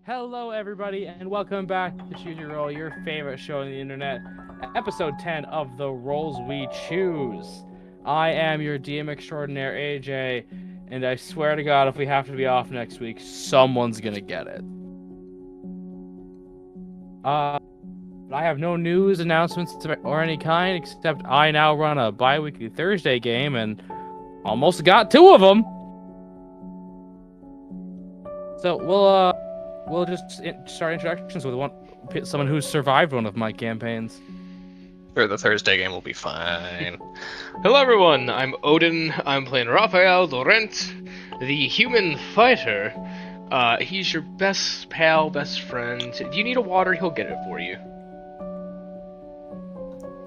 Hello, everybody, and welcome back to Choose Your Roll, your favorite show on the internet, episode 10 of The Rolls We Choose. I am your DM extraordinaire, AJ, and I swear to God, if we have to be off next week, someone's gonna get it. I have no news, announcements, or any kind, except I now run a bi-weekly Thursday game, and almost got two of them. So we'll just start introductions with someone who's survived one of my campaigns. Sure, the Thursday game will be fine. Hello everyone, I'm Odin. I'm playing Raphael Laurent, the human fighter. He's your best pal, best friend. If you need a water, he'll get it for you.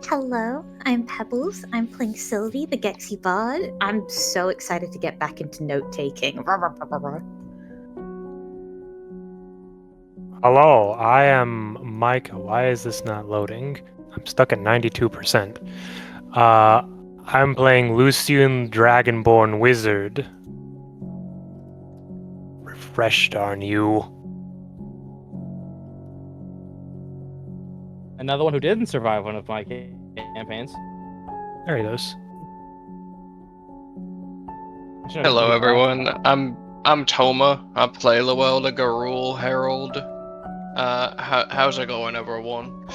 Hello, I'm Pebbles. I'm playing Sylvie, the Gexy Bard. I'm so excited to get back into note-taking. Hello, I am Micah. Why is this not loading? I'm stuck at 92%. I'm playing Lucian Dragonborn Wizard. Refreshed, aren't you? Another one who didn't survive one of my campaigns. There he goes. Hello, everyone. I'm Toma. I play Lowell the Garul Herald. How's it going, everyone?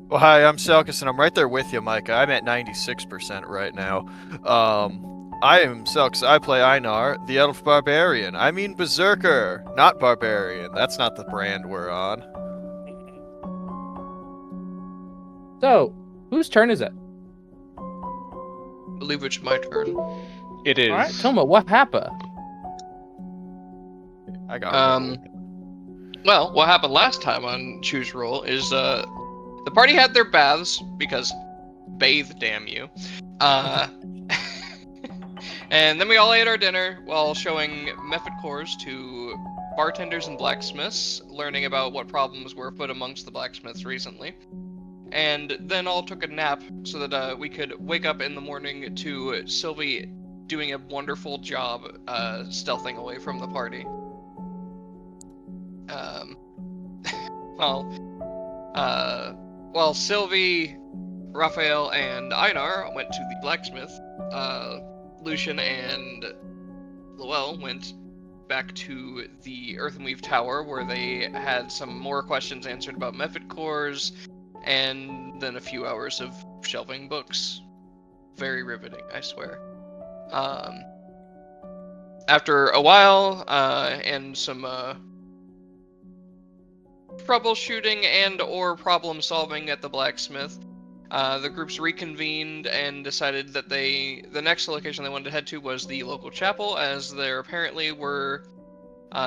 Well, hi, I'm Selkis, and I'm right there with you, Micah. I'm at 96% right now. I am Selkis. I play Einar, the Elf Barbarian. I mean Berserker, not Barbarian. That's not the brand we're on. So, whose turn is it? I believe it's my turn. It is. All right, Toma, what happened? I got it. Well, what happened last time on Choose Roll is the party had their baths because bathe, damn you. And then we all ate our dinner while showing method cores to bartenders and blacksmiths, learning about what problems were afoot amongst the blacksmiths recently. And then all took a nap so that we could wake up in the morning to Sylvie doing a wonderful job stealthing away from the party. While Sylvie, Raphael, and Einar went to the blacksmith, Lucian and Lowell went back to the Earthenweave Tower, where they had some more questions answered about method cores, and then a few hours of shelving books. Very riveting, I swear. After a while, and some troubleshooting and or problem solving at the blacksmith, the groups reconvened and decided that the next location they wanted to head to was the local chapel, as there apparently were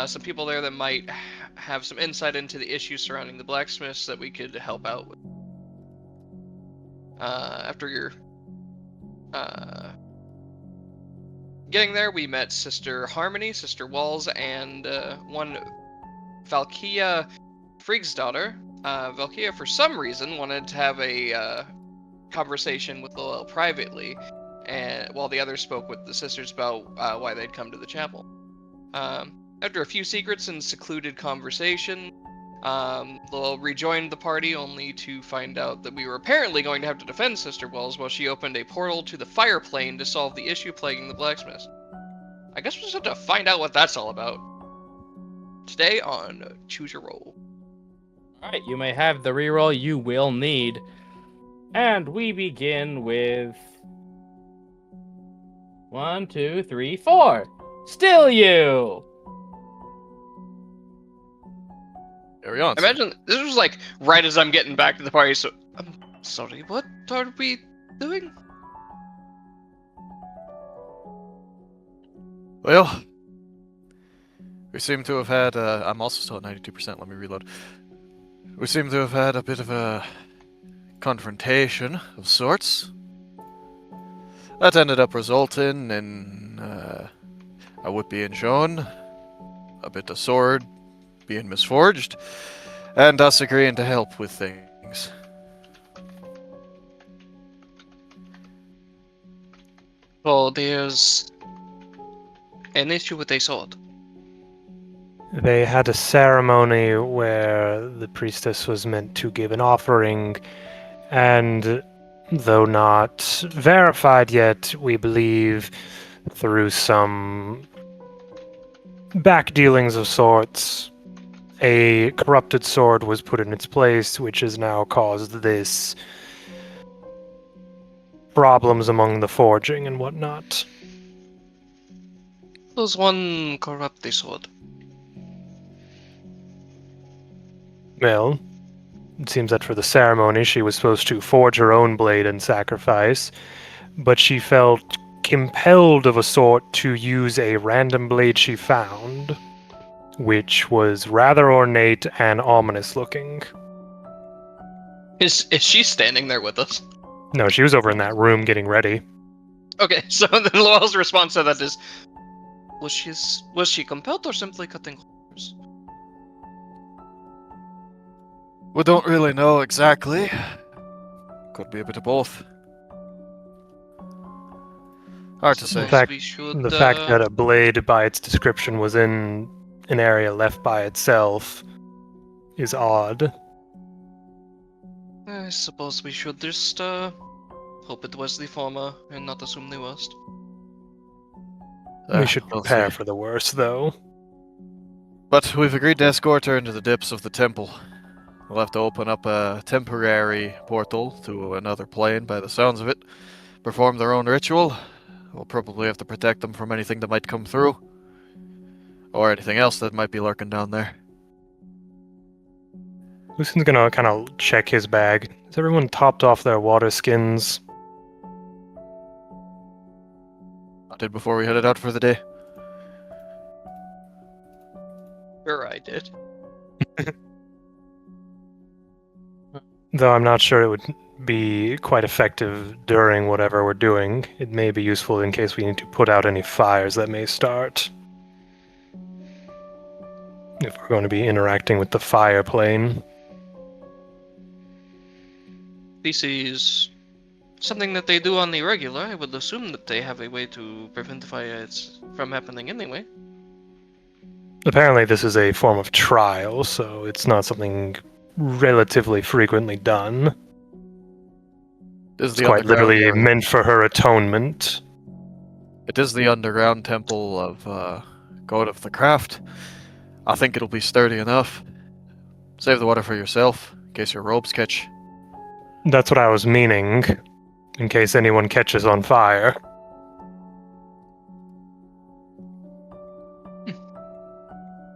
some people there that might have some insight into the issues surrounding the blacksmiths that we could help out with. After your getting there, we met Sister Harmony, Sister Walls, and one Valkia Frigg's daughter. Valkia, for some reason, wanted to have a conversation with Lowell privately, and while the others spoke with the sisters about why they'd come to the chapel. After a few secrets and secluded conversation, Lowell rejoined the party, only to find out that we were apparently going to have to defend Sister Wells while she opened a portal to the fire plane to solve the issue plaguing the blacksmiths. I guess we'll just have to find out what that's all about today on Choose Your Roll. Alright, you may have the reroll you will need. And we begin with 1, 2, 3, 4. Still you! There we go. Imagine this was like right as I'm getting back to the party, so I'm sorry, what are we doing? Well, we seem to have had, I'm also still at 92%, let me reload. We seem to have had a bit of a confrontation of sorts. That ended up resulting in a whip being shown, a bit of sword being misforged, and us agreeing to help with things. Well, there's an issue with a sword. They had a ceremony where the priestess was meant to give an offering, and though not verified yet, we believe through some back dealings of sorts, a corrupted sword was put in its place, which has now caused this problems among the forging and whatnot. Does one corrupt the sword? Well, it seems that for the ceremony she was supposed to forge her own blade and sacrifice, but she felt compelled of a sort to use a random blade she found, which was rather ornate and ominous looking. Is she standing there with us? No, she was over in that room getting ready. Okay, so then Lowell's response to that is, was she compelled or simply cutting corners? We don't really know exactly. Could be a bit of both. Hard to say. In fact, We should, the fact that a blade by its description was in an area left by itself is odd. I suppose we should just hope it was the former and not assume the worst. We should We'll prepare see. for the worst, though. But we've agreed to escort her into the depths of the temple. We'll have to open up a temporary portal to another plane by the sounds of it. Perform their own ritual. We'll probably have to protect them from anything that might come through. Or anything else that might be lurking down there. Lucian's gonna kind of check his bag. Has everyone topped off their water skins? I did before we headed out for the day. Sure, I did. Though I'm not sure it would be quite effective during whatever we're doing. It may be useful in case we need to put out any fires that may start. If we're going to be interacting with the fire plane. This is something that they do on the regular. I would assume that they have a way to prevent fires from happening anyway. Apparently this is a form of trial, so it's not something relatively frequently done. This is It's the quite underground literally area. meant for her atonement. It is the underground temple of God of the Craft. I think it'll be sturdy enough. Save the water for yourself, in case your robes catch. That's what I was meaning, in case anyone catches on fire.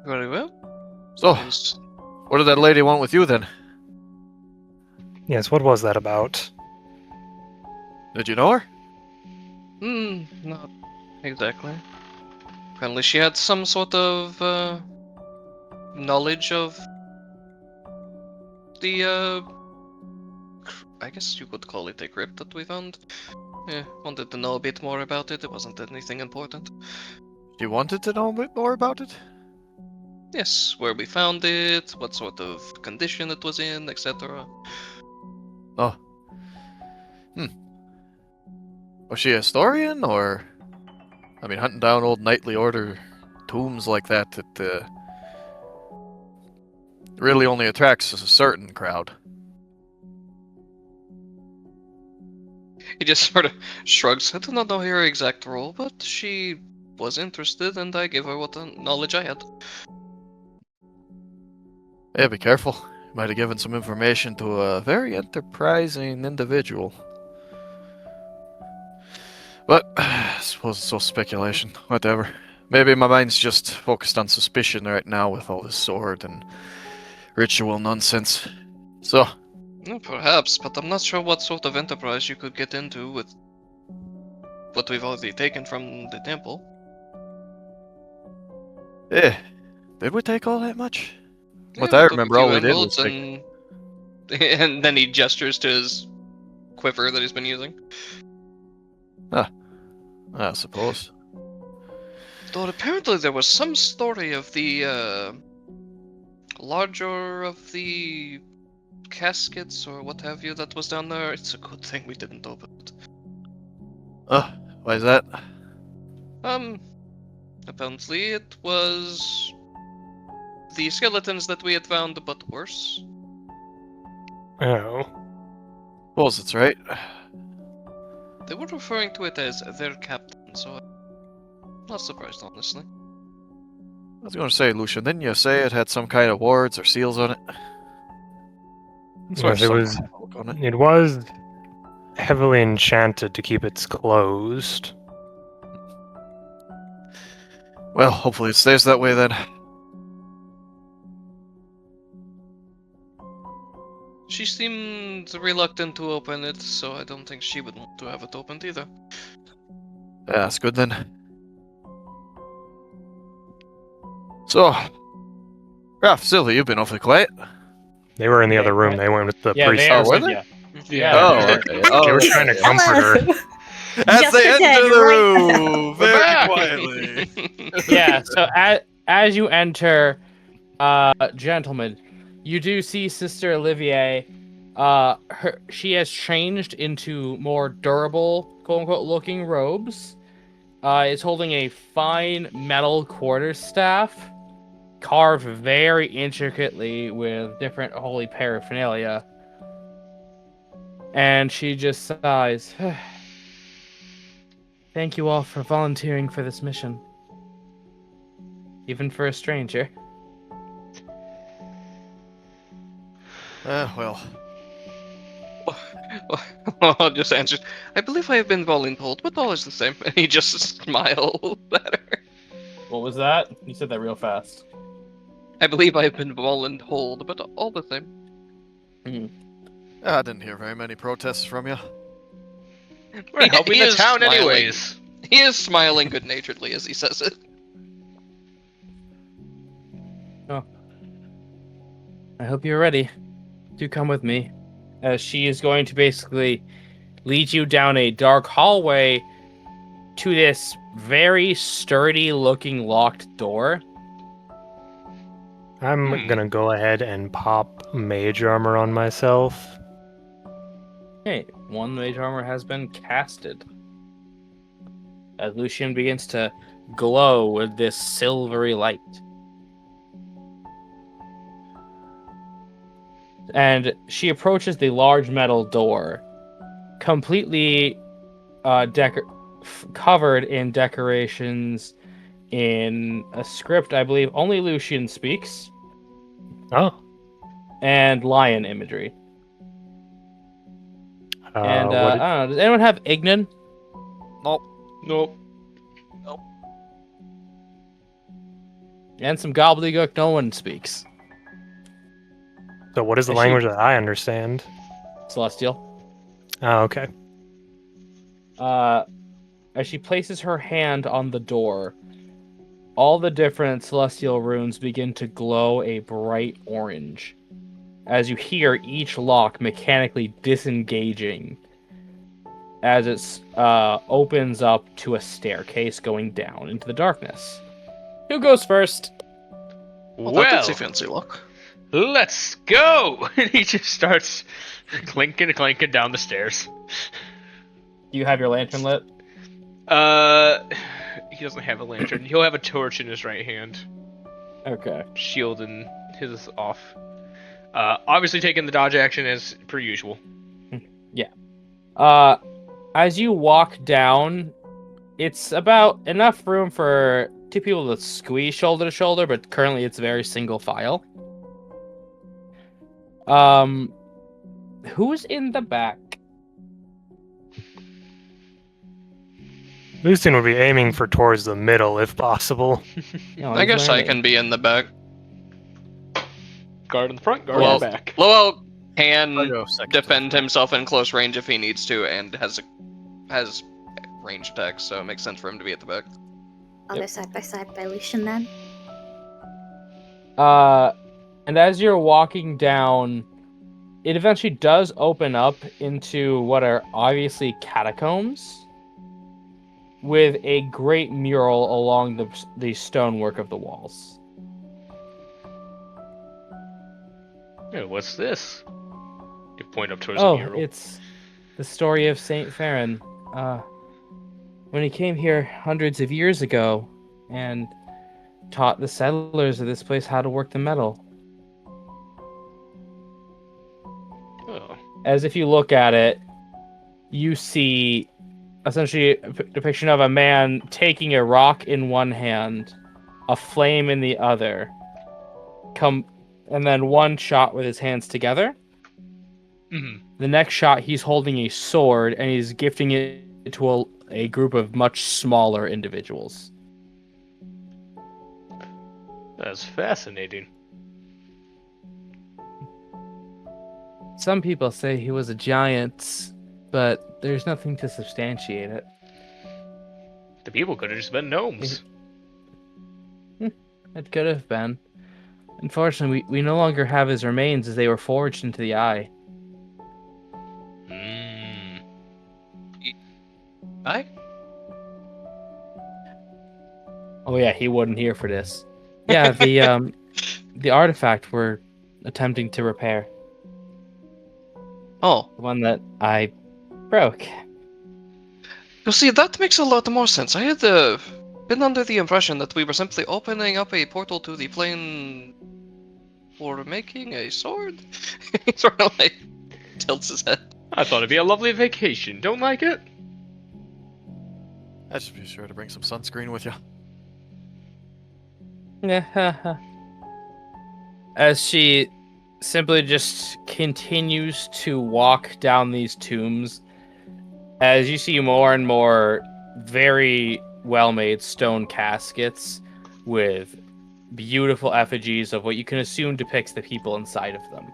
Very well. So, Yes. what did that lady want with you then? Yes, what was that about? Did you know her? Not exactly. Apparently she had some sort of knowledge of the I guess you could call it a crypt that we found. Yeah, wanted to know a bit more about it. It wasn't anything important. You wanted to know a bit more about it? Yes, where we found it, what sort of condition it was in, etc. Oh. Was she a historian, or... I mean, hunting down old knightly order tombs like that, it really only attracts a certain crowd. He just sort of shrugs. I do not know her exact role, but she was interested, and I gave her what knowledge I had. Yeah, be careful. You might have given some information to a very enterprising individual. But, I suppose it's all speculation. Whatever. Maybe my mind's just focused on suspicion right now with all this sword and ritual nonsense. So, Perhaps, but I'm not sure what sort of enterprise you could get into with what we've already taken from the temple. did we take all that much? What Yeah, I we took a remember, few all we did emeralds was take... and then he gestures to his quiver that he's been using. I suppose. Though apparently there was some story of the larger of the caskets or what have you that was down there. It's a good thing we didn't open it. Why is that? Apparently it was the skeletons that we had found, but worse. Oh. Suppose that's right. They were referring to it as their captain, so I'm not surprised, honestly. I was going to say, Lucian, didn't you say it had some kind of wards or seals on it? Yes, it was heavily enchanted to keep it closed. Well, hopefully it stays that way then. She seemed reluctant to open it, so I don't think she would want to have it opened either. Yeah, that's good then. So, Raph, Sylvie, you've been awfully quiet. They were in the other room. They went with the Yeah, priest. they are were with they? ya. Yeah. Oh, okay. They were trying to comfort her. As Just they pretend enter the you're room, very back. quietly. Yeah, so as you enter, gentlemen, you do see Sister Olivie. She has changed into more durable, quote-unquote, looking robes. Is holding a fine metal quarterstaff, carved very intricately with different holy paraphernalia. And she just sighs. Thank you all for volunteering for this mission. Even for a stranger. Well. I'll just answer. I believe I have been voluntold, but all is the same. And he just smiled at her. What was that? You said that real fast. I believe I have been voluntold, but all the same. I didn't hear very many protests from you. We're helping He the is town smiling. anyways. He is smiling good-naturedly as he says it. I hope you're ready. Do come with me. As she is going to basically lead you down a dark hallway to this very sturdy looking locked door. I'm gonna go ahead and pop mage armor on myself. Hey, one mage armor has been casted. As Lucian begins to glow with this silvery light. And she approaches the large metal door, completely covered in decorations in a script I believe only Lucian speaks, Oh. and lion imagery. And what I don't know, does anyone have Ignan? Nope. And some gobbledygook no one speaks. So what is the Is she- language that I understand? Celestial. Oh, okay. As she places her hand on the door, all the different celestial runes begin to glow a bright orange, as you hear each lock mechanically disengaging as it opens up to a staircase going down into the darkness. Who goes first? Well, Well, that's a fancy look. let's go! And he just starts clinking down the stairs. Do you have your lantern lit? He doesn't have a lantern. He'll have a torch in his right hand, Okay. shielding his off. Obviously taking the dodge action as per usual. As you walk down, it's about enough room for two people to squeeze shoulder to shoulder, but currently it's very single file. Who's in the back? Lucian would be aiming for towards the middle if possible. No, I he's guess I landing. can be in the back. Guard in the front, guard Well, in the back. Lowell I'll can go second. defend himself in close range if he needs to, and has range attacks, so it makes sense for him to be at the back. I'll go side by Lucian then. And as you're walking down, it eventually does open up into what are obviously catacombs, with a great mural along the stonework of the walls. Yeah, what's this? You point up towards the Oh, mural. it's the story of Saint Ferran. When he came here hundreds of years ago, and taught the settlers of this place how to work the metal. Oh. As if you look at it, you see essentially a depiction of a man taking a rock in one hand, a flame in the other, and then one shot with his hands together. Mm-hmm. The next shot, he's holding a sword and he's gifting it to a group of much smaller individuals. That's fascinating. Some people say he was a giant, but there's nothing to substantiate it. The people could have just been gnomes. It could have been. Unfortunately, we no longer have his remains as they were forged into the eye. Aye? Oh yeah, he wasn't here for this. Yeah, the artifact we're attempting to repair. Oh. The one that I broke. You see, that makes a lot more sense. I had been under the impression that we were simply opening up a portal to the plane for making a sword. He sort of like tilts his head. I thought it'd be a lovely vacation. Don't like it? I'd just be sure to bring some sunscreen with you. Yeah. As she simply just continues to walk down these tombs, as you see more and more very well-made stone caskets with beautiful effigies of what you can assume depicts the people inside of them.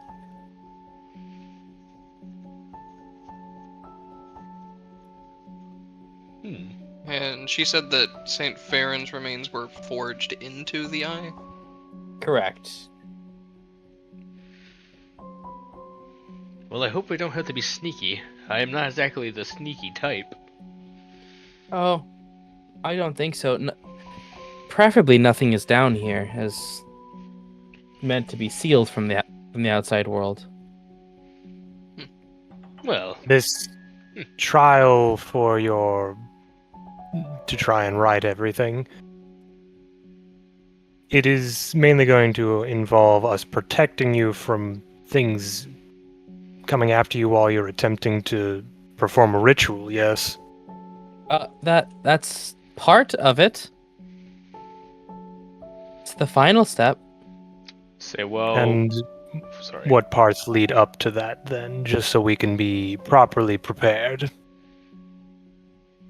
And she said that Saint Ferran's remains were forged into the eye? Correct. Well, I hope we don't have to be sneaky. I am not exactly the sneaky type. Oh, I don't think so. Preferably nothing is down here, as meant to be sealed from the outside world. Well, This trial for to try and right everything, it is mainly going to involve us protecting you from things coming after you while you're attempting to perform a ritual, yes? That's part of it. It's the final step. say well. And Sorry. what parts lead up to that, then, just so we can be properly prepared?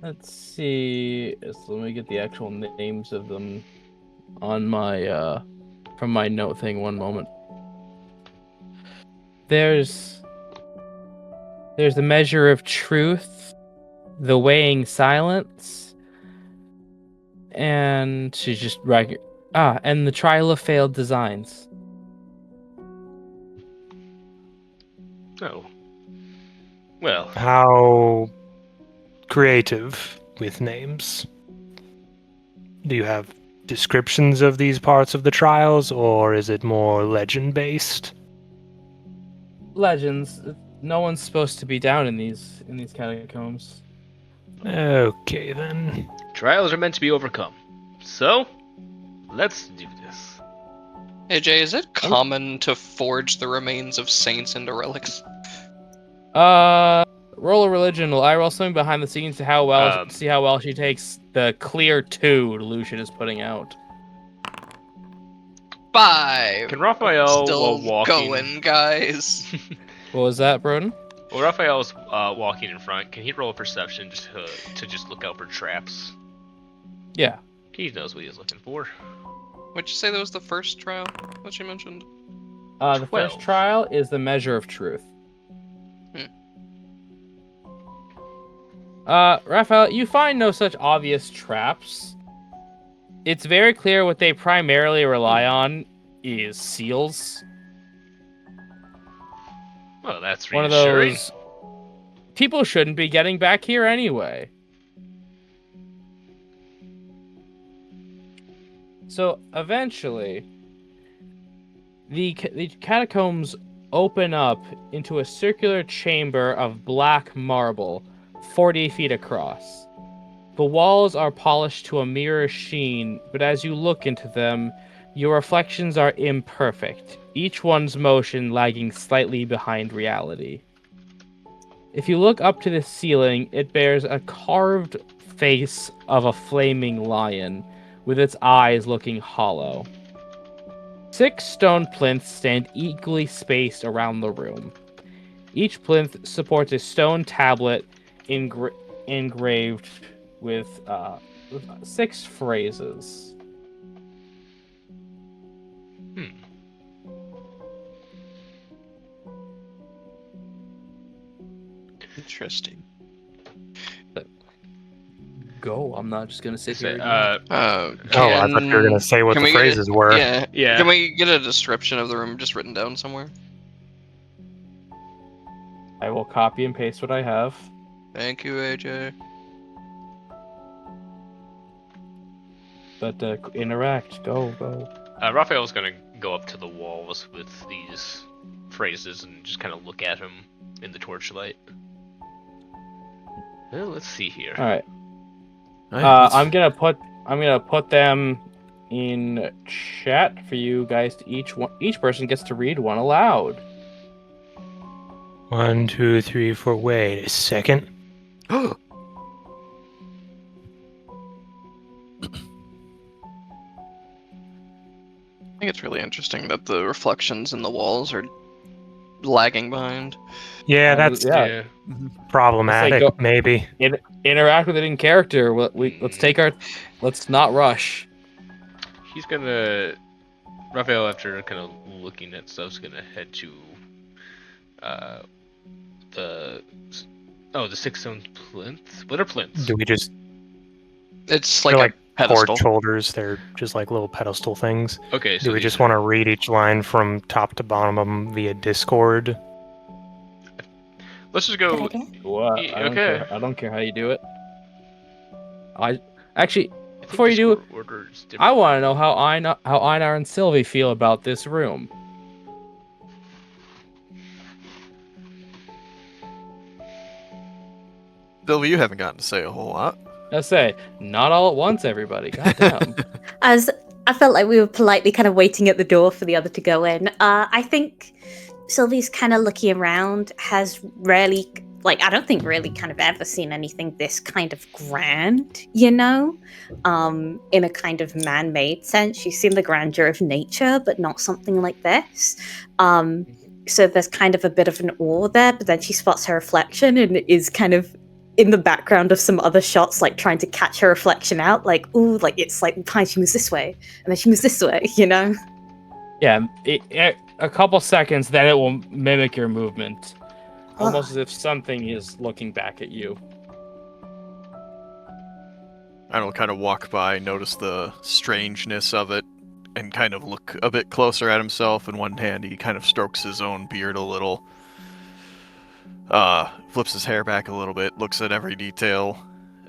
Let's see. Let me get the actual names of them on my from my note thing. One moment. There's the measure of truth, the weighing silence, and she's just and the trial of failed designs. Oh. Well, How creative with names. Do you have descriptions of these parts of the trials, or is it more legend-based? Legends. No one's supposed to be down in these catacombs. Okay, then. trials are meant to be overcome. So, let's do this. AJ, is it common to forge the remains of saints into relics? Roll a religion. Will I roll something behind the scenes to see how well she takes the clear 2 Lucian is putting out? 5. Can Raphael, Still while walking... going, guys. What was that, Broden? Well, Raphael's walking in front. Can he roll a perception just to just look out for traps? Yeah. He knows what he's looking for. What'd you say that was the first trial that you mentioned? The first 12. trial is the measure of truth. Raphael, you find no such obvious traps. It's very clear what they primarily rely on is seals. Well, that's One of reassuring. those people shouldn't be getting back here anyway. So eventually, the catacombs open up into a circular chamber of black marble, 40 feet across. The walls are polished to a mirror sheen, but as you look into them, your reflections are imperfect, each one's motion lagging slightly behind reality. If you look up to the ceiling, it bears a carved face of a flaming lion, with its eyes looking hollow. 6 stone plinths stand equally spaced around the room. Each plinth supports a stone tablet engraved with 6 phrases. Interesting. Go. I'm not just gonna sit here. I thought you were gonna say what can the we get phrases were. Yeah. Yeah. Can we get a description of the room just written down somewhere? I will copy and paste what I have. Thank you, AJ. But interact. Go. Raphael's gonna go up to the walls with these phrases and just kind of look at him in the torchlight. Well, let's see here. All right. Alright, I'm gonna put them in chat for you guys to each person gets to read one aloud. 1, 2, 3, 4. Wait a second. I think it's really interesting that the reflections in the walls are lagging behind. Yeah, that's yeah. problematic. It's like Maybe. Interact with it in character. Let's not rush. He's gonna... Raphael, after kind of looking at stuff, is gonna head to the 6 stone plinth. What are plinths? Do we just? It's They're like a pedestal. porch holders. They're just like little pedestal things. Okay, so Do we these just are- want to read each line from top to bottom via Discord? Let's just Good go. idea. What? Okay. I don't care how you do it. Actually, I think before you do it, Discord order is different. I want to know how Einar and Sylvie feel about this room. Sylvie, you haven't gotten to say a whole lot. I say, not all at once, everybody. Goddamn. As I felt like we were politely kind of waiting at the door for the other to go in. I think Sylvie's kind of looking around, has rarely, I don't think really kind of ever seen anything this kind of grand, in a kind of man-made sense. She's seen the grandeur of nature, but not something like this. So there's kind of a bit of an awe there, but then she spots her reflection and is kind of in the background of some other shots, like trying to catch her reflection out, it's like behind she moves this way, and then she moves this way, Yeah, a couple seconds, then it will mimic your movement. Almost as if something is looking back at you. I will kind of walk by, notice the strangeness of it, and kind of look a bit closer at himself. In one hand, he kind of strokes his own beard a little, flips his hair back a little bit, looks at every detail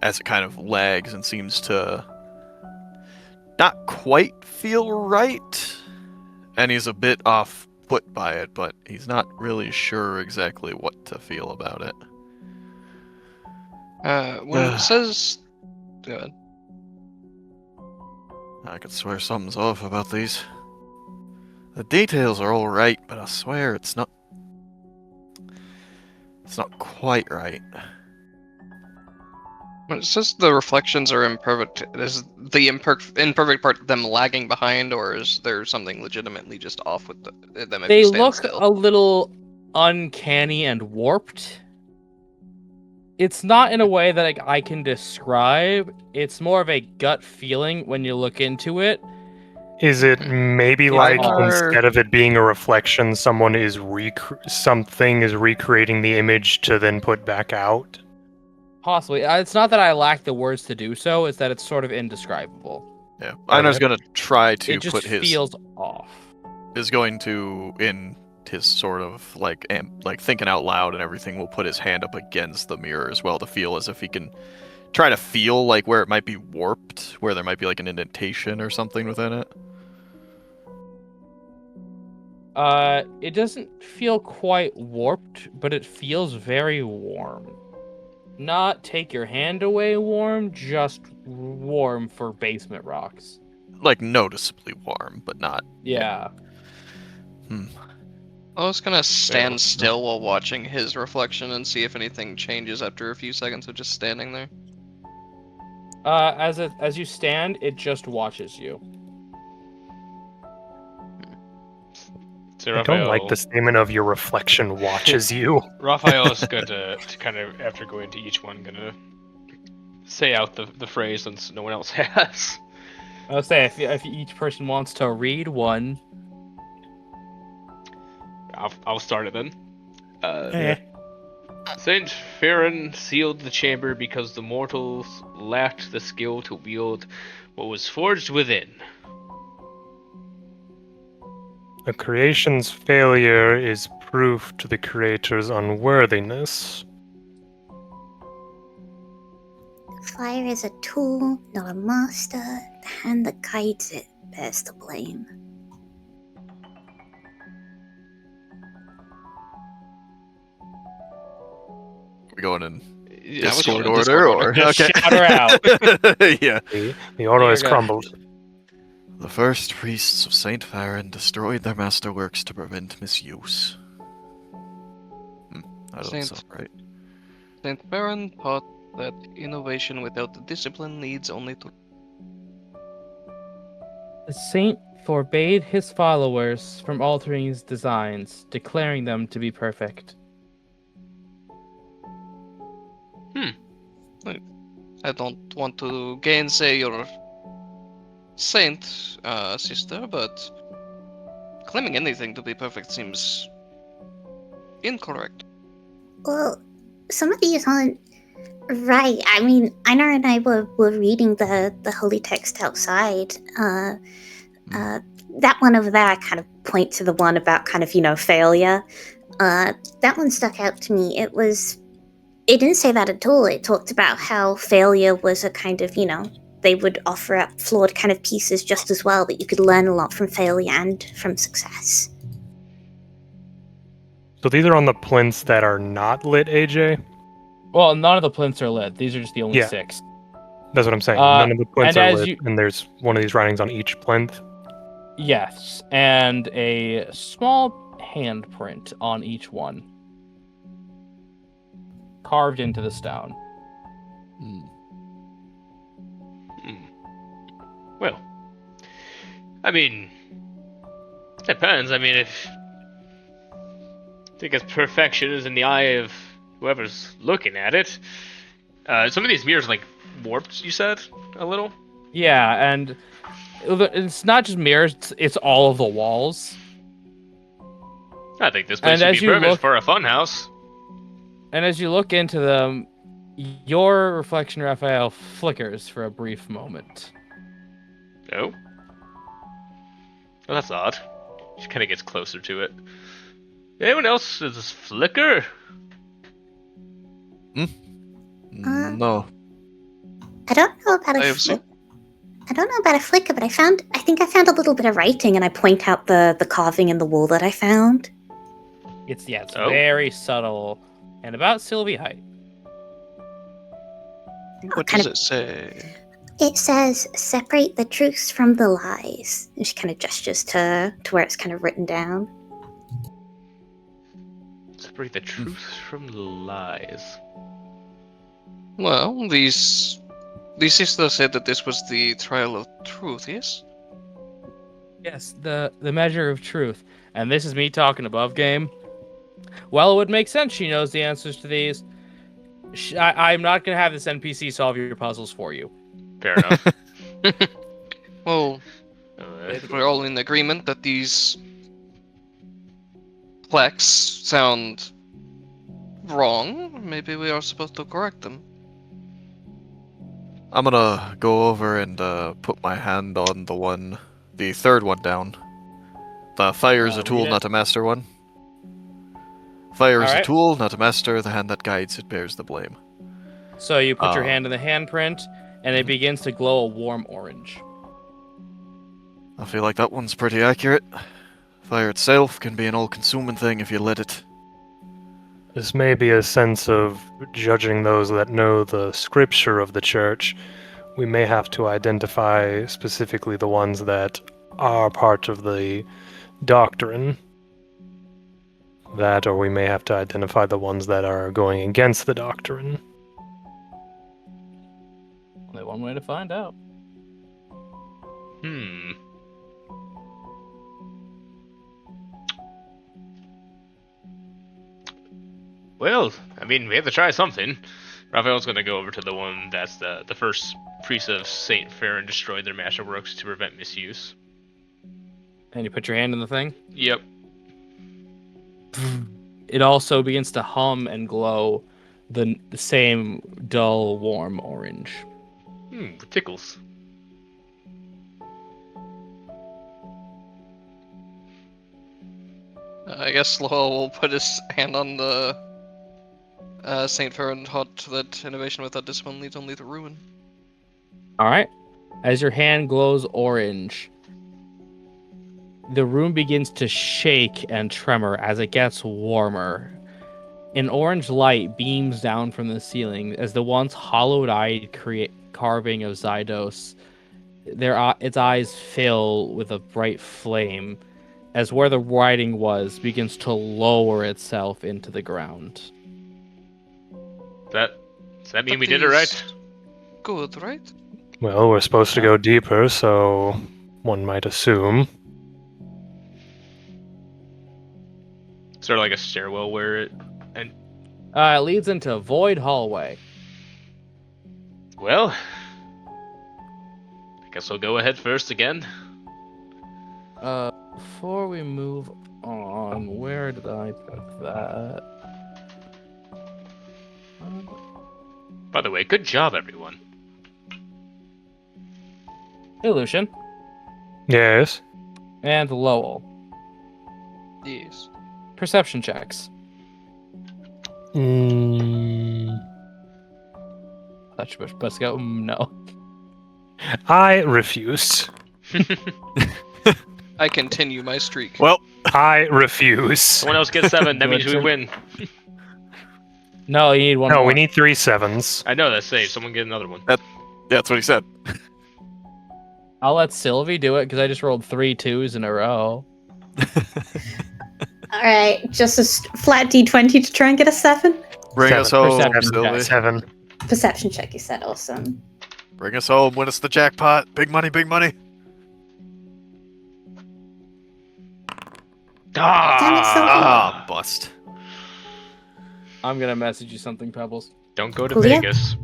as it kind of lags and seems to not quite feel right. And he's a bit off put by it, but he's not really sure exactly what to feel about it. When it says... Go ahead. I could swear something's off about these. The details are all right, but I swear it's not quite right. When it says the reflections are imperfect, is the imperfect part them lagging behind, or is there something legitimately just off with them if They you stand look still? a little uncanny and warped. It's not in a way that I can describe. It's more of a gut feeling when you look into it. Is it maybe like Are- instead of it being a reflection, something is recreating the image to then put back out? Possibly. It's not that I lack the words to do so, it's that it's sort of indescribable. Yeah, Einar's gonna try to It just put his feels off. is going to in his sort of like thinking out loud and everything. Will put his hand up against the mirror as well to feel as if he can try to feel like where it might be warped, where there might be like an indentation or something within it. It doesn't feel quite warped, but it feels very warm. Not take your hand away warm, just warm for basement rocks. Like noticeably warm, but not. Yeah. I was gonna stand Fail. still while watching his reflection and see if anything changes after a few seconds of just standing there. As you stand, it just watches you. So I don't like the statement of your reflection watches you. Raphael is going to kind of, after going to each one, gonna say out the phrase since no one else has. I'll say if each person wants to read one. I'll start it then. Yeah. Saint Ferran sealed the chamber because the mortals lacked the skill to wield what was forged within. A creation's failure is proof to the creator's unworthiness. Fire is a tool, not a master. The hand that guides it bears the blame. We going in Yeah, I was Discord going in order, or Just okay? shout her out. Yeah. The order Here has we go. crumbled. The first priests of Saint Ferran destroyed their masterworks to prevent misuse. That doesn't sound right. Saint Ferran taught that innovation without the discipline leads only to. The saint forbade his followers from altering his designs, declaring them to be perfect. I don't want to gainsay your saint, sister, but claiming anything to be perfect seems incorrect. Well, some of these aren't right. I mean, Einar and I were reading the holy text outside. That one over there, I kind of point to the one about kind of, failure. That one stuck out to me. It didn't say that at all. It talked about how failure was a kind of, they would offer up flawed kind of pieces just as well, that you could learn a lot from failure and from success. So these are on the plinths that are not lit, AJ? Well, none of the plinths are lit. These are just the only Yeah. 6. That's what I'm saying. Uh, None of the plinths and are as lit, you- and there's one of these writings on each plinth. Yes, and a small handprint on each one. Carved into the stone. Well, I mean, depends. I mean, if I think as perfection is in the eye of whoever's looking at it. Some of these mirrors are, like, warped, you said, a little? Yeah, and it's not just mirrors, it's all of the walls. I think this place And would as be you perfect look- for a funhouse. And as you look into them, your reflection, Raphael, flickers for a brief moment. Oh? Oh, that's odd. She kind of gets closer to it. Anyone else? Does this flicker? No. I don't know about I a have seen- I don't know about a flicker, but I think I found a little bit of writing, and I point out the carving in the wall that I found. It's Oh. very subtle and about Sylvie height. What kind does of- it say? It says, "Separate the truths from the lies." And she kind of gestures to where it's kind of written down. Separate the truth from the lies. Well, these sisters said that this was the trial of truth, yes? Yes, the measure of truth. And this is me talking above game. Well, it would make sense she knows the answers to these. I'm not going to have this NPC solve your puzzles for you. Fair enough. Well, if we're all in agreement that these plaques sound wrong, maybe we are supposed to correct them. I'm gonna go over and put my hand on the third one down. The fire is a Read tool, it. not a master one. Fire is a Alright. tool, not a master. The hand that guides it bears the blame. So you put your Oh. hand in the handprint, and it begins to glow a warm orange. I feel like that one's pretty accurate. Fire itself can be an all-consuming thing if you let it. This may be a sense of judging those that know the scripture of the church. We may have to identify specifically the ones that are part of the doctrine. That, or we may have to identify the ones that are going against the doctrine. Only one way to find out. Well, I mean, we have to try something. Raphael's gonna go over to the one that's the first priest of Saint Ferran destroyed their masterworks to prevent misuse. And you put your hand in the thing. Yep. It also begins to hum and glow the same dull, warm orange. It tickles. I guess Lowell will put his hand on the Saint Ferran taught that innovation without discipline leads only to ruin. All right. As your hand glows orange, the room begins to shake and tremor as it gets warmer. An orange light beams down from the ceiling as the once hollowed-eyed carving of Zydos, its eyes fill with a bright flame as where the writing was begins to lower itself into the ground. Does that mean we did it right? Good, right? Well, we're supposed to go deeper, so one might assume. Sort of like a stairwell where it... It leads into a void hallway. Well, I guess we'll go ahead first again. Before we move on, where did I put that? By the way, good job, everyone. Hey, Lucian. Yes. And Lowell. Yes. Perception checks. That's supposed to go. No. I refuse. I continue my streak. Well, I refuse. Someone else gets 7, that means we win. No, you need one No, more. we need 3 7s. I know, that's safe. Someone get another one. yeah, that's what he said. I'll let Sylvie do it because I just rolled 3 2s in a row. All right, just a flat D20 to try and get a 7. Bring Seven. us home, Perception Sylvie. 7. Perception check, you said. Awesome. Bring us home. Win us the jackpot. Big money, big money. Ah, bust. I'm gonna message you something, Pebbles. Don't go to Cool, yeah. Vegas.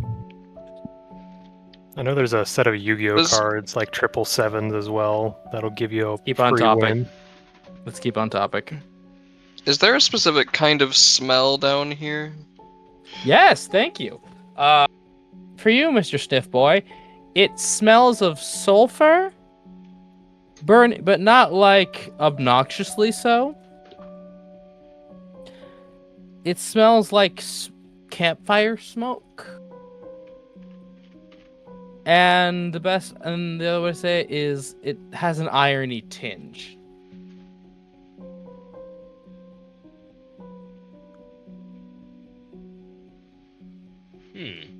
I know there's a set of Yu-Gi-Oh Was- cards, like 777s as well. That'll give you a Keep on free topic. win. Let's keep on topic. Is there a specific kind of smell down here? Yes, thank you. For you, Mr. Stiff Boy, it smells of sulfur, but not like obnoxiously so. It smells like campfire smoke. And the other way to say it is it has an irony tinge.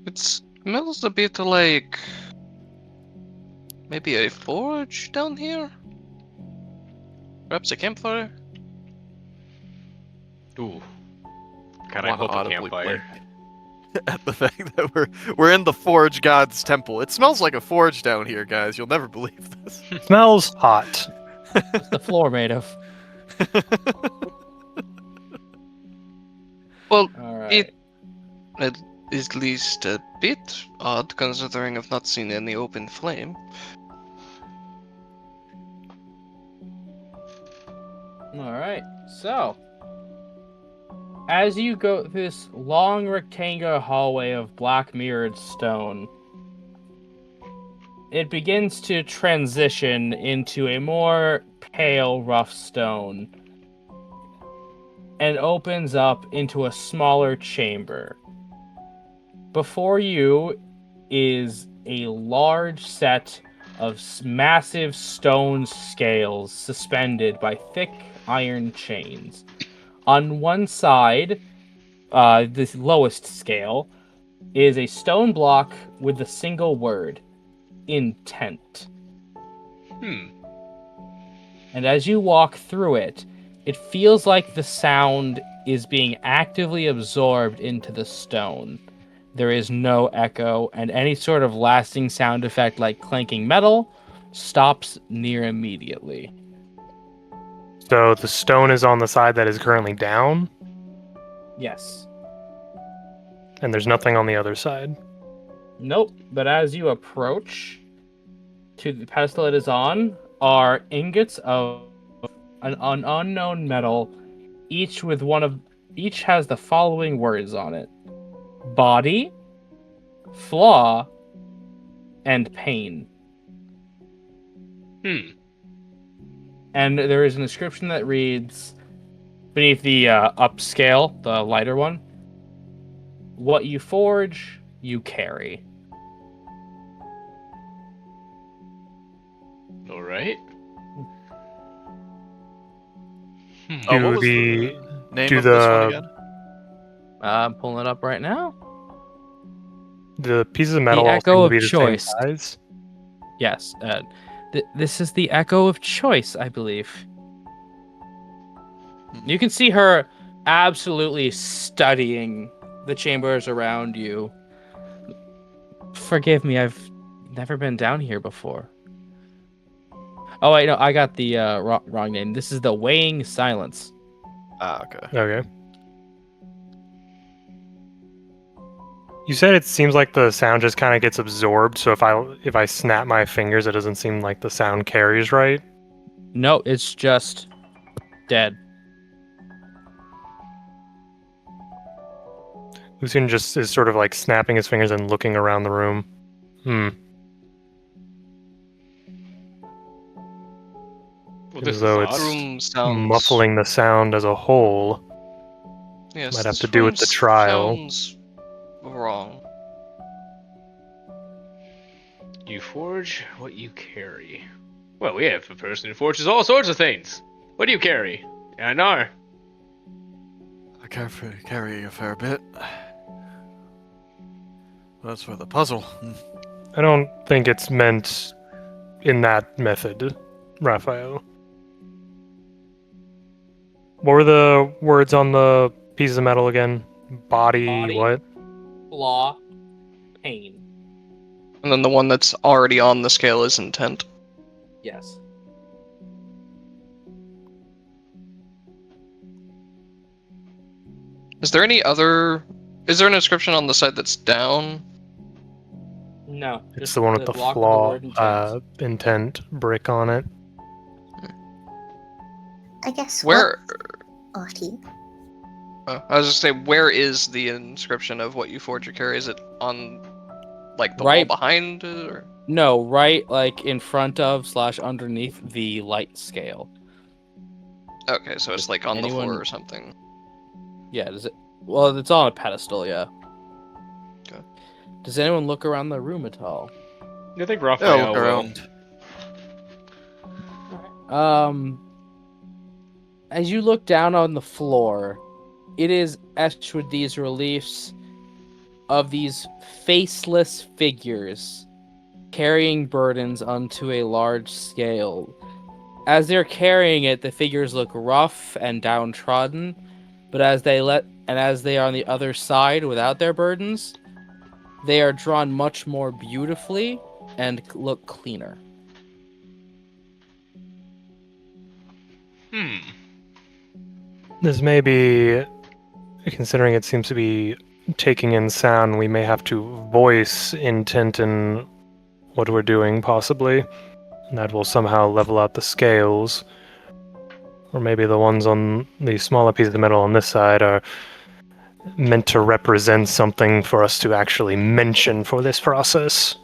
It smells a bit like maybe a forge down here? Perhaps a campfire? Ooh. God, I Wanna hope a audibly campfire. At the fact that we're in the Forge God's temple. It smells like a forge down here, guys. You'll never believe this. Smells hot. What's the floor made of? Well, All right. it at least a bit odd, considering I've not seen any open flame. All right. So, as you go through this long rectangular hallway of black mirrored stone, it begins to transition into a more pale, rough stone and opens up into a smaller chamber. Before you is a large set of massive stone scales suspended by thick iron chains. On one side this lowest scale, is a stone block with a single word, intent. And as you walk through it, it feels like the sound is being actively absorbed into the stone. There is no echo, and any sort of lasting sound effect like clanking metal stops near immediately. So the stone is on the side that is currently down, Yes. and there's nothing on the other side. Nope, but as you approach to the pedestal it is on are ingots of an unknown metal, each has the following words on it: body, flaw, and pain. And there is an inscription that reads, beneath the upscale, the lighter one, what you forge, you carry. All right. Oh, what was the name of this one again? I'm pulling it up right now. The pieces of metal all Echo seem to of be the Choice. same size. Yes, this is the Echo of Choice, I believe. You can see her absolutely studying the chambers around you. Forgive me, I've never been down here before. Oh wait, no, I got the wrong name. This is the Weighing Silence. Ah, okay. Okay. You said it seems like the sound just kind of gets absorbed, so if I snap my fingers, it doesn't seem like the sound carries right? No, it's just dead. Lucian just is sort of like snapping his fingers and looking around the room. Well, this As though is it's odd. Room sounds muffling the sound as a whole. Yes, Might have this to do with room the trial. Sounds wrong. You forge what you carry. Well, we have a person who forges all sorts of things. What do you carry? I know. I carry a fair bit. That's for the puzzle. I don't think it's meant in that method, Raphael. What were the words on the piece of metal again? Body, what? Flaw, pain. And then the one that's already on the scale is intent. Yes. Is there an inscription on the side that's down? No. It's just the one with the block flaw, word intent. intent brick on it. I guess. Where? Artie. I was just saying, where is the inscription of what you forge or carry? Is it on, like, the wall Right. behind it, or? No, right, like in front of / underneath the light scale. Okay, so it's like on the Anyone- floor or something. Yeah, does it? Well, it's on a pedestal, yeah. Okay. Does anyone look around the room at all? I think Yeah, Raphael look will. around. As you look down on the floor, it is etched with these reliefs of these faceless figures carrying burdens onto a large scale. As they're carrying it, the figures look rough and downtrodden, but as they are on the other side without their burdens, they are drawn much more beautifully and look cleaner. This may be, considering it seems to be taking in sound, we may have to voice intent in what we're doing, possibly. And that will somehow level out the scales. Or maybe the ones on the smaller piece of the metal on this side are meant to represent something for us to actually mention for this process.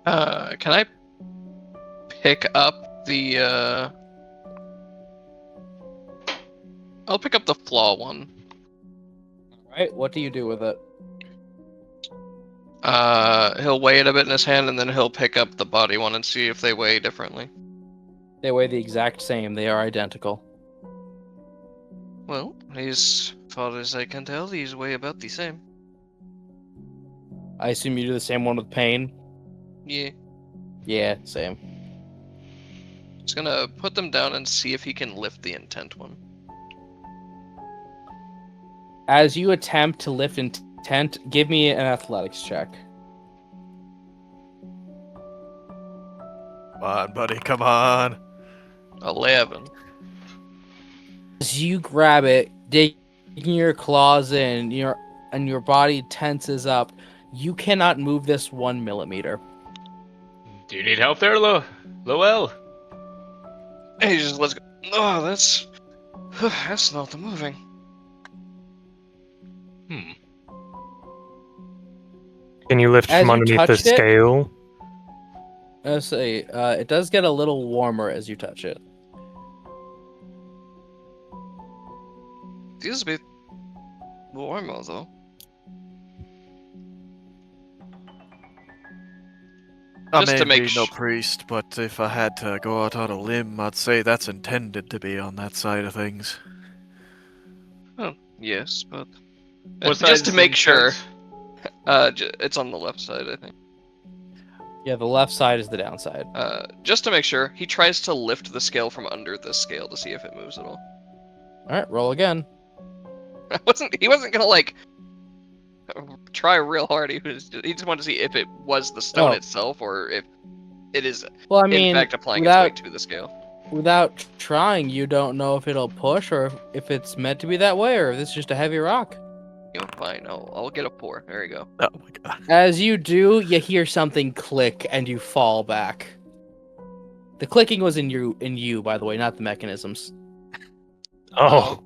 Can I pick up the, I'll pick up the flaw one. Alright, what do you do with it? He'll weigh it a bit in his hand, and then he'll pick up the body one and see if they weigh differently. They weigh the exact same. They are identical. Well, as far as I can tell, he's way about the same. I assume you do the same one with pain? Yeah. Yeah, same. He's gonna put them down and see if he can lift the intent one. As you attempt to lift intent, give me an athletics check. Come on, buddy, come on. 11. As you grab it, digging your claws in, your body tenses up. You cannot move this 1 millimeter. Do you need help there, Lowell? He just lets go. Oh, that's not the moving. Can you lift As from you underneath the touched it- scale? Let's say it does get a little warmer as you touch it. Feels a bit warmer though. I Just may to make be no priest, but if I had to go out on a limb, I'd say that's intended to be on that side of things. Oh, yes, but What just side's to make the sure, intent? it's on the left side, I think. Yeah, the left side is the downside. Just to make sure, he tries to lift the scale from under the scale to see if it moves at all. All right, roll again. He wasn't gonna like try real hard. He just wanted to see if it was the stone itself or if it is Well, I mean, in fact applying its without weight to the scale. without trying, you don't know if it'll push or if it's meant to be that way or if it's just a heavy rock. Fine. I'll get a 4. There you go. Oh my god. As you do, you hear something click and you fall back. The clicking was in you, by the way, not the mechanisms. Oh.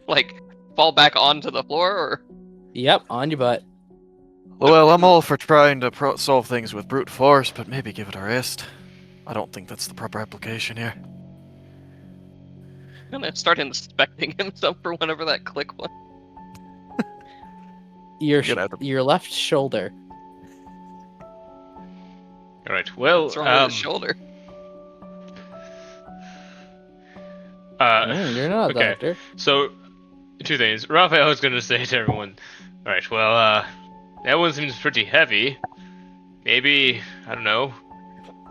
Like fall back onto the floor, or Yep, on your butt. Well, I'm all for trying to solve things with brute force, but maybe give it a rest. I don't think that's the proper application here. I'm gonna start inspecting himself for whenever that click was. Your left shoulder. All right. Well, What's wrong with his shoulder? You're not a okay. doctor. So, two things. Raphael is going to say to everyone, all right, well, that one seems pretty heavy. Maybe, I don't know,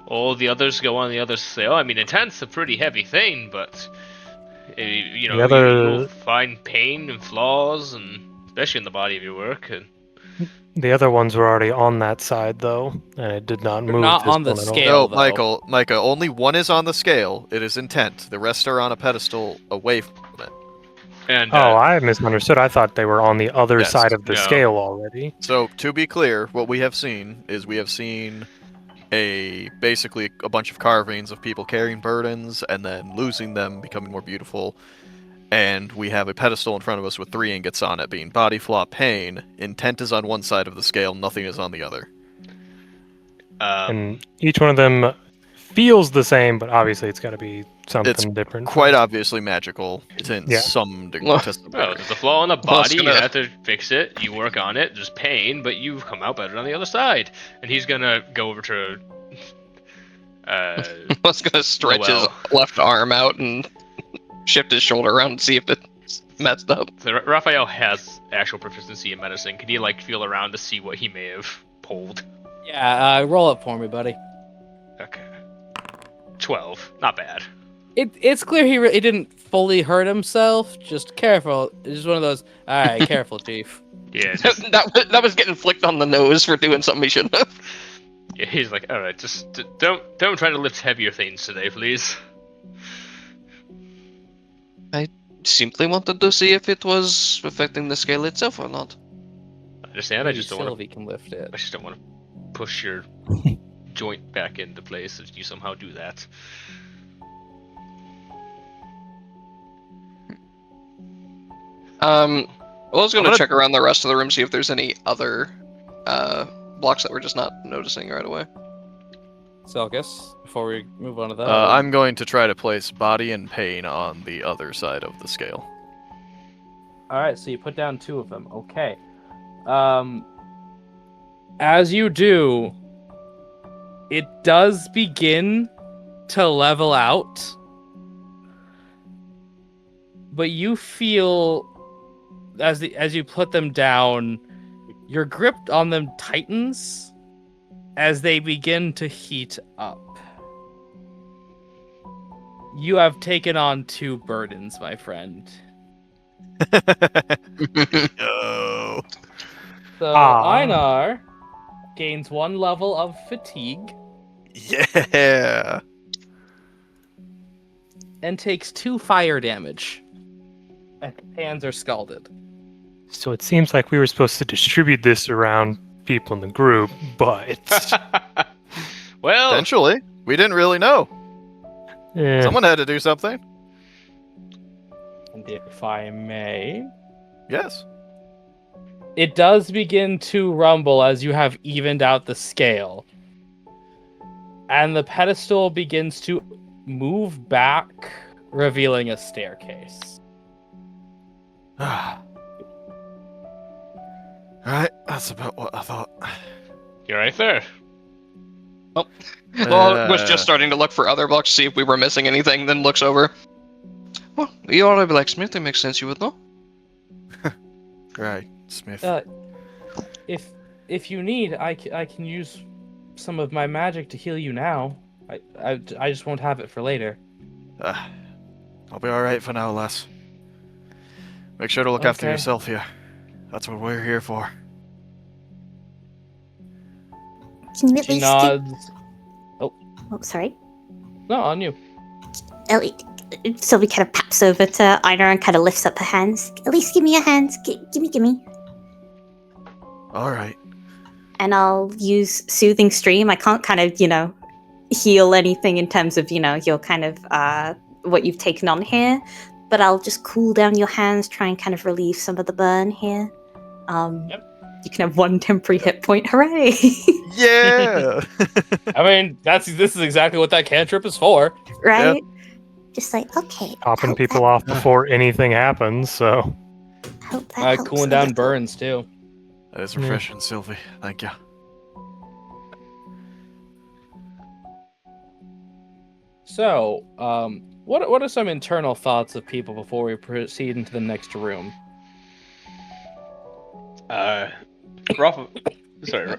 all the others go on the other scale. I mean, intent's a pretty heavy thing, but, you'll find pain and flaws, and especially in the body of your work. And The other ones were already on that side, though, and it did not move. not this on the one at all. scale. No, Micah, only one is on the scale. It is intent. The rest are on a pedestal away from it. And I misunderstood. I thought they were on the other Yes. side of the No. scale already. So, to be clear, what we have seen is basically a bunch of carvings of people carrying burdens and then losing them, becoming more beautiful. And we have a pedestal in front of us with 3 ingots on it, being body, flaw, pain. Intent is on one side of the scale, nothing is on the other. And each one of them feels the same, but obviously it's got to be something different. Quite obviously magical in some degree. Well, there's a flaw in the Well, it's body, you gonna- have to fix it, you work on it, there's pain, but you come out better on the other side. And he's gonna go over to I was gonna stretch well. his left arm out and shift his shoulder around and see if it's messed up. so Raphael has actual proficiency in medicine. Can he feel around to see what he may have pulled? Yeah, roll it for me, buddy. Okay. 12. Not bad. It's clear he didn't fully hurt himself. Just careful. It's just one of those. All right, careful, Chief. Yeah, that was getting flicked on the nose for doing something he shouldn't have. yeah, he's like, all right, just don't try to lift heavier things today, please. I simply wanted to see if it was affecting the scale itself or not. I understand. I Maybe just don't want Sylvie can lift it. to push your joint back into place if you somehow do that. I was I'm gonna gonna- check around the rest of the room, see if there's any other blocks that we're just not noticing right away. Selkis, before we move on to that. I'm going to try to place body and pain on the other side of the scale. All right, so you put down 2 of them. Okay. As you do, it does begin to level out. but you feel as you put them down, your grip on them tightens as they begin to heat up. You have taken on 2 burdens, my friend. No. So Ah. Einar gains 1 level of fatigue Yeah. and takes 2 fire damage. And his hands are scalded. So it seems like we were supposed to distribute this around people in the group, but Well, Potentially. We didn't really know. eh, Someone had to do something. And if I may, Yes. it does begin to rumble as you have evened out the scale. And the pedestal begins to move back, revealing a staircase. Alright, that's about what I thought. you're right there. Well, I was just starting to look for other blocks to see if we were missing anything, then looks over. Well, you are a blacksmith, it makes sense you would know. Right, Smith. If you need, I can use some of my magic to heal you now. I just won't have it for later. I'll be alright for now, Les. Make sure to look after Okay. yourself here. That's what we're here for. Can you at She least nods. Oh, sorry. No, on you. Sylvie kind of paps over to Einar and kind of lifts up her hands. At least give me your hands. Gimme. Alright. And I'll use Soothing Stream. I can't kind of, heal anything in terms of, your kind of, what you've taken on here. But I'll just cool down your hands, try and kind of relieve some of the burn here. Yep. You can have 1 temporary hit point. Hooray! Yeah! I mean, this is exactly what that cantrip is for. Right? Just like, okay. popping hope people that- off before anything happens, so Hope that helps Cooling a down little. burns too. That is refreshing, Sylvie. Thank you. So, what are some internal thoughts of people before we proceed into the next room?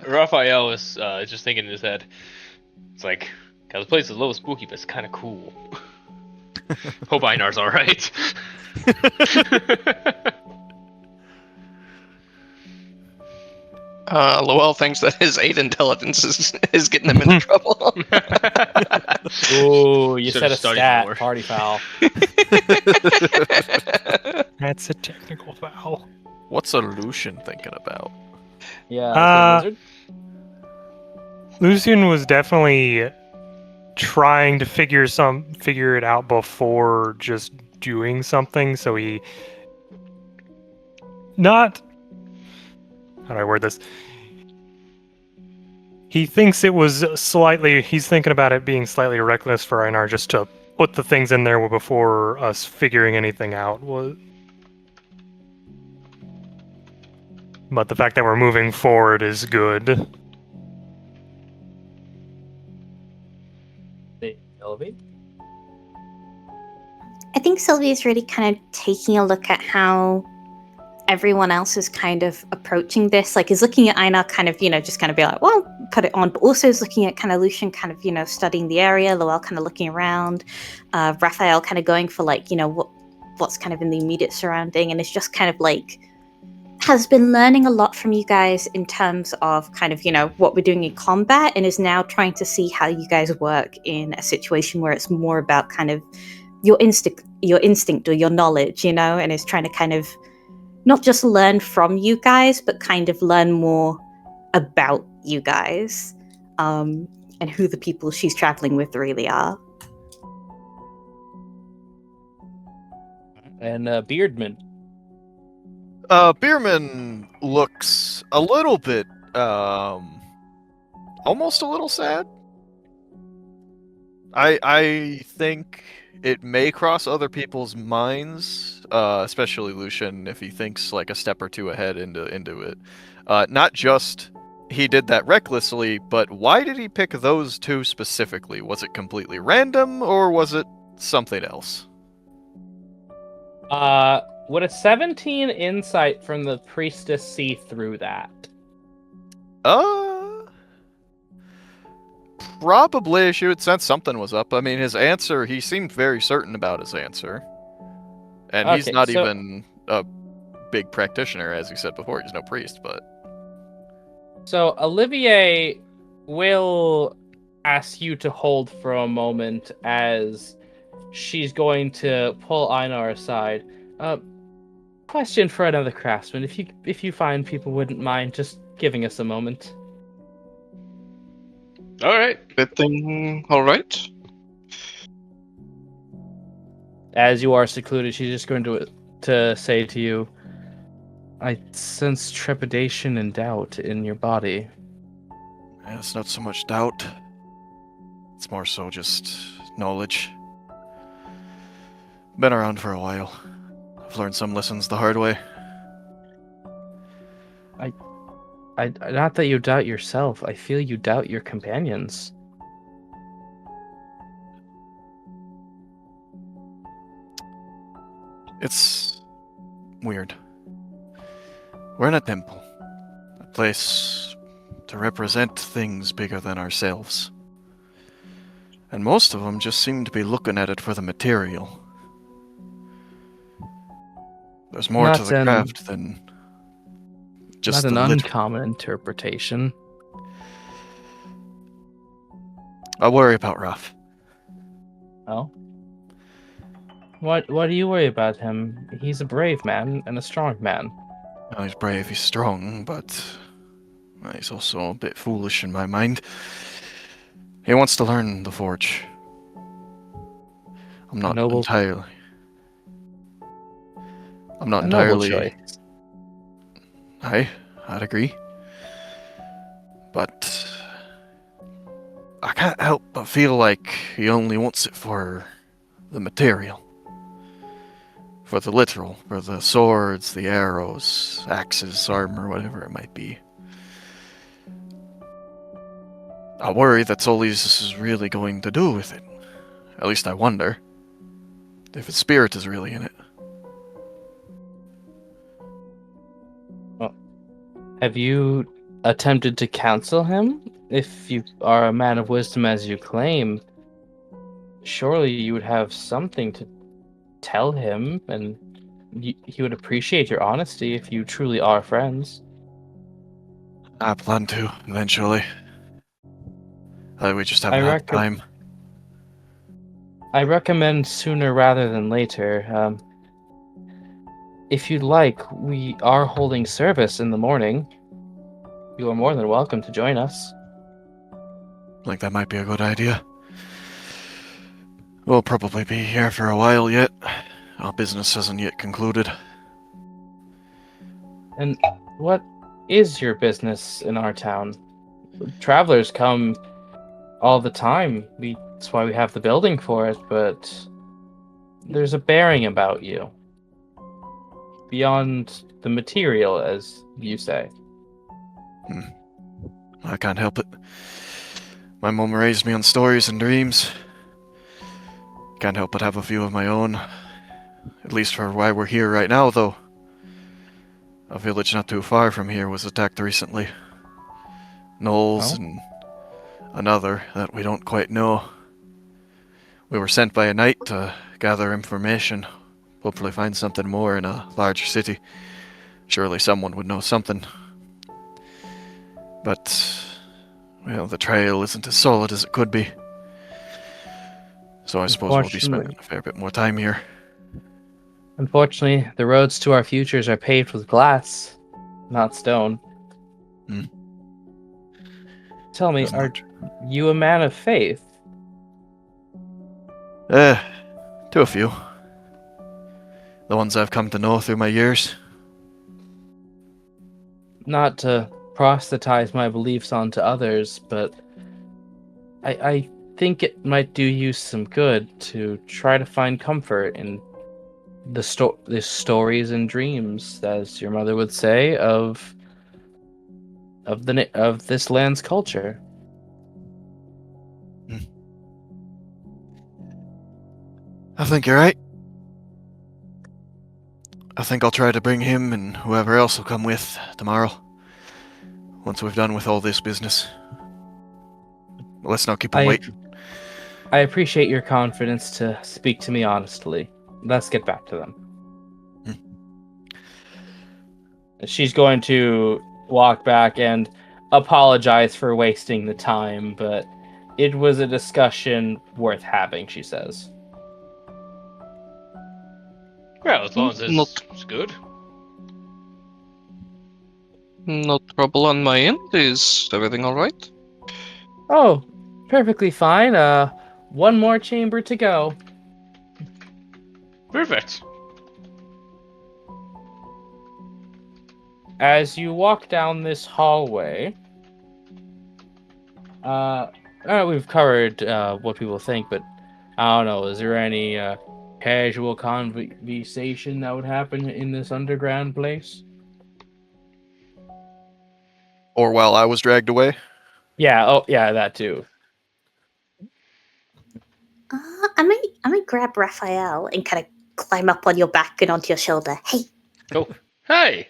Raphael is just thinking in his head. It's like, God, this place is a little spooky, but it's kind of cool. Hope Einar's all right. Lowell thinks that his 8 intelligence is getting him into trouble. Ooh, you Should've said a studied stat, more. party foul. that's a technical foul. What's a Lucian thinking about? Yeah, Uh, wizard. Lucian was definitely trying to figure it out before just doing something, so he not how do I word this? He thinks it was he's thinking about it being slightly reckless for Einar just to put the things in there before us figuring anything out. But the fact that we're moving forward is good. Olivie? I think Sylvie is really kind of taking a look at how everyone else is kind of approaching this. Like, is looking at Einar kind of, just kind of be like, well, put it on. But also is looking at kind of Lucian kind of, studying the area. Lowell kind of looking around. Raphael kind of going for like, what's kind of in the immediate surrounding. And it's just kind of like, has been learning a lot from you guys in terms of kind of, what we're doing in combat, and is now trying to see how you guys work in a situation where it's more about kind of your instinct or your knowledge, and is trying to kind of not just learn from you guys, but kind of learn more about you guys, and who the people she's traveling with really are. And Beardman. Bierman looks a little bit, almost a little sad. I think it may cross other people's minds, especially Lucian, if he thinks like a step or two ahead into it. Not just he did that recklessly, but why did he pick those 2 specifically? Was it completely random, or was it something else? Would a 17 insight from the priestess see through that? Probably she would sense something was up. I mean, his answer, he seemed very certain about his answer. And he's Okay, not so- even a big practitioner, as you said before. He's no priest, but... So Olivier will ask you to hold for a moment as she's going to pull Einar aside. Question for another craftsman. If you find people wouldn't mind just giving us a moment. All right. Everything all right? As you are secluded, she's just going to say to you, I sense trepidation and doubt in your body. Yeah, it's not so much doubt. It's more so just knowledge. Been around for a while. I've learned some lessons the hard way. Not that you doubt yourself. I feel you doubt your companions. It's weird. We're in a temple. A place to represent things bigger than ourselves. And most of them just seem to be looking at it for the material. There's more to Not the an- craft than just Not the an literal. uncommon interpretation. I worry about Raph. Oh? What do you worry about him? He's a brave man and a strong man. Well, he's brave, he's strong, but he's also a bit foolish in my mind. He wants to learn the forge. I'm not Noble- entirely. I'm not A noble entirely. choice. I'd agree. But I can't help but feel like he only wants it for the material. For the literal, for the swords, the arrows, axes, armor, whatever it might be. I worry that's all this is really going to do with it. At least I wonder if his spirit is really in it. Have you attempted to counsel him? If you are a man of wisdom as you claim, surely you would have something to tell him, and he would appreciate your honesty if you truly are friends. I plan to, eventually. We just I haven't had reckon- time. I recommend sooner rather than later. If you'd like, we are holding service in the morning. You are more than welcome to join us. Think that might be a good idea. We'll probably be here for a while yet. Our business hasn't yet concluded. And what is your business in our town? Travelers come all the time. That's why we have the building for it, but there's a bearing about you. Beyond the material, as you say. I can't help it. My mum raised me on stories and dreams. Can't help but have a few of my own. At least for why we're here right now, though. A village not too far from here was attacked recently. Knolls Oh? and another that we don't quite know. We were sent by a knight to gather information. Hopefully find something more in a large city. Surely someone would know something. But, well, the trail isn't as solid as it could be. So I suppose we'll be spending a fair bit more time here. Unfortunately, the roads to our futures are paved with glass, not stone. Hmm. Tell me, Doesn't are matter. you a man of faith? To a few. The ones I've come to know through my years. Not to proselytize my beliefs onto others, but I think it might do you some good to try to find comfort in the stories and dreams, as your mother would say, of this land's culture. I think you're right. I think I'll try to bring him and whoever else will come with tomorrow. Once we've done with all this business. Let's not keep him waiting. I appreciate your confidence to speak to me honestly. Let's get back to them. She's going to walk back and apologize for wasting the time, but it was a discussion worth having, she says. Well, as long as it's good. No trouble on my end. Is everything alright? Oh, perfectly fine. One more chamber to go. Perfect. As you walk down this hallway, we've covered what people think, but I don't know, is there any casual conversation that would happen in this underground place? Or while I was dragged away? Yeah, that too. I might grab Raphael and kind of climb up on your back and onto your shoulder. Hey, Cool. Hey!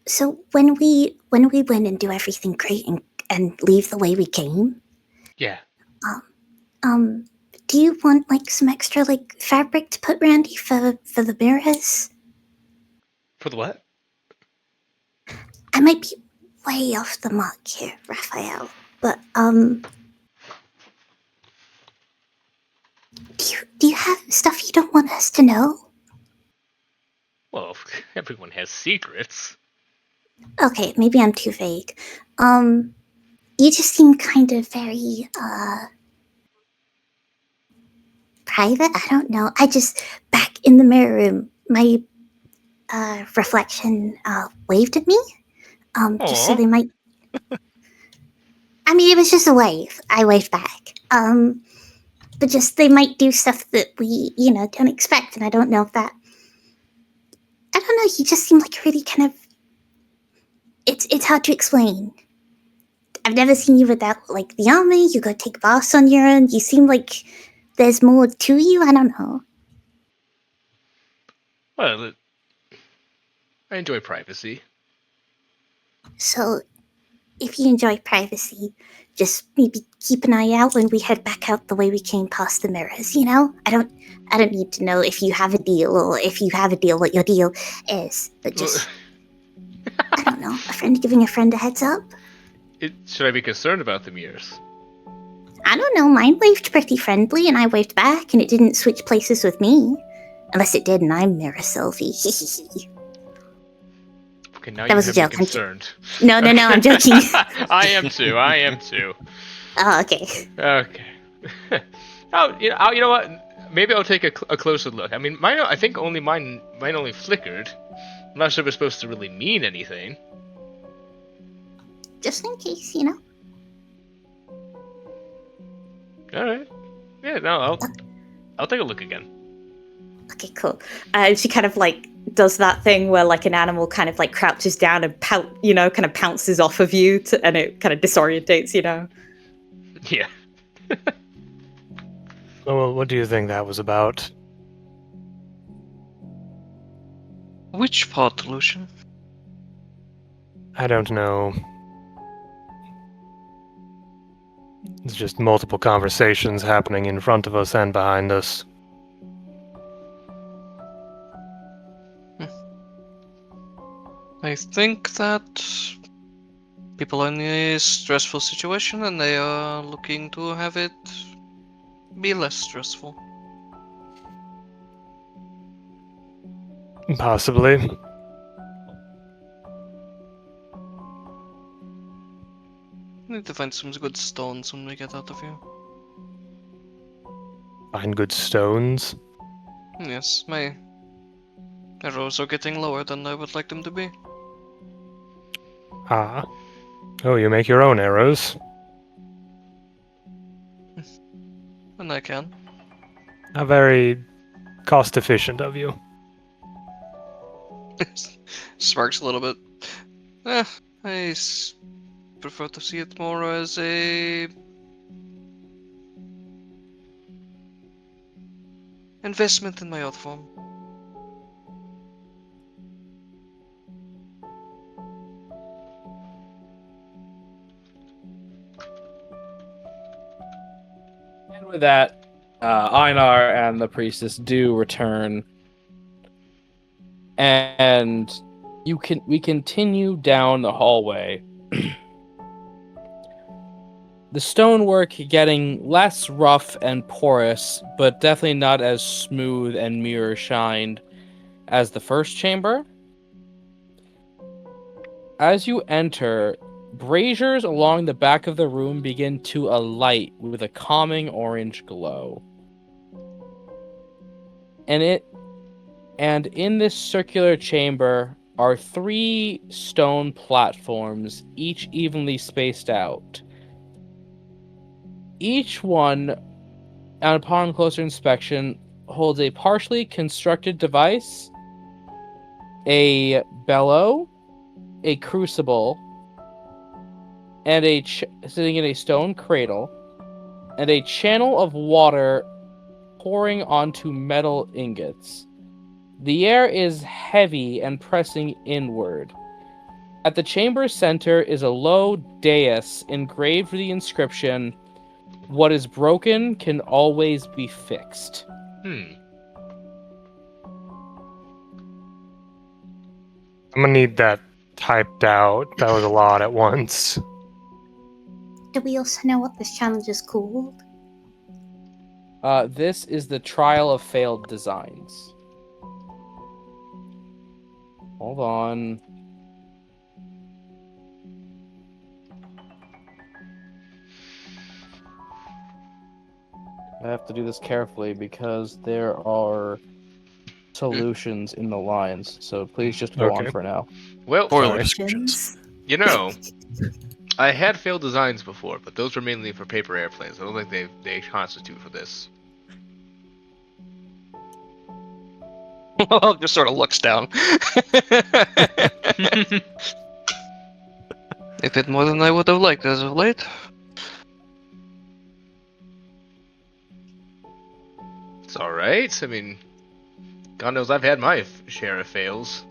so when we went and do everything great and leave the way we came, Yeah. do you want like some extra like fabric to put Randy for the mirrors? For the what? I might be way off the mark here, Raphael, but do you have stuff you don't want us to know? Well, everyone has secrets. Okay, maybe I'm too vague. You just seem kind of very private. I don't know. I just back in the mirror room, my reflection waved at me. Just so Aw. they might. I mean, it was just a wave. I waved back. But just they might do stuff that we, don't expect, and I don't know if that. I don't know. You just seem like a really kind of. It's hard to explain. I've never seen you without like the army. You go take baths on your own. You seem like there's more to you. I don't know. Well, I enjoy privacy. So, if you enjoy privacy, just maybe keep an eye out when we head back out the way we came past the mirrors. I don't need to know if you have a deal or if you have a deal what your deal is. But just, I don't know, a friend giving a friend a heads up. Should I be concerned about the mirrors? I don't know. Mine waved pretty friendly, and I waved back, and it didn't switch places with me, unless it did, and I'm Mirror Sylvie. Okay, now That was you a joke. have me concerned. No, I'm joking. I am too. Oh, okay. Okay. You know what? Maybe I'll take a closer look. I mean, I think mine only flickered. I'm not sure if it's supposed to really mean anything. Just in case, All right. Yeah, no, I'll take a look again. Okay, cool. She kind of like does that thing where like an animal kind of like crouches down and kind of pounces off of you, and it kind of disorientates, Yeah. Well, what do you think that was about? Which part, Lucian? I don't know. It's just multiple conversations happening in front of us and behind us. I think that people are in a stressful situation and they are looking to have it be less stressful. Possibly. Need to find some good stones when we get out of here. Find good stones. Yes, my arrows are getting lower than I would like them to be. Ah. Oh, you make your own arrows. When I can. How very cost efficient of you. Smirks a little bit. I prefer to see it more as a investment in my art form. And with that, Einar and the priestess do return, and we continue down the hallway. The stonework getting less rough and porous, but definitely not as smooth and mirror shined as the first chamber. As you enter, braziers along the back of the room begin to alight with a calming orange glow. And in this circular chamber are 3 stone platforms, each evenly spaced out. Each one, and upon closer inspection, holds a partially constructed device, a bellow, a crucible, and sitting in a stone cradle, and a channel of water pouring onto metal ingots. The air is heavy and pressing inward. At the chamber's center is a low dais engraved with the inscription, "What is broken can always be fixed." I'm gonna need that typed out. That was a lot at once. Do we also know what this challenge is called? This is the Trial of Failed Designs. Hold on. I have to do this carefully because there are solutions in the lines. So please just go on for now. Well, Spoiler sorry. descriptions. You know, I had failed designs before, but those were mainly for paper airplanes. I don't think they constitute for this. Well, just sort of looks down. They fit more than I would have liked as of late. It's alright. I mean, God knows I've had my share of fails.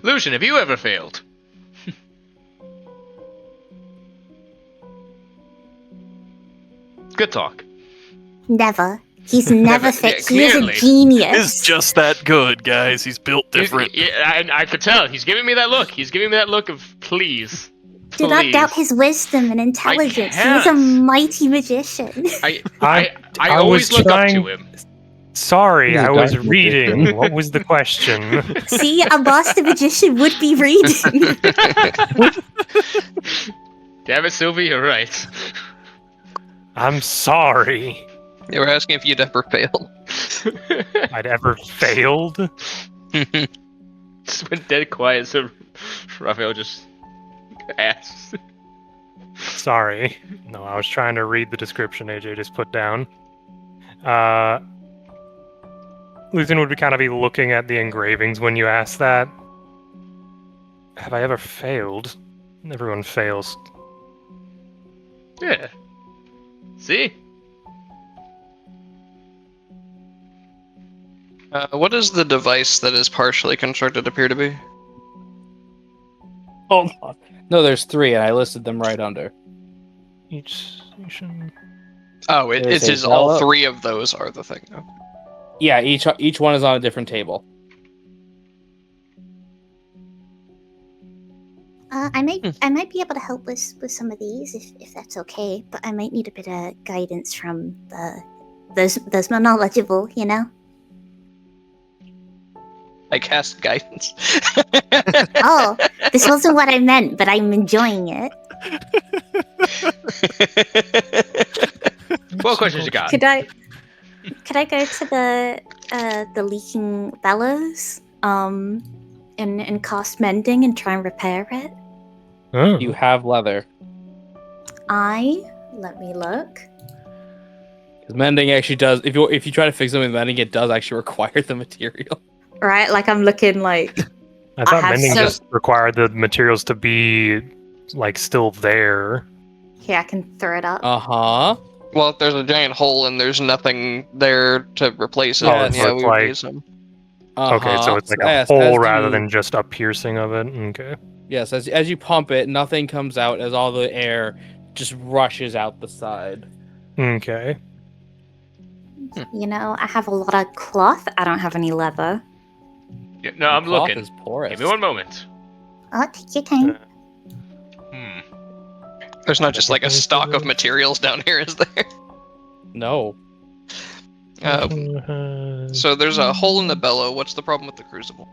Lucian, have you ever failed? Good talk. Never. He's never Never- fixed. yeah, He is a clearly. genius. He's just that good, guys. He's built different. I could tell. He's giving me that look. He's giving me that look of please. Do not Please. doubt his wisdom and intelligence. He is a can't. mighty magician. I I always was look trying- up to him. Sorry, He's a I was dungeon reading. magician. What was the question? See, a master magician would be reading. Damn it, Sylvie, you're right. I'm sorry. They were asking if you'd ever failed. I'd ever failed. Just went dead quiet, so Raphael just asks. Sorry. No, I was trying to read the description AJ just put down. Lucian would be kind of be looking at the engravings when you ask that. Have I ever failed? Everyone fails. Yeah. See? What does the device that is partially constructed appear to be? Hold on. No, there's 3, and I listed them right under. Each station. Oh, There's it a is all bellow. 3 of those are the thing. Oh. Yeah, each one is on a different table. I might be able to help with some of these if that's okay, but I might need a bit of guidance from those more knowledgeable, you know. I cast guidance. Oh, this wasn't what I meant, but I'm enjoying it. What questions you got? Could I go to the leaking bellows and cast mending and try and repair it? Oh. You have leather. Let me look. Because mending actually does. If you try to fix something with mending, it does actually require the material. Right, like I'm looking like I thought have mending some- just required the materials to be like still there. Here, I can throw it up. Uh-huh. Well, if there's a giant hole and there's nothing there to replace it, Yeah, then so yeah, it's we would like- use them. Okay, so Uh-huh. it's like a Yes, hole as rather you- than just a piercing of it. Okay. Yes, as you pump it, nothing comes out as all the air just rushes out the side. Okay. You know, I have a lot of cloth. I don't have any leather. Yeah, no, I'm Cloth looking. is porous. Give me 1 moment. Oh, take your time. Hmm. There's not just like a stock of materials down here, is there? No. So there's a hole in the bellow. What's the problem with the crucible?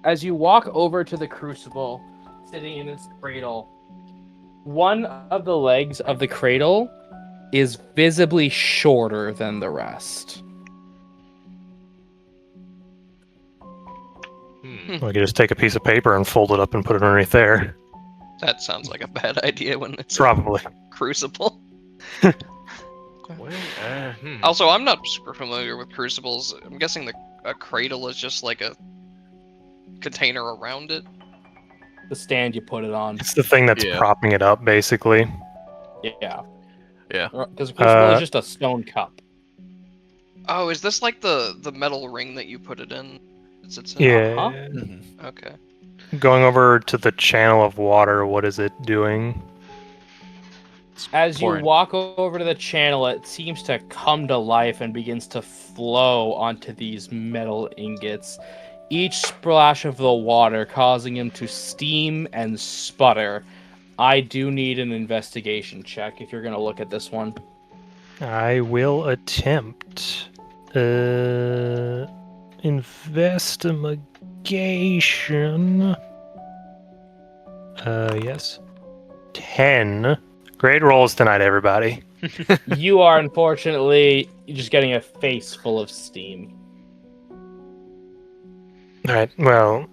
As you walk over to the crucible, sitting in its cradle, one of the legs of the cradle is visibly shorter than the rest. Hmm. We could just take a piece of paper and fold it up and put it underneath there. That sounds like a bad idea when it's Probably. a crucible. Well, Also, I'm not super familiar with crucibles. I'm guessing a cradle is just like a container around it. The stand you put it on. It's the thing that's Yeah. propping it up, basically. Yeah. Yeah. Because the crucible is just a stone cup. Oh, is this like the metal ring that you put it in? It sits in? Yeah. Uh-huh. Okay. Going over to the channel of water, what is it doing? As you Pouring. walk over to the channel, it seems to come to life and begins to flow onto these metal ingots. Each splash of the water causing him to steam and sputter. I do need an investigation check if you're going to look at this one. I will attempt. Investigation. Yes. 10. Great rolls tonight, everybody. You are unfortunately just getting a face full of steam. Alright, well,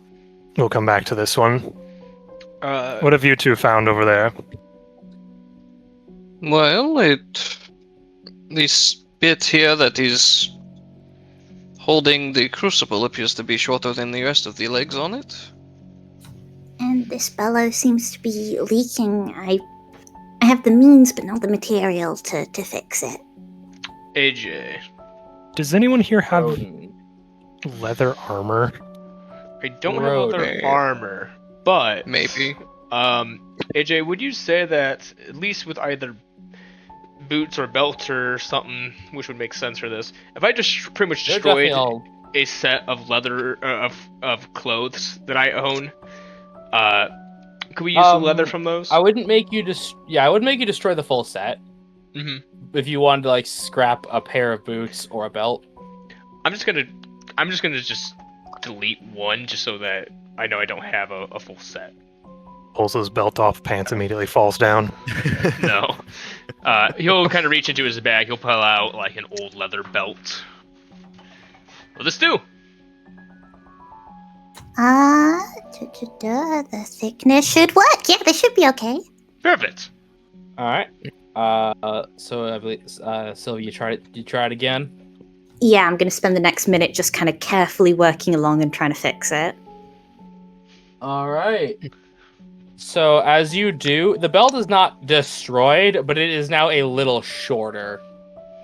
we'll come back to this one. What have you two found over there? Well, this bit here that is holding the crucible appears to be shorter than the rest of the legs on it. And this bellow seems to be leaking. I have the means, but not the material to fix it. AJ, Does anyone here have Rodin. leather armor? I don't have other Road. armor, but Maybe. AJ, would you say that at least with either boots or belt or something, which would make sense for this, if I just pretty much They're destroyed definitely all... a set of leather of clothes that I own, could we use the leather from those? I wouldn't make you I would make you destroy the full set hmm if you wanted to like scrap a pair of boots or a belt. I'm just gonna just delete one just so that I know I don't have a full set. Pulls his belt off, pants immediately falls down. No. He'll kind of reach into his bag. He'll pull out like an old leather belt. Will this do? The thickness should work. Yeah, this should be okay. Perfect. All right. So I believe Sylvia, you try it again. Yeah, I'm gonna spend the next minute just kind of carefully working along and trying to fix it. All right. So as you do, the belt is not destroyed, but it is now a little shorter,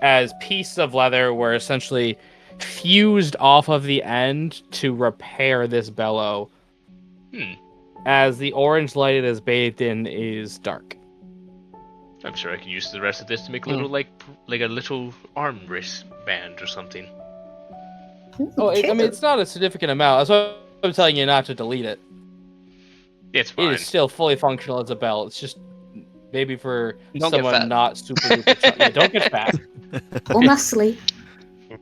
as pieces of leather were essentially fused off of the end to repair this bellow. As the orange light it is bathed in is dark. I'm sure I can use the rest of this to make a little like a little arm wristband or something. Oh, I mean, it's not a significant amount. That's why I'm telling you not to delete it. It's It fine. is still fully functional as a belt. It's just maybe for Don't get someone fat. not super duper chunky. Yeah, don't get fat. Or muscly.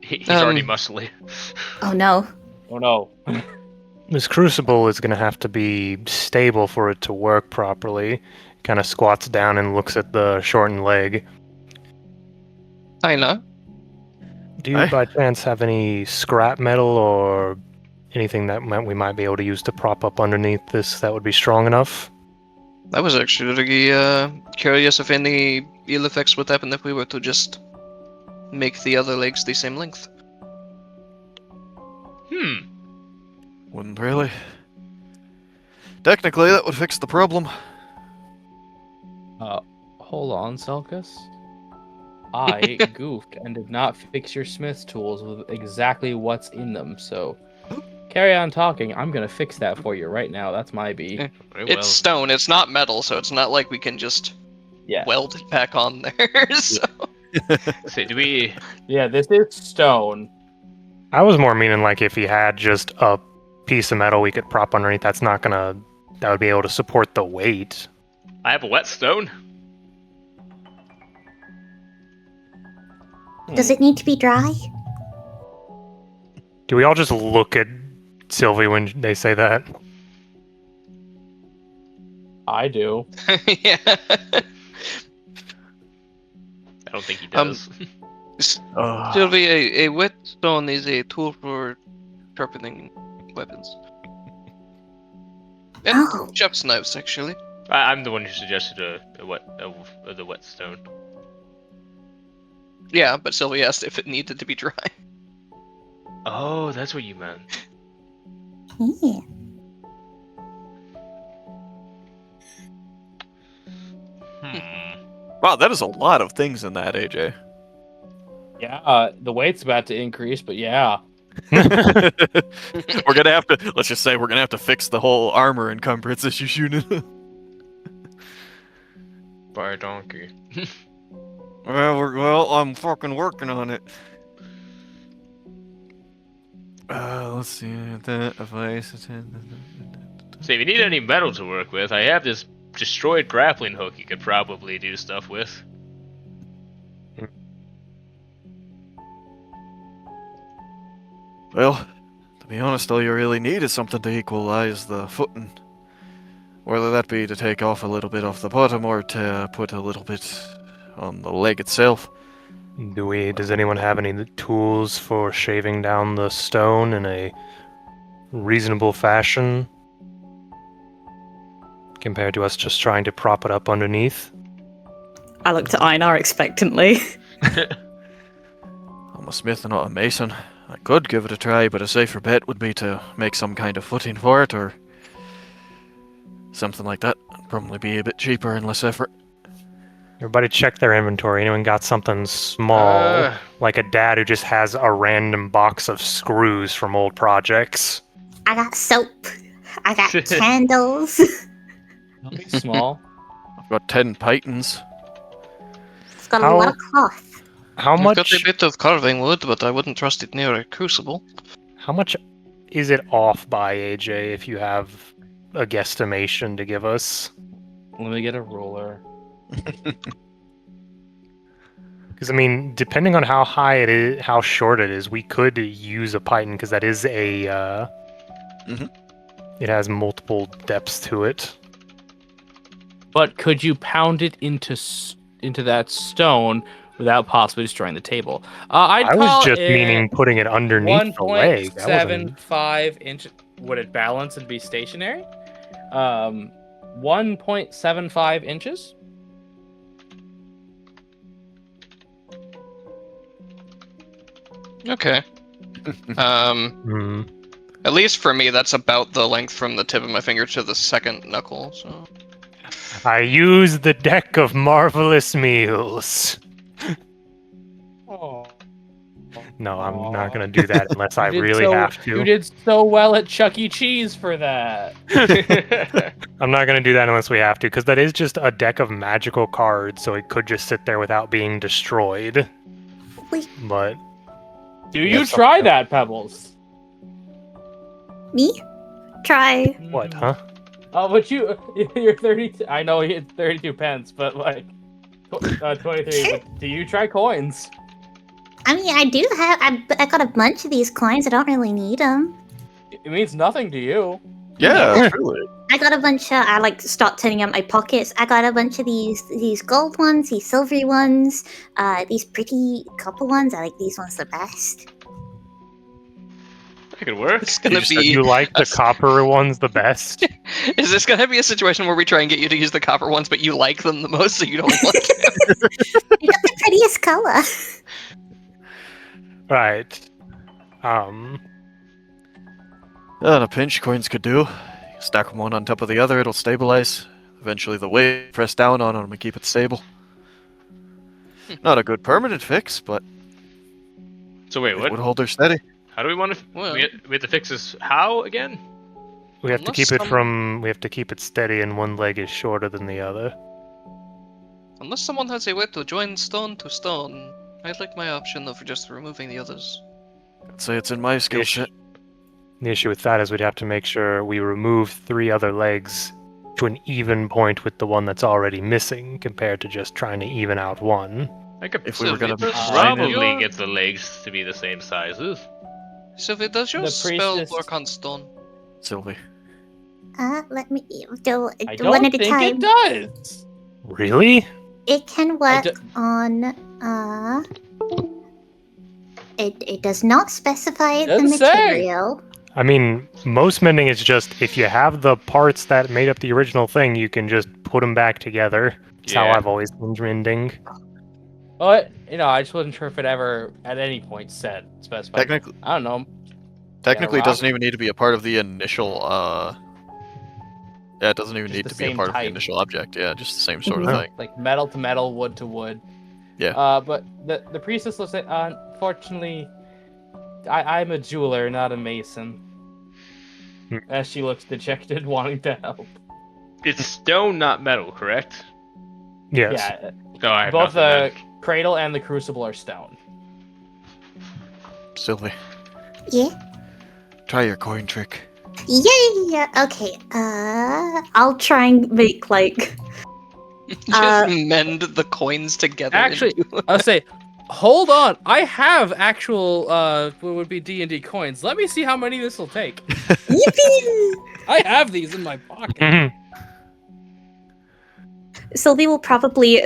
He's already muscly. Oh no. Oh no. This crucible is going to have to be stable for it to work properly. Kind of squats down and looks at the shortened leg. I know. Do you Aye. by chance have any scrap metal or anything that we might be able to use to prop up underneath this that would be strong enough? I was actually really curious if any ill effects would happen if we were to just make the other legs the same length. Hmm. Wouldn't really. Technically, that would fix the problem. Hold on, Selkus. I goofed and did not fix your smith's tools with exactly what's in them, so carry on talking. I'm gonna fix that for you right now. That's my beat. Very It's well. stone. It's not metal, so it's not like we can just Yeah. weld it back on there. So. So do we? Yeah, this is stone. I was more meaning like if he had just a piece of metal we could prop underneath, that would be able to support the weight. I have a whetstone. Does it need to be dry? Do we all just look at Sylvie when they say that? I do. Yeah. I don't think he does. Sylvie, a whetstone is a tool for sharpening weapons. And Oh. chef's knives, actually. I'm the one who suggested the whetstone. Yeah, but Sylvie asked if it needed to be dry. Oh, that's what you meant. Yeah. Wow, that is a lot of things in that, AJ. Yeah, the weight's about to increase, but yeah. We're gonna have to. Let's just say we're gonna have to fix the whole armor encumbrances you shooting. By a donkey. Well, I'm fucking working on it. Let's see. So if you need any metal to work with, I have this destroyed grappling hook you could probably do stuff with. Well, to be honest, all you really need is something to equalize the footing. Whether that be to take off a little bit off the bottom or to put a little bit on the leg itself. Does anyone have any tools for shaving down the stone in a reasonable fashion? Compared to us just trying to prop it up underneath? I looked at Einar expectantly. I'm a smith and not a mason. I could give it a try, but a safer bet would be to make some kind of footing for it, or something like that. It'd probably be a bit cheaper and less effort. Everybody check their inventory. Anyone got something small? Like a dad who just has a random box of screws from old projects. I got soap. I got candles. Don't be small. I've got 10 pythons. It's got a lot of cloth. How I've much? got a bit of carving wood, but I wouldn't trust it near a crucible. How much is it off by, AJ? If you have a guesstimation to give us, Let me get a ruler. because I mean, depending on how high it is, how short it is, we could use a python because that is a. It has multiple depths to it. But could you pound it into that stone without possibly destroying the table? I was just meaning putting it underneath the leg. That wasn't- 1.75 inches. Would it balance and be stationary? 1.75 inches. Okay. Hmm. At least for me, that's about the length from the tip of my finger to the second knuckle. So. I use the deck of marvelous meals. Oh. No, I'm not gonna do that unless I really have to. You did so well at Chuck E. Cheese for that. I'm not gonna do that unless we have to, because that is just a deck of magical cards, so it could just sit there without being destroyed. Wait. But Do you That's try okay. that, Pebbles? Me? Try. what, huh? Oh, but you're 32. I know it's 32 pence, but like 23. But do you try coins? I mean, I do have. I got a bunch of these coins. I don't really need them. It means nothing to you. Yeah, truly. I got a bunch of. I like to start turning out my pockets. I got a bunch of these gold ones, these silvery ones, these pretty copper ones. I like these ones the best. That could work. It's gonna So be. you like the copper ones the best? Is this gonna be a situation where we try and get you to use the copper ones, but you like them the most, so you don't like them? You got the prettiest color. Right. In a pinch, coins could do. Stack them one on top of the other, it'll stabilize. Eventually the weight press down on them and keep it stable. Not a good permanent fix, but So wait, it what? would hold her steady. How do we want to? Well- we have to fix this. How again? We have to Unless keep it some- from. We have to keep it steady, and one leg is shorter than the other. Unless someone has a way to join stone to stone, I'd like my option of just removing the others. I'd say it's in my skill Ish. set. The issue with that is we'd have to make sure we remove 3 other legs to an even point with the one that's already missing, compared to just trying to even out one. I could If we were gonna probably your- get the legs to be the same sizes. Sylvie, does your The spell priestess- work on stone? Sylvie. Let me do I one don't at a think time. it does. Really? It can I work on it does not specify the Doesn't say. material. I mean, most mending is just if you have the parts that made up the original thing, you can just put them back together. That's how Yeah. I've always been mending. But I just wasn't sure if it ever at any point said specified. Technically, I don't know. technically, it rock. doesn't even need to be a part of the initial. Yeah, it doesn't even Just need the to be a same part of type. the initial object. Yeah, just the same sort of Mhm. thing. Like metal to metal, wood to wood. Yeah. But the priestess looks like, unfortunately, I'm a jeweler, not a mason. Hmm. As she looks dejected, wanting to help. It's stone, not metal, correct? Yes. Yeah, No, I have both nothing the cradle and the crucible are stone. Sylvie, Yeah. try your coin trick. Yeah. Okay. I'll try and make like. Just mend the coins together. Actually, into- I'll say, hold on. I have actual what would be D&D coins. Let me see how many this will take. Yippee! I have these in my pocket. Mhm. Sylvie will probably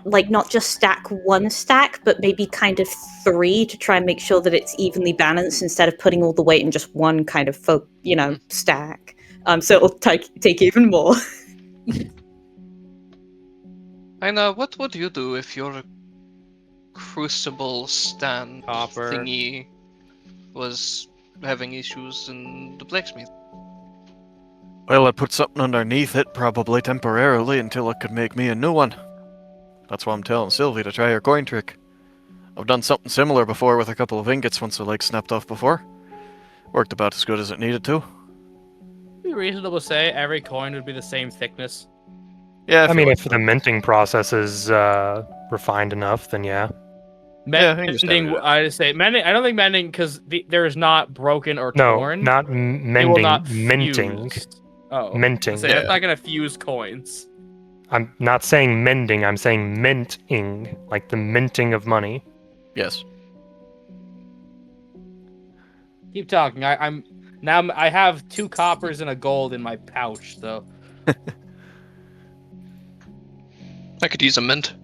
like not just stack one stack, but maybe kind of 3 to try and make sure that it's evenly balanced instead of putting all the weight in just one kind of stack. So it'll take even more. Aina, what would you do if your crucible stand Copper. thingy was having issues in the blacksmith? Well, I'd put something underneath it, probably temporarily, until it could make me a new one. That's why I'm telling Sylvie to try her coin trick. I've done something similar before with a couple of ingots once the leg snapped off before. Worked about as good as it needed to. Be reasonable to say every coin would be the same thickness. Yeah, I mean, if the minting process is refined enough, then yeah. Yeah, I think it's Mending, standard. I say mending. I don't think mending because there is not broken or No, torn. not It will mending. not Minting. fuse. Oh, Minting. Say, Yeah. It's not gonna fuse coins. I'm not saying mending. I'm saying minting, like the minting of money. Yes. Keep talking. I have 2 coppers and a gold in my pouch, so I could use a mint.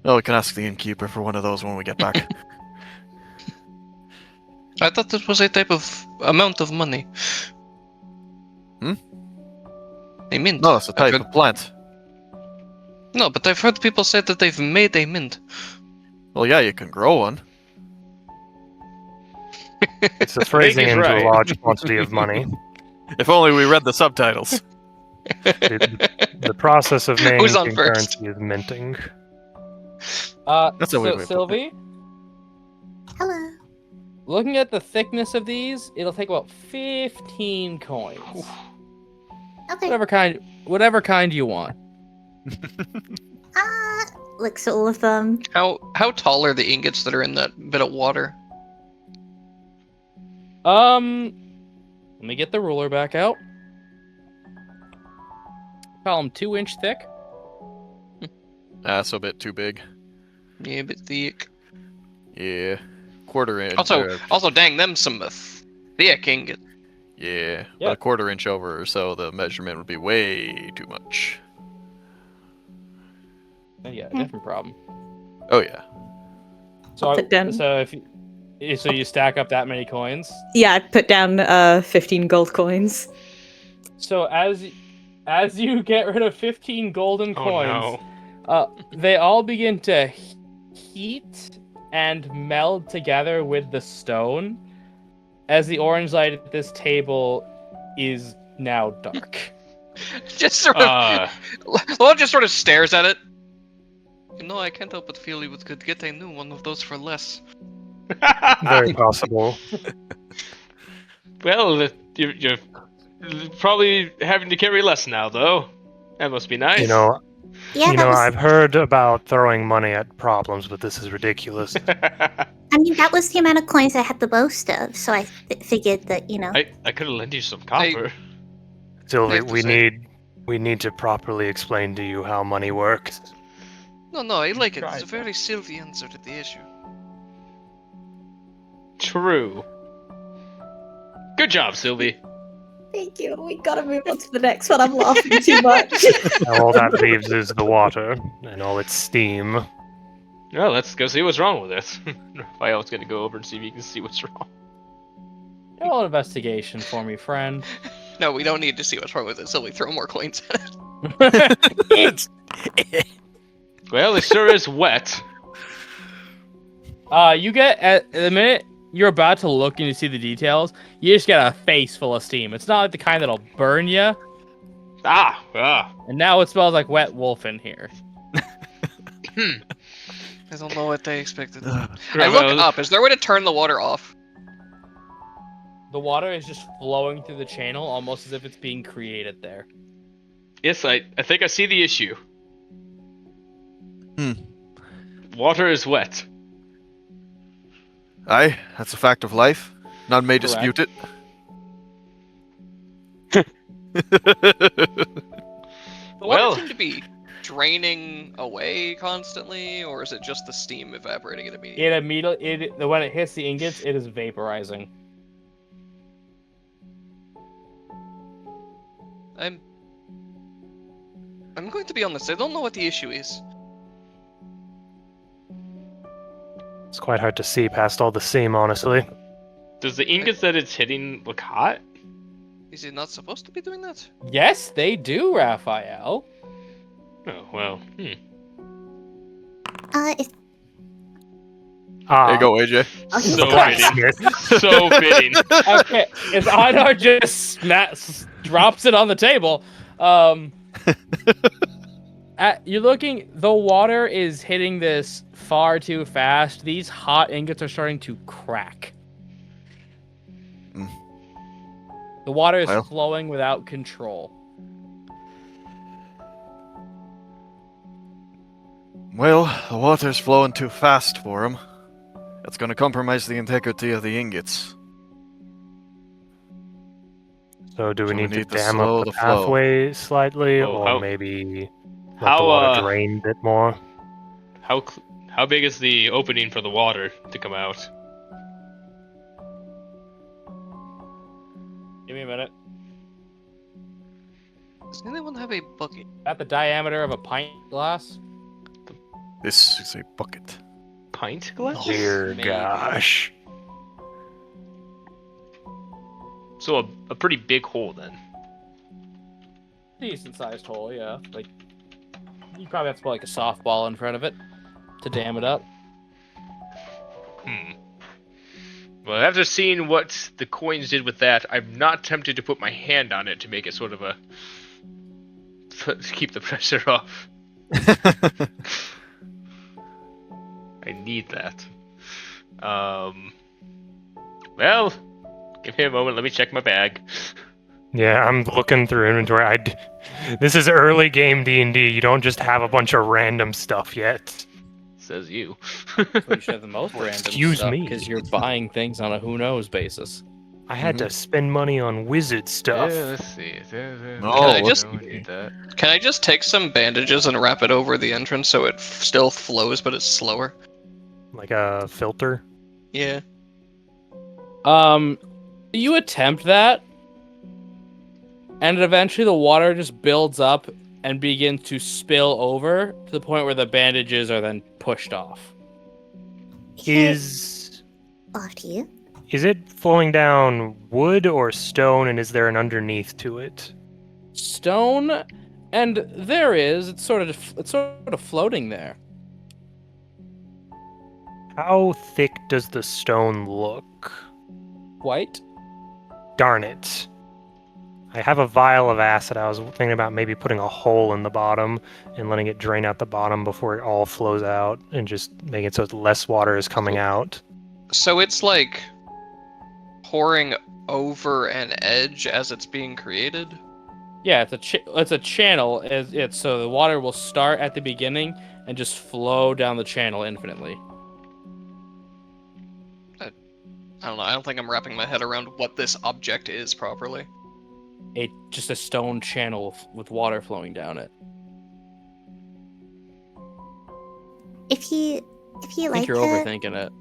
Oh, we can ask the innkeeper for one of those when we get back. I thought this was a type of amount of money. Hmm? A mint. No, it's a type I've of plant. No, but I've heard people say that they've made a mint. Well, yeah, you can grow one. It's a phrasing is into right. a large quantity of money. If only we read the subtitles. The process of Who's on making first? currency is minting. That's a weird way of putting it. Sylvie, Hello. looking at the thickness of these, it'll take about 15 coins. Okay. Whatever kind you want. Looks at all of them. How tall are the ingots that are in that bit of water? Let me get the ruler back out. Call them 2-inch thick. That's a bit too big. Yeah, a bit thick. Yeah. Quarter inch. Also, dang them some thick ingot. Yeah. But Yep. a quarter inch over or so, the measurement would be way too much. Yeah, different problem. Oh, yeah. So, put down- so you stack up that many coins. Yeah, I put down 15 gold coins. So as you get rid of 15 golden Oh coins, no. they all begin to heat and meld together with the stone, as the orange light at this table is now dark. Just sort of, Lon just sort of stares at it. You know, I can't help but feel you could get a new one of those for less. Very possible. Well, you're probably having to carry less now, though. That must be nice. Yeah, I've heard about throwing money at problems, but this is ridiculous. I mean, that was the amount of coins I had the most of, so I figured that, I could have lent you some copper. Sylvie, we need to properly explain to you how money works. No, I like it. It's a very Sylvie answer to the issue. True. Good job, Sylvie. Thank you. We gotta move on to the next one. I'm laughing too much. All that leaves is the water and all its steam. Well, let's go see what's wrong with it. Violet's gonna go over and see if you can see what's wrong. Roll investigation for me, friend. No, we don't need to see what's wrong with it, so we throw more coins at it. Well, it sure is wet. You get, at the minute you're about to look and you see the details, you just get a face full of steam. It's not like the kind that'll burn you. And now it smells like wet wolf in here. I don't know what they expected. I look up. Is there a way to turn the water off? The water is just flowing through the channel, almost as if it's being created there. Yes, I think I see the issue. Water is wet. Aye, that's a fact of life. None may dispute it. The water seemed to be draining away constantly, or is it just the steam evaporating it immediately? When it hits the ingots, it is vaporizing. I'm going to be honest, I don't know what the issue is. It's quite hard to see past all the steam, honestly. Does the ingots that it's hitting look hot? Is it not supposed to be doing that? Yes, they do, Raphael. Oh, well, There you go, AJ. So fitting. Okay, if Einar just drops it on the table, you're looking, the water is hitting this far too fast. These hot ingots are starting to crack. The water is flowing without control. Well, the water's flowing too fast for him. That's going to compromise the integrity of the ingots. So do we need to dam up the pathway slightly, or maybe let the water drain a bit more? How big is the opening for the water to come out? Give me a minute. Does anyone have a bucket? At the diameter of a pint glass? This is a bucket. Pint glass? Dear gosh. So a pretty big hole then. Decent sized hole, yeah. Like, you probably have to put like a softball in front of it to dam it up. Well, after seeing what the coins did with that, I'm not tempted to put my hand on it to make it sort of to keep the pressure off. I need that. Well, give me a moment. Let me check my bag. Yeah, I'm looking through inventory. This is early game D&D. You don't just have a bunch of random stuff yet. Says you. So you should have the most random stuff, because you're buying things on a who knows basis. I had to spend money on wizard stuff. Yeah, let's see. Can I just take some bandages and wrap it over the entrance so it still flows, but it's slower? Like a filter? Yeah. You attempt that, and eventually the water just builds up and begins to spill over to the point where the bandages are then pushed off. Is After you. Is it flowing down wood or stone, and is there an underneath to it? Stone, and there is. It's sort of floating there. How thick does the stone look? quite. Darn it. I have a vial of acid. I was thinking about maybe putting a hole in the bottom and letting it drain out the bottom before it all flows out and just making it so less water is coming out. So it's like pouring over an edge as it's being created? Yeah, it's a channel. So the water will start at the beginning and just flow down the channel infinitely. I don't know. I don't think I'm wrapping my head around what this object is properly. Just a stone channel with water flowing down it. If you I think like you're overthinking it.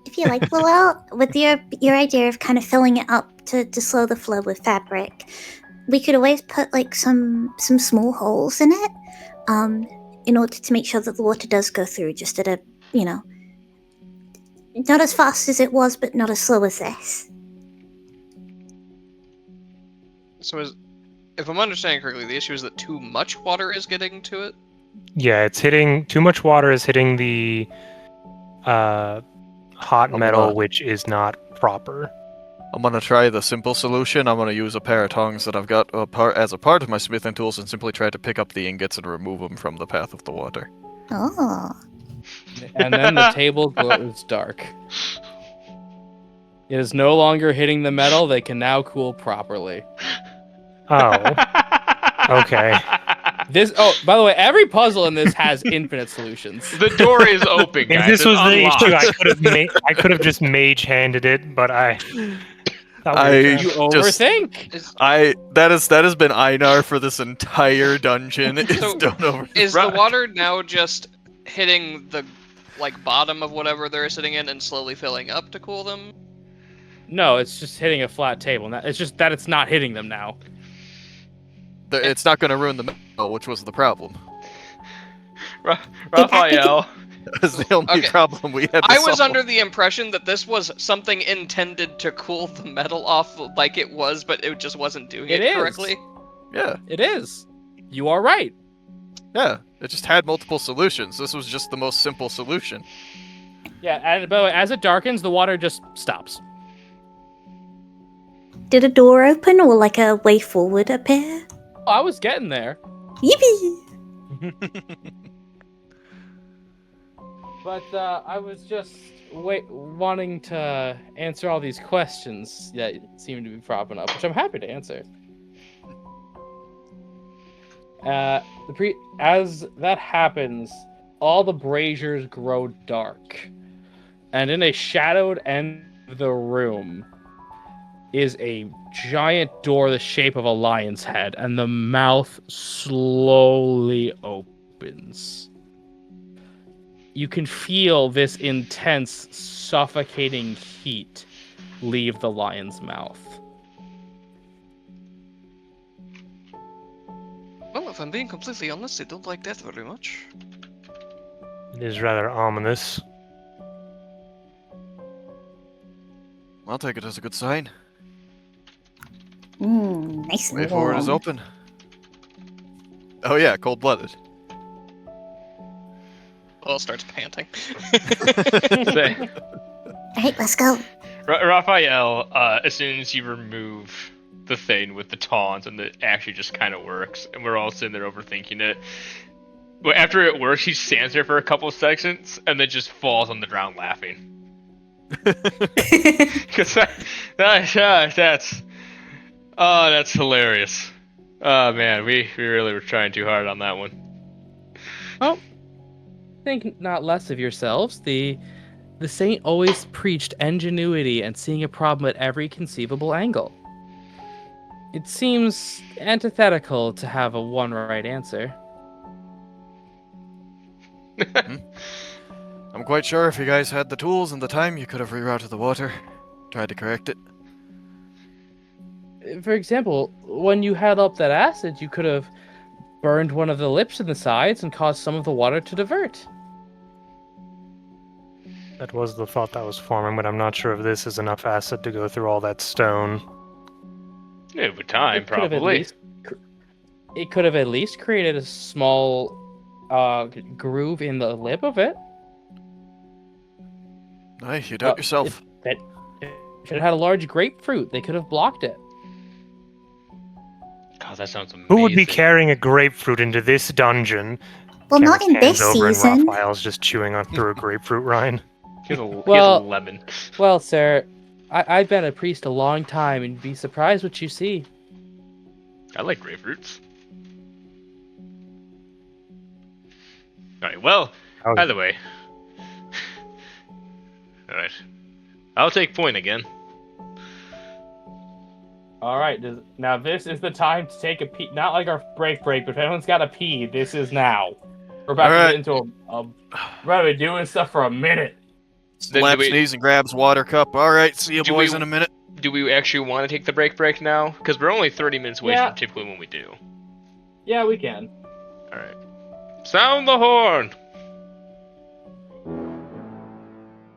if you like, well, with your idea of kind of filling it up to slow the flow with fabric, we could always put like some small holes in it, in order to make sure that the water does go through, just at a, not as fast as it was, but not as slow as this. So if I'm understanding correctly, the issue is that too much water is getting to it? Yeah, it's hitting... Too much water is hitting the hot metal, which is not proper. I'm gonna try the simple solution. I'm gonna use a pair of tongs that I've got as a part of my smithing tools and simply try to pick up the ingots and remove them from the path of the water. Oh. And then the table glows dark. It is no longer hitting the metal. They can now cool properly. Oh. Okay. By the way, every puzzle in this has infinite solutions. The door is open, guys. If this was the unlocked. issue, I could have just mage-handed it, but You Just- overthink. That has been Einar for this entire dungeon. It's So, done over. Is the water now just hitting the bottom of whatever they're sitting in and slowly filling up to cool them? No, it's just hitting a flat table. It's just that it's not hitting them now. It's not going to ruin the metal, which was the problem. Raphael. That's the only Okay. problem we had. I was under the impression that this was something intended to cool the metal off like it was, but it just wasn't doing It it is. correctly. Yeah, It is. You are right. yeah. It just had multiple solutions. This was just the most simple solution. Yeah, and by the way, as it darkens, the water just stops. Did a door open or like a way forward appear? Oh, I was getting there. Yippee! But I was just wanting to answer all these questions that seem to be propping up, which I'm happy to answer. As that happens, all the braziers grow dark, and in a shadowed end of the room is a giant door the shape of a lion's head, and the mouth slowly opens. You can feel this intense, suffocating heat leave the lion's mouth. Well, if I'm being completely honest, I don't like death very much. It is rather ominous. I'll take it as a good sign. Nice and Way forward is warm. open. Oh yeah, cold-blooded. Well, starts panting. Say, Alright, let's go. Raphael, as soon as you remove the thing with the taunt and it actually just kind of works, and we're all sitting there overthinking it. But after it works, he stands there for a couple of seconds and then just falls on the ground laughing. Because that's hilarious. Oh man, we really were trying too hard on that one. Oh, think not less of yourselves. The saint always preached ingenuity and seeing a problem at every conceivable angle. It seems antithetical to have a one right answer. I'm quite sure if you guys had the tools and the time, you could have rerouted the water. Tried to correct it. For example, when you had up that acid, you could have burned one of the lips in the sides and caused some of the water to divert. That was the thought that was forming, but I'm not sure if this is enough acid to go through all that stone. Yeah, with time, It could have at probably. least- It could have at least created a small groove in the lip of it. Aye, you doubt yourself. Should have had a large grapefruit. They could have blocked it. God, that sounds amazing. Who would be carrying a grapefruit into this dungeon? Well, not Kenneth in this hands over season. and Raphael's just chewing on through a grapefruit rind. He has a Well- lemon. Well, sir, I've been a priest a long time, and you'd be surprised what you see. I like grapefruits. Alright, well, Oh. either way. Alright. I'll take point again. All right, now this is the time to take a pee. Not like our break, but if anyone's got to pee, this is now. We're about to get into we're about to be doing stuff for a minute. Then Slap, sneeze, and grabs water cup. All right, see you Do boys we- in a minute. Do we actually want to take the break now? Because we're only 30 minutes away Yeah. from typically when we do. Yeah, we can. Alright. Sound the horn!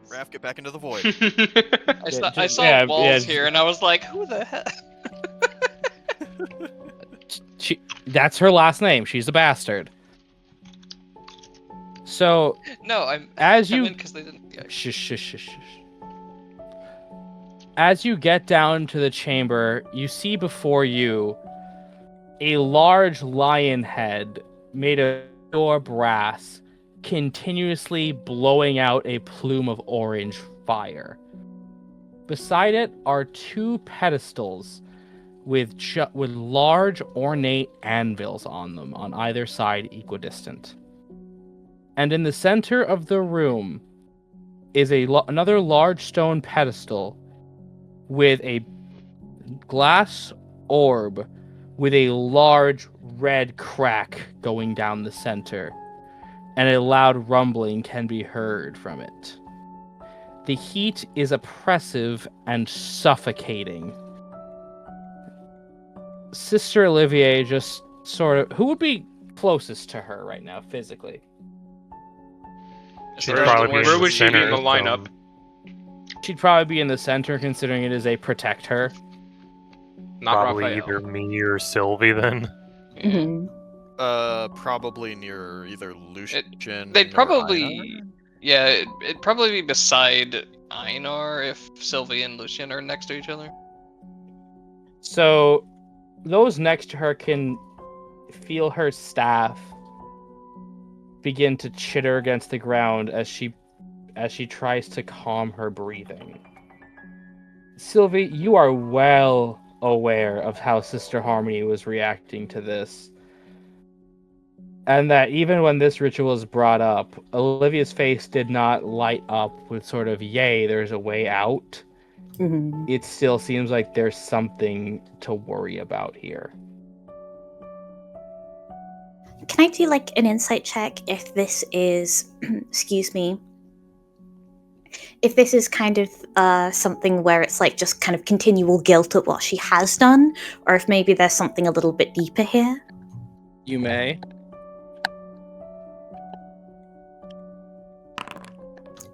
Raph, get back into the void. I saw yeah, Walls yeah. here, and I was like, who the hell? That's her last name. She's a bastard. So, No, I'm. as I'm you in 'cause they didn't. Yeah. Shush. As you get down to the chamber, you see before you a large lion head made of pure brass continuously blowing out a plume of orange fire. Beside it are two pedestals with large ornate anvils on them on either side equidistant. And in the center of the room is another large stone pedestal with a glass orb with a large red crack going down the center, and a loud rumbling can be heard from it. The heat is oppressive and suffocating. Sister Olivie just sort of... Who would be closest to her right now, physically? Where would she be in the center, lineup? She'd probably be in the center, considering it is a protect her. Not Probably Raphael. either me or Sylvie then. Mhm. Probably near either Lucian. They'd or probably. Einar. Yeah, it'd probably be beside Einar if Sylvie and Lucian are next to each other. So, those next to her can feel her staff begin to chitter against the ground as she tries to calm her breathing. Sylvie, you are well aware of how Sister Harmony was reacting to this. And that even when this ritual is brought up, Olivia's face did not light up with sort of, yay, there's a way out. Mhm. It still seems like there's something to worry about here. Can I do like an insight check if this is, excuse me, if this is kind of something where it's like just kind of continual guilt at what she has done, or if maybe there's something a little bit deeper here? You may.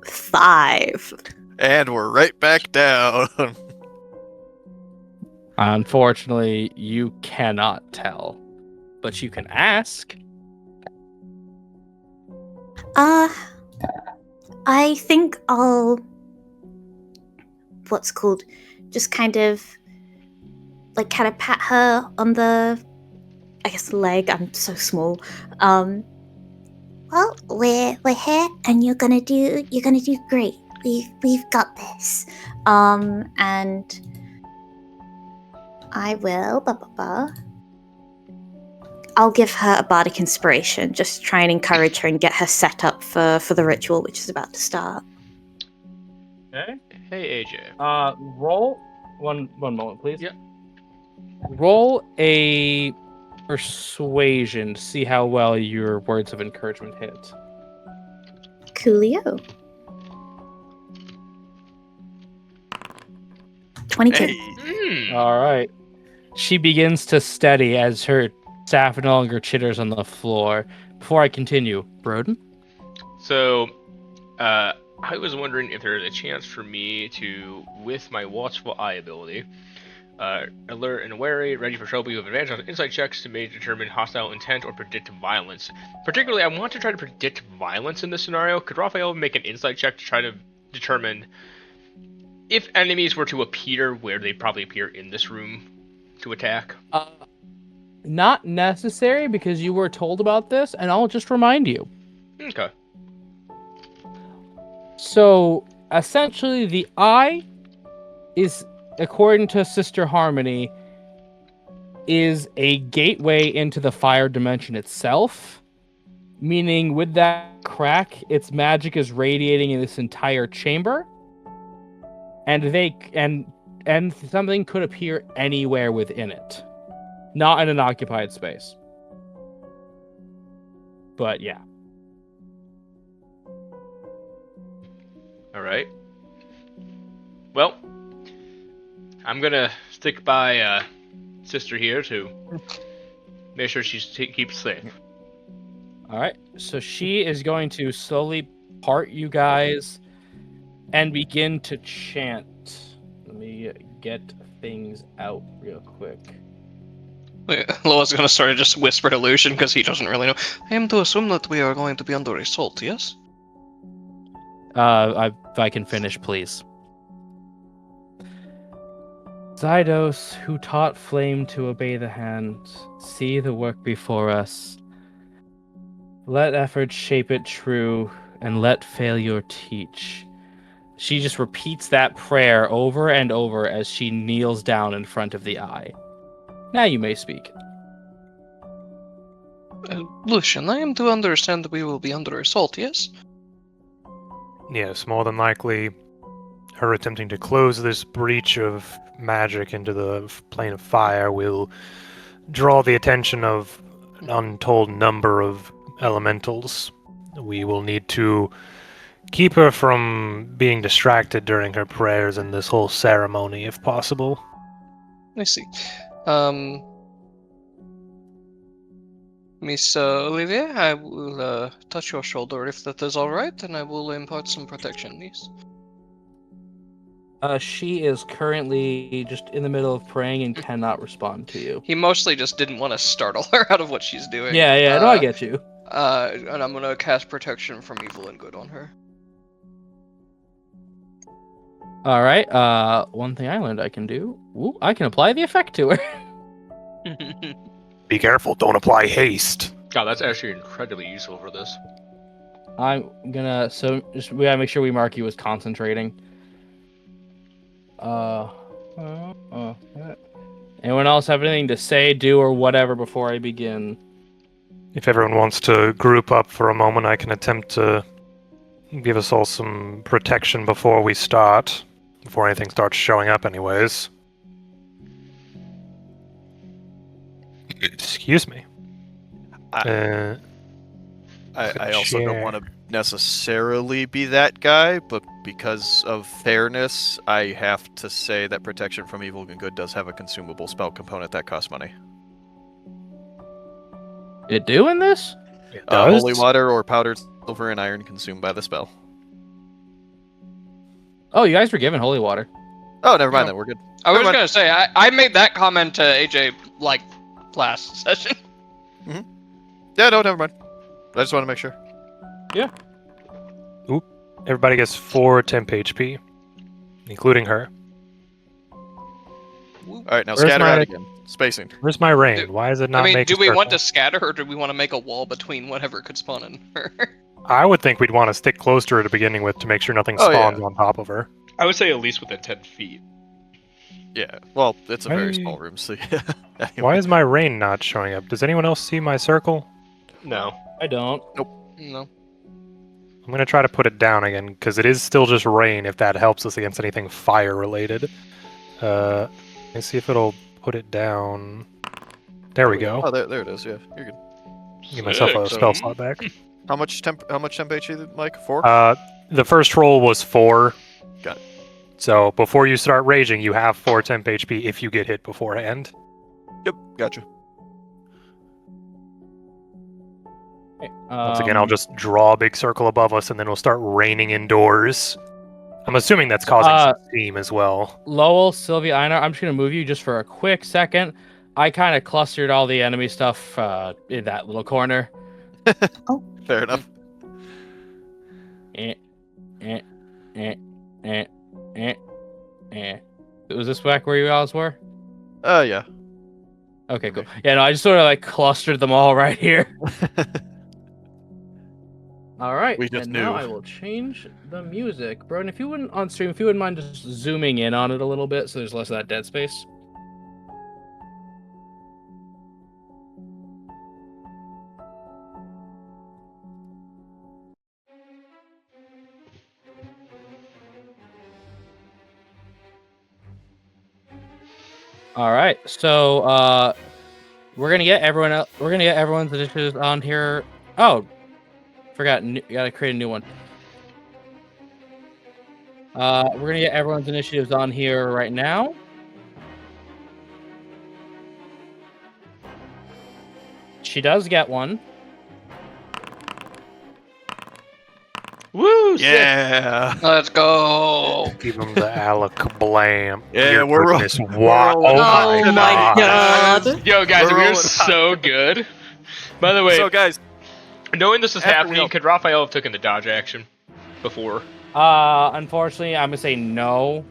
5. And we're right back down. Unfortunately, you cannot tell. But you can ask. I think I'll just kind of pat her on the leg. I'm so small. Well, we're here and you're gonna do great. We've got this. And I will I'll give her a bardic inspiration, just try and encourage her and get her set up for the ritual which is about to start. Okay. Hey, AJ. Roll one moment, please. Yep. Roll a persuasion to see how well your words of encouragement hit. Coolio. 22. Hey. All right. She begins to steady as her staff no longer chitters on the floor. Before I continue, Broden? So, I was wondering if there's a chance for me to, with my Watchful Eye ability, alert and wary, ready for trouble. You have advantage on insight checks to maybe determine hostile intent or predict violence. Particularly, I want to try to predict violence in this scenario. Could Raphael make an insight check to try to determine if enemies were to appear, where they probably appear in this room to attack? Not necessary, because you were told about this, and I'll just remind you. Okay. So, essentially, the eye is, according to Sister Harmony, is a gateway into the fire dimension itself. Meaning, with that crack, its magic is radiating in this entire chamber. And something could appear anywhere within it. Not in an occupied space. But yeah. Alright. Well, I'm gonna stick by Sister here to make sure she keeps safe. Alright, so she is going to slowly part you guys and begin to chant. Let me get things out real quick. Loa's gonna start to just whisper to Lucian because he doesn't really know. I am to assume that we are going to be under assault, yes? If I can finish, please. Zydos, who taught flame to obey the hand, see the work before us. Let effort shape it true, and let failure teach. She just repeats that prayer over and over as she kneels down in front of the eye. Now you may speak. Lucian, I am to understand that we will be under assault, yes? Yes, more than likely, her attempting to close this breach of magic into the plane of fire will draw the attention of an untold number of elementals. We will need to keep her from being distracted during her prayers and this whole ceremony, if possible. I see. Miss Olivie, I will touch your shoulder if that is alright, and I will impart some protection, yes? She is currently just in the middle of praying and cannot respond to you. He mostly just didn't want to startle her out of what she's doing. Yeah, no, I get you. And I'm gonna cast protection from evil and good on her. All right. One thing I learned I can do. Ooh, I can apply the effect to her. Be careful, don't apply haste. God, that's actually incredibly useful for this. I'm gonna. So just we gotta make sure we mark you as concentrating. Anyone else have anything to say, do, or whatever before I begin? If everyone wants to group up for a moment, I can attempt to give us all some protection before we start. Before anything starts showing up anyways. Excuse me. I also don't want to necessarily be that guy, but because of fairness, I have to say that protection from evil and good does have a consumable spell component that costs money. It doing this? It does? Holy water or powdered silver and iron consumed by the spell. Oh, you guys were given holy water. Oh, never mind then, we're good. I was Never mind. gonna say, I made that comment to AJ, like, last session. Yeah, no, never mind. I just want to make sure. Everybody gets 4 temp HP, including her. Alright, now Where's scatter my- out again. Spacing. Where's my rain? Why is it not I mean, making do we want circle? to scatter, or do we want to make a wall between whatever could spawn in her? I would think we'd want to stick close to her to beginning with to make sure nothing Oh, yeah. spawns on top of her. I would say at least within 10 feet. Yeah, well, it's a very Why- small room, so yeah. Anyway. Why is my rain not showing up? Does anyone else see my circle? No. I don't. No. I'm going to try to put it down again, because it is still just rain if that helps us against anything fire-related. Let me see if it'll put it down. There we go. Oh, there it is, yeah. You're good. Give myself a Sick. spell slot back. How much temp HP, Mike? 4? The first roll was 4. Got it. So before you start raging, you have 4 temp HP if you get hit beforehand. Yep, gotcha. Once again, I'll just draw a big circle above us, and then we'll start raining indoors. I'm assuming that's causing some steam as well. Lowell, Sylvia, Einar, I'm just going to move you just for a quick second. I kind of clustered all the enemy stuff in that little corner. Fair enough. Was this back where you guys were? Yeah. Okay, cool. Yeah, no, I just sort of like clustered them all right here. All right, We just and knew. now I will change the music. Broden, if you wouldn't, on stream, if you wouldn't mind just zooming in on it a little bit so there's less of that dead space. All right, so we're gonna get everyone else. We're gonna get everyone's initiatives on here. Oh, forgot. Gotta create a new one. We're gonna get everyone's initiatives on here right now. She does get one. Woo! Yeah. Let's go. Give him the Alec Blam. Yeah, Your we're ro- goodness, we're wow. rolling Oh Oh my god. Yo, guys, We're we are rolling so good. By the way, So, guys, knowing this is after we happening, all- could Raphael have taken the dodge action before? Unfortunately, I'm gonna say no,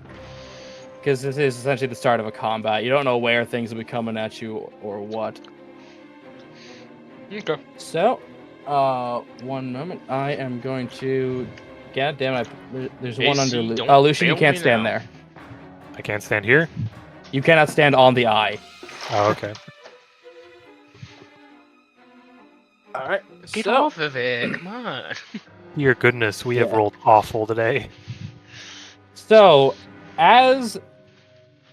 because this is essentially the start of a combat. You don't know where things will be coming at you or what. Okay. So, one moment. I am going to. God damn it! There's one under. AC, don't Lucian, you fail can't me stand now. there. I can't stand here. You cannot stand on the eye. Oh, okay. All right. Get So, off of it. Come on. Your goodness, we have Yeah. rolled awful today. So, as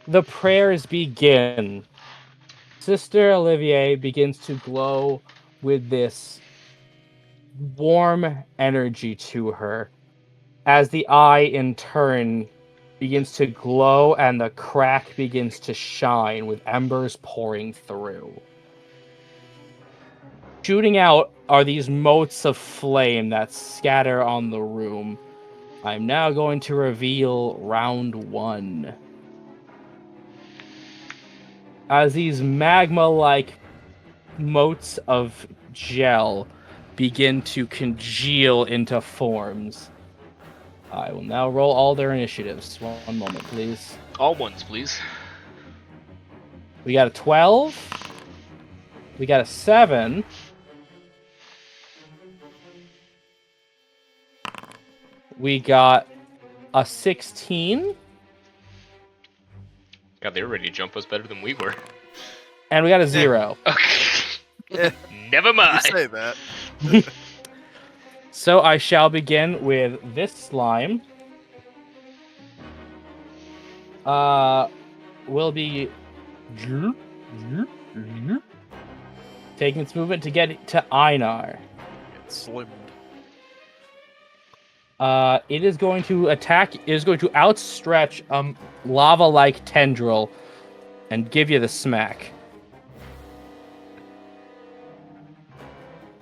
the prayers begin, Sister Olivie begins to glow with this warm energy to her, as the eye in turn begins to glow and the crack begins to shine with embers pouring through. Shooting out are these motes of flame that scatter on the room. I'm now going to reveal round 1. As these magma-like motes of gel begin to congeal into forms. I will now roll all their initiatives. One moment, please. All ones, please. We got a 12. We got a 7. We got a 16. God, they were ready to jump us better than we were. And we got a 0. Okay. Never you mind. say that. So I shall begin with this slime. Will be taking its movement to get to Einar. It's slimmed. It is going to attack. It is going to outstretch lava-like tendril and give you the smack.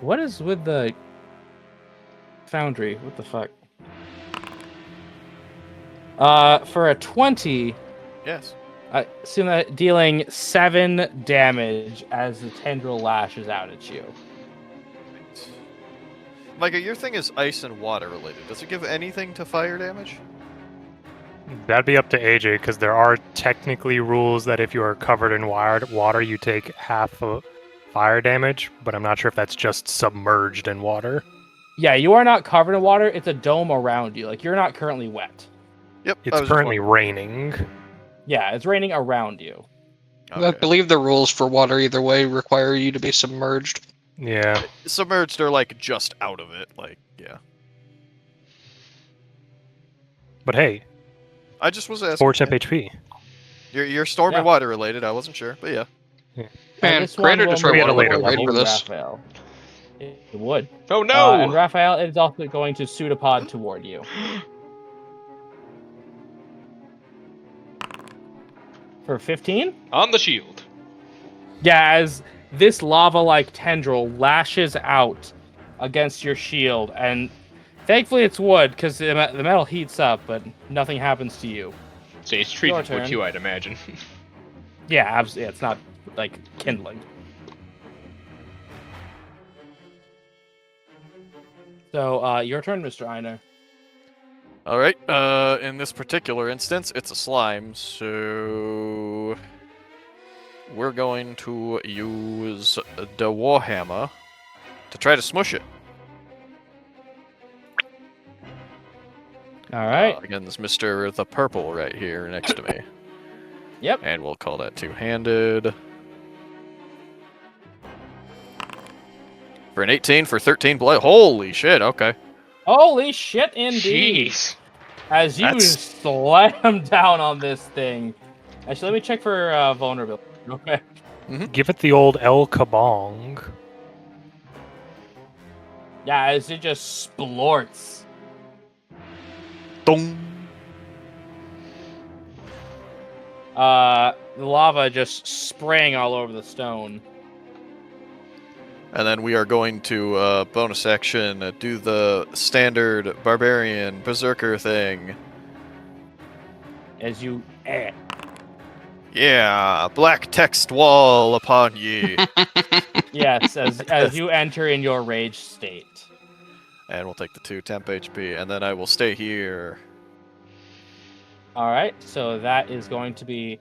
What is with the foundry? What the fuck? For a 20, Yes. I assume that dealing 7 damage as the tendril lashes out at you. Micah, your thing is ice and water related. Does it give anything to fire damage? That'd be up to AJ, because there are technically rules that if you are covered in water, you take half of fire damage, but I'm not sure if that's just submerged in water. Yeah, you are not covered in water. It's a dome around you. Like, you're not currently wet. Yep. It's currently raining. Yeah, it's raining around you. I believe the rules for water either way require you to be submerged. Yeah. Submerged or like just out of it. Like, yeah. But hey, I just was asking. 4 temp HP. You're storm and water related. I wasn't sure, but yeah. Man, this Greater one will Detroit be at a Water later would wait level. for this. Raphael. It would. Oh no! And Raphael is also going to pseudopod toward you. For 15? On the shield. Yeah, as this lava-like tendril lashes out against your shield, and thankfully it's wood, because the metal heats up, but nothing happens to you. So it's Your treated turn. for you, I'd imagine. Yeah, absolutely. It's not, like, kindling. So, your turn, Mr. Einar. All right. In this particular instance, it's a slime, so we're going to use the warhammer to try to smush it. All right. Again, this Mr. the Purple right here next to me. Yep. And we'll call that two-handed. For an 18 for 13 blood. Holy shit, okay. Holy shit, indeed. Jeez. As you That's- slam down on this thing. Actually, let me check for vulnerability. Okay. Give it the old El Kabong. Yeah, as it just splorts. Dong. The lava just spraying all over the stone. And then we are going to, bonus action, do the standard barbarian berserker thing. As you Yeah, black text wall upon ye. yes, as you enter in your rage state. And we'll take the 2 temp HP, and then I will stay here. All right, so that is going to be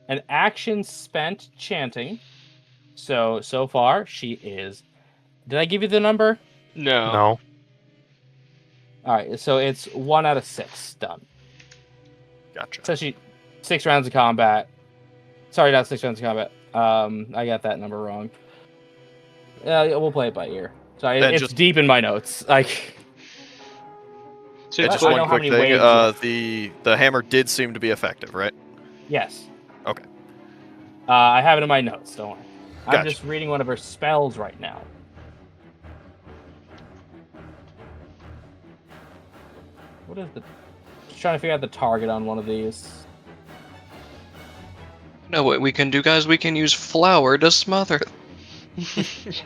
an action spent chanting. So far she is. Did I give you the number? No. No. All right, so it's 1 out of 6 done. Gotcha. So she 6 rounds of combat. Sorry, not 6 rounds of combat. I got that number wrong. We'll play it by ear. Sorry, Then it's just- deep in my notes. Like, So And I just know one how quick many thing, waves the hammer did seem to be effective, right? yes. Okay. I have it in my notes. Don't worry. I'm Gotcha. just reading one of her spells right now. What is the? Just trying to figure out the target on one of these. No, what we can do, guys, we can use flour to smother.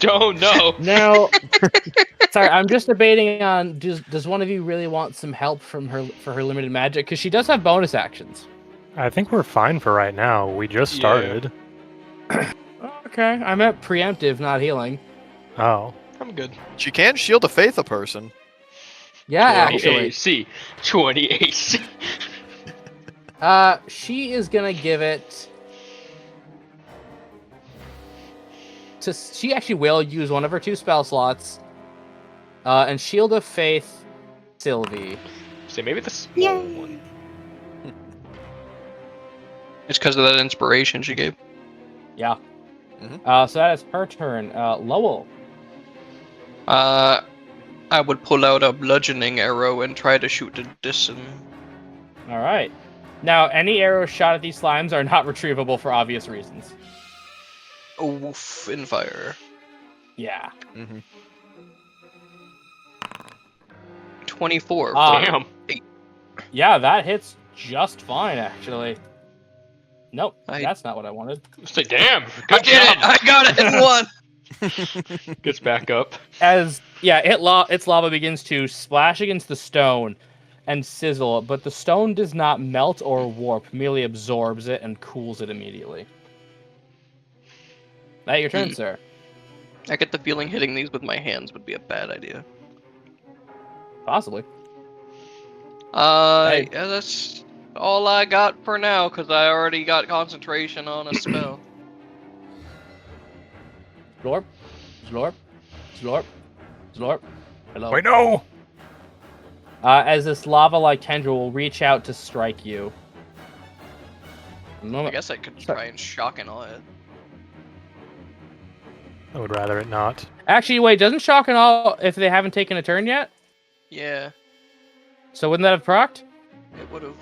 Don't know. Now, sorry, I'm just debating on does one of you really want some help from her for her limited magic? Because she does have bonus actions. I think we're fine for right now. We just Yeah. started. Okay, I meant preemptive, not healing. Oh. I'm good. She can shield a faith a person. Yeah, 20 actually. AC. 20 AC. She is gonna give it to. She actually will use one of her 2 spell slots, and Shield of Faith, Sylvie. So maybe the small Yay. one. It's because of that inspiration she gave. Yeah. Mhm. So that is her turn. Lowell. I would pull out a bludgeoning arrow and try to shoot the Dissim. All right. Now, any arrows shot at these slimes are not retrievable for obvious reasons. Oof, in fire. Yeah. Mm-hmm. 24. Damn. Yeah, that hits just fine, actually. Nope, I- that's not what I wanted. Say, damn. I Good did it! job. I got it in one! Gets back up. As its lava begins to splash against the stone and sizzle, but the stone does not melt or warp, merely absorbs it and cools it immediately. That your turn, sir. I get the feeling hitting these with my hands would be a bad idea. Possibly. Yeah, that's all I got for now, because I already got concentration on a spell. Slorp, slorp, slorp, slorp. Hello. Wait, no! As this lava-like tendril will reach out to strike you. I guess I could try and shock and awe it. I would rather it not. Actually, wait, doesn't shock and awe if they haven't taken a turn yet? Yeah, So wouldn't that have procced? it would have.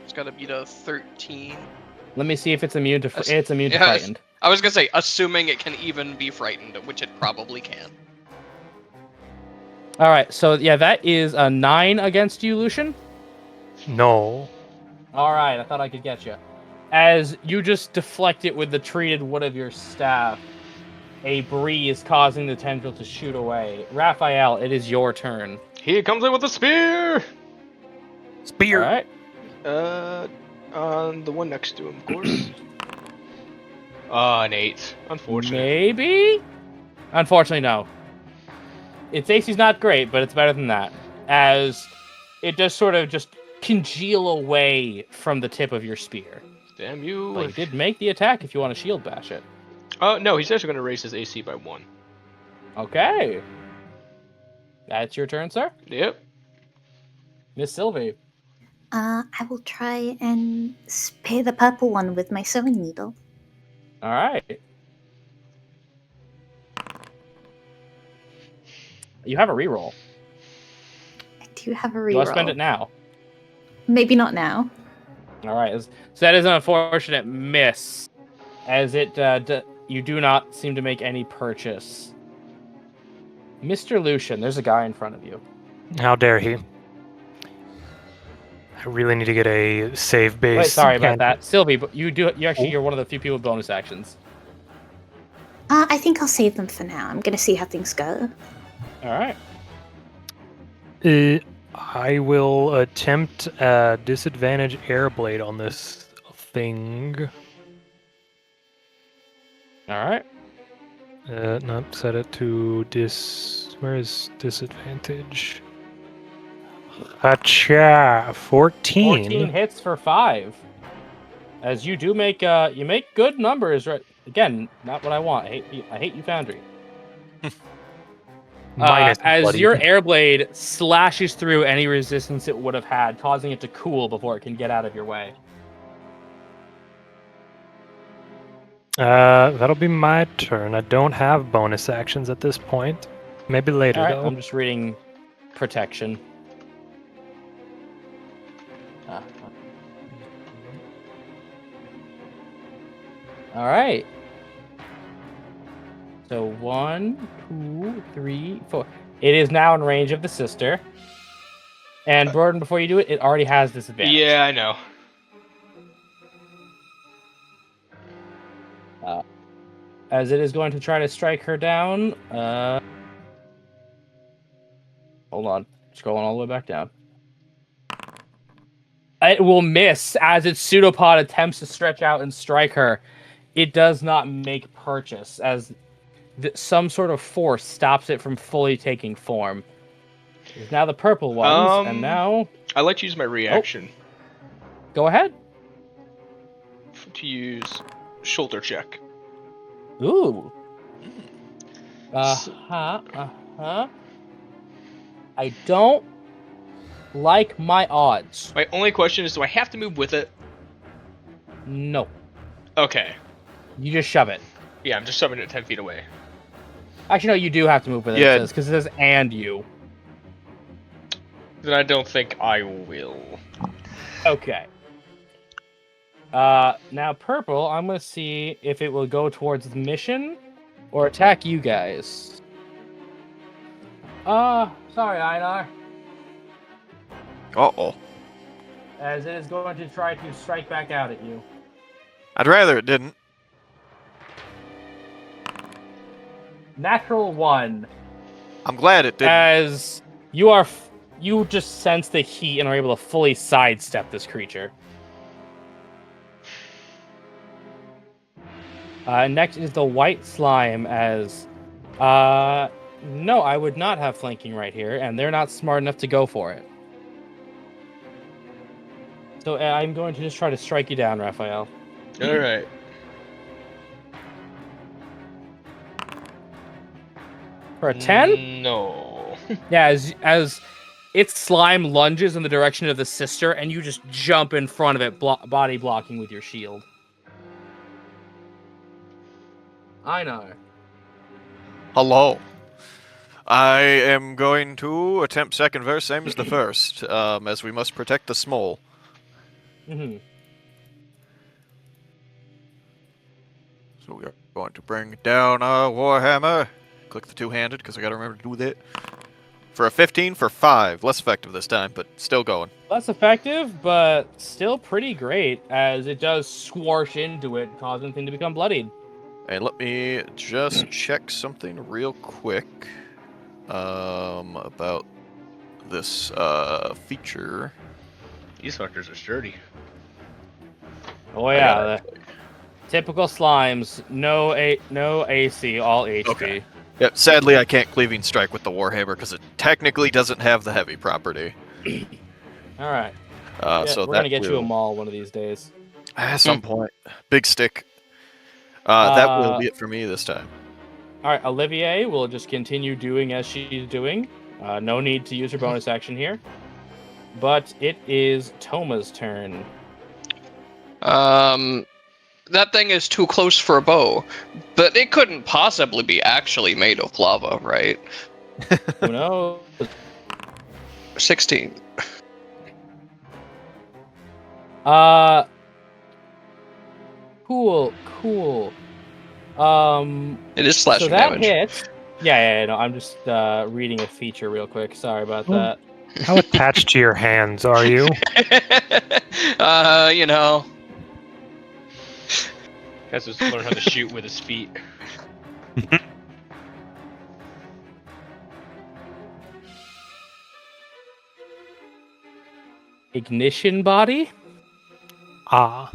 It's got to beat a 13. Let me see if it's immune to. That's- It's immune to yeah, frightened. I was gonna say, assuming it can even be frightened, which it probably can. All right, so yeah, that is a 9 against you, Lucian. No. All right, I thought I could get you. As you just deflect it with the treated wood of your staff, a breeze causing the tendril to shoot away. Raphael, it is your turn. He comes in with a spear. Spear! All right. On the one next to him, of course. An 8. Unfortunate. Maybe. Unfortunately, no. Its AC's not great, but it's better than that. As it does sort of just congeal away from the tip of your spear. Damn you. But you did make the attack if you want to shield bash it. No, he's actually going to raise his AC by 1. Okay. That's your turn, sir. Yep. Miss Sylvie. I will try and spear the purple one with my sewing needle. All right. You have a reroll. I do have a reroll. You want to spend it now? Maybe not now. All right. So that is an unfortunate miss, as it you do not seem to make any purchase. Mr. Lucian, there's a guy in front of you. How dare he? I really need to get a save base. Wait, sorry about that, Sylvie. But you're one of the few people with bonus actions. I think I'll save them for now. I'm gonna see how things go. All right. I will attempt a disadvantage airblade on this thing. All right. Not set it to where is disadvantage? Acha, 14. 14 hits for 5. As you do make you make good numbers, right? Again, not what I want. I hate you, Foundry. As bloody. your airblade slashes through any resistance it would have had, causing it to cool before it can get out of your way. That'll be my turn. I don't have bonus actions at this point. Maybe later, All right, though. I'm just reading protection. All right. So 1, 2, 3, 4. It is now in range of the sister. And Broden, before you do it, it already has disadvantage. Yeah, I know. As it is going to try to strike her down. Hold on. Scrolling all the way back down. It will miss as its pseudopod attempts to stretch out and strike her. It does not make purchase as some sort of force stops it from fully taking form. It's now the purple ones, and now... I like to use my reaction Go ahead. to use shoulder check. Ooh. I don't like my odds. My only question is, do I have to move with it? No. Okay. You just shove it. Yeah, I'm just shoving it 10 feet away. Actually, no, you do have to move with it. Yeah. Because it says and you. Then I don't think I will. Okay. Now purple, I'm going to see if it will go towards the mission or attack you guys. Sorry, Einar. Uh-oh. As it is going to try to strike back out at you. I'd rather it didn't. Natural 1. I'm glad it didn't. As you just sense the heat and are able to fully sidestep this creature. Next is the white slime as... no, I would not have flanking right here, and they're not smart enough to go for it. So I'm going to just try to strike you down, Raphael. Alright. For a 10? No. Yeah, as its slime lunges in the direction of the sister, and you just jump in front of it, body blocking with your shield. I know. Hello. I am going to attempt second verse, same as the first, as we must protect the small. Mm-hmm. So we are going to bring down our Warhammer. Click the two-handed, because I gotta remember to do that. For a 15 for 5. Less effective this time, but still going. Less effective, but still pretty great, as it does swash into it, causing the thing to become bloodied. And let me just check something real quick about this feature. These fuckers are sturdy. Oh yeah, the typical slimes, no AC, all HP. Okay. Yep, sadly, I can't cleaving strike with the Warhammer because it technically doesn't have the heavy property. All right. So we're that gonna get you a will- maul one of these days. At some point. Big stick. That will be it for me this time. All right, Olivier will just continue doing as she's doing. No need to use her bonus action here. But it is Toma's turn. That thing is too close for a bow, but it couldn't possibly be actually made of lava, right? Who knows? 16. Cool. It is slashing So that damage. hits. Yeah, no, I'm just reading a feature real quick. Sorry about that. How attached to your hands are you? You know. Has to learn how to shoot with his feet. Ignition body? Ah.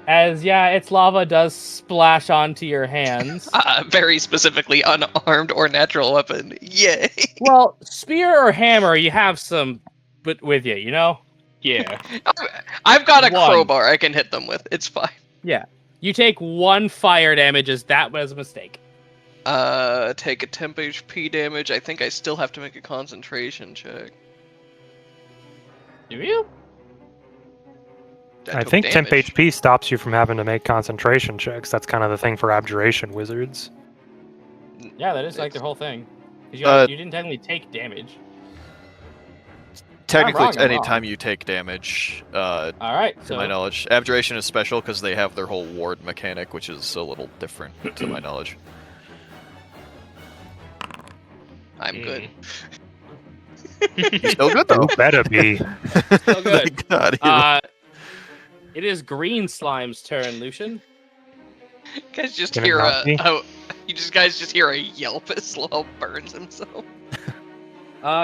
As, its lava does splash onto your hands. Very specifically unarmed or natural weapon. Yay! Well, spear or hammer, you have some but with you, you know? Yeah. I've got a One. crowbar I can hit them with. It's fine. Yeah. You take 1 fire damage as that was a mistake. Take a temp HP damage. I think I still have to make a concentration check. Do you? I took think temp damage. HP stops you from having to make concentration checks. That's kind of the thing for abjuration wizards. Yeah, that is like It's- the whole thing. 'Cause you didn't technically take damage. Technically, wrong, it's I'm any wrong. time you take damage, Alright, to my so knowledge. Abjuration is special because they have their whole ward mechanic, which is a little different, to my knowledge. I'm good. You're still good, though. You better be. Still good. Thank God, you're- It is Green Slime's turn, Lucian. You guys just Can it hear not be? guys just hear a yelp as Slow burns himself.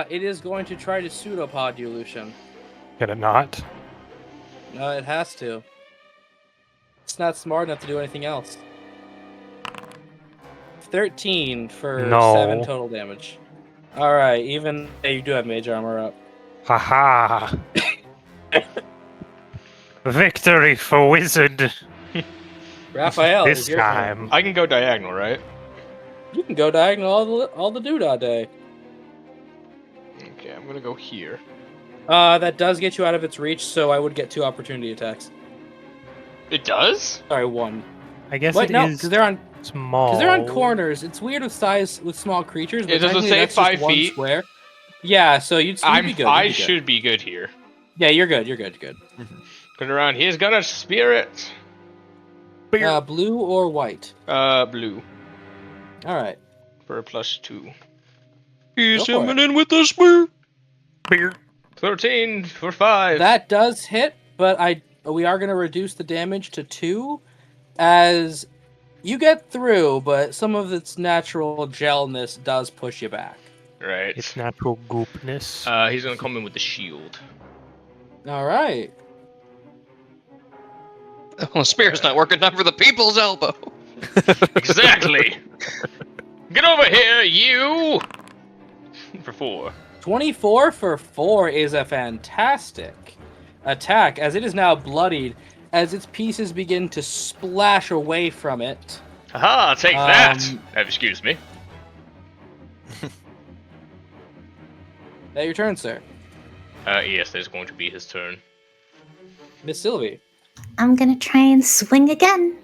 It is going to try to pseudopod you, Lucian. Can it not? No, it has to. It's not smart enough to do anything else. 13 for No. 7 total damage. Alright, even you do have mage armor up. Haha. Victory for wizard Raphael, this it's your turn. time. I can go diagonal, right? You can go diagonal all the doodah day. Okay, I'm gonna go here. That does get you out of its reach, so I would get 2 opportunity attacks. It does? Sorry, 1. I guess Wait, it no, is because they're on small. corners. It's weird with small creatures. But It doesn't technically say that's just 5 one feet. Square. Yeah, so you'd be good. I you'd be good. should be good here. Yeah, you're good. You're good. Going around, he's got a spirit. Blue or white? Blue All right. for a +2. He's Go for coming in with a spear. 13 for 5. That does hit, but we are going to reduce the damage to 2 as you get through, but some of its natural gelness does push you back. Right. It's natural goopness. He's gonna come in with the shield. All right. Well, spear's not working enough for the people's elbow. Exactly. Get over here, you. For 4. 24 for 4 is a fantastic attack, as it is now bloodied, as its pieces begin to splash away from it. Aha! Take that. Excuse me. That your turn, sir. Yes, there's going to be his turn. Miss Sylvie. I'm gonna try and swing again.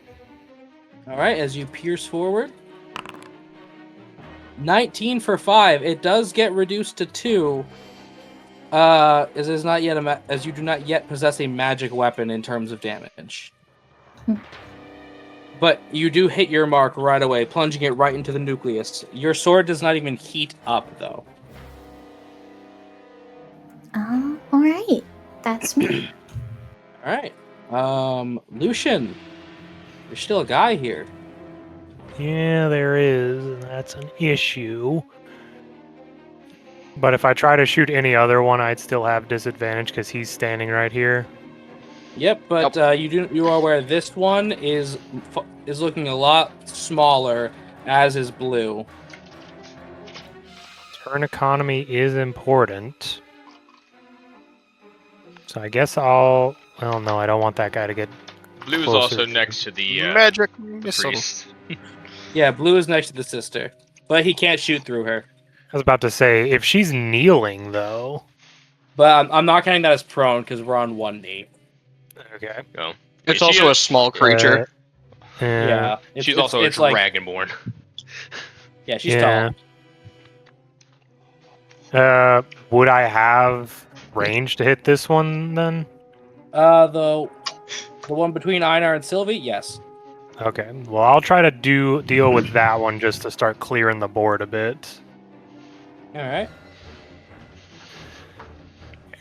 All right, as you pierce forward. 19 for 5. It does get reduced to 2. As it is not yet as you do not yet possess a magic weapon in terms of damage. But you do hit your mark right away, plunging it right into the nucleus. Your sword does not even heat up, though. Alright. That's me. All right. Lucian, there's still a guy here. Yeah, there is, and that's an issue. But if I try to shoot any other one, I'd still have disadvantage because he's standing right here. Yep, but you are aware this one is looking a lot smaller as is Blue. Turn economy is important. So I guess I'll... Well, no, I don't want that guy to get Blue's closer also to- next to the Magic missile. priest. Yeah, Blue is next to the sister, but he can't shoot through her. I was about to say, if she's kneeling, though... But I'm not counting that as prone because we're on one knee. Okay. Oh. It's She also a is- small creature. Yeah, She's also a dragonborn. Yeah, she's Yeah. tall. Would I have range to hit this one, then? The one between Einar and Sylvie, yes. Okay. Well, I'll try to deal with that one just to start clearing the board a bit. All right.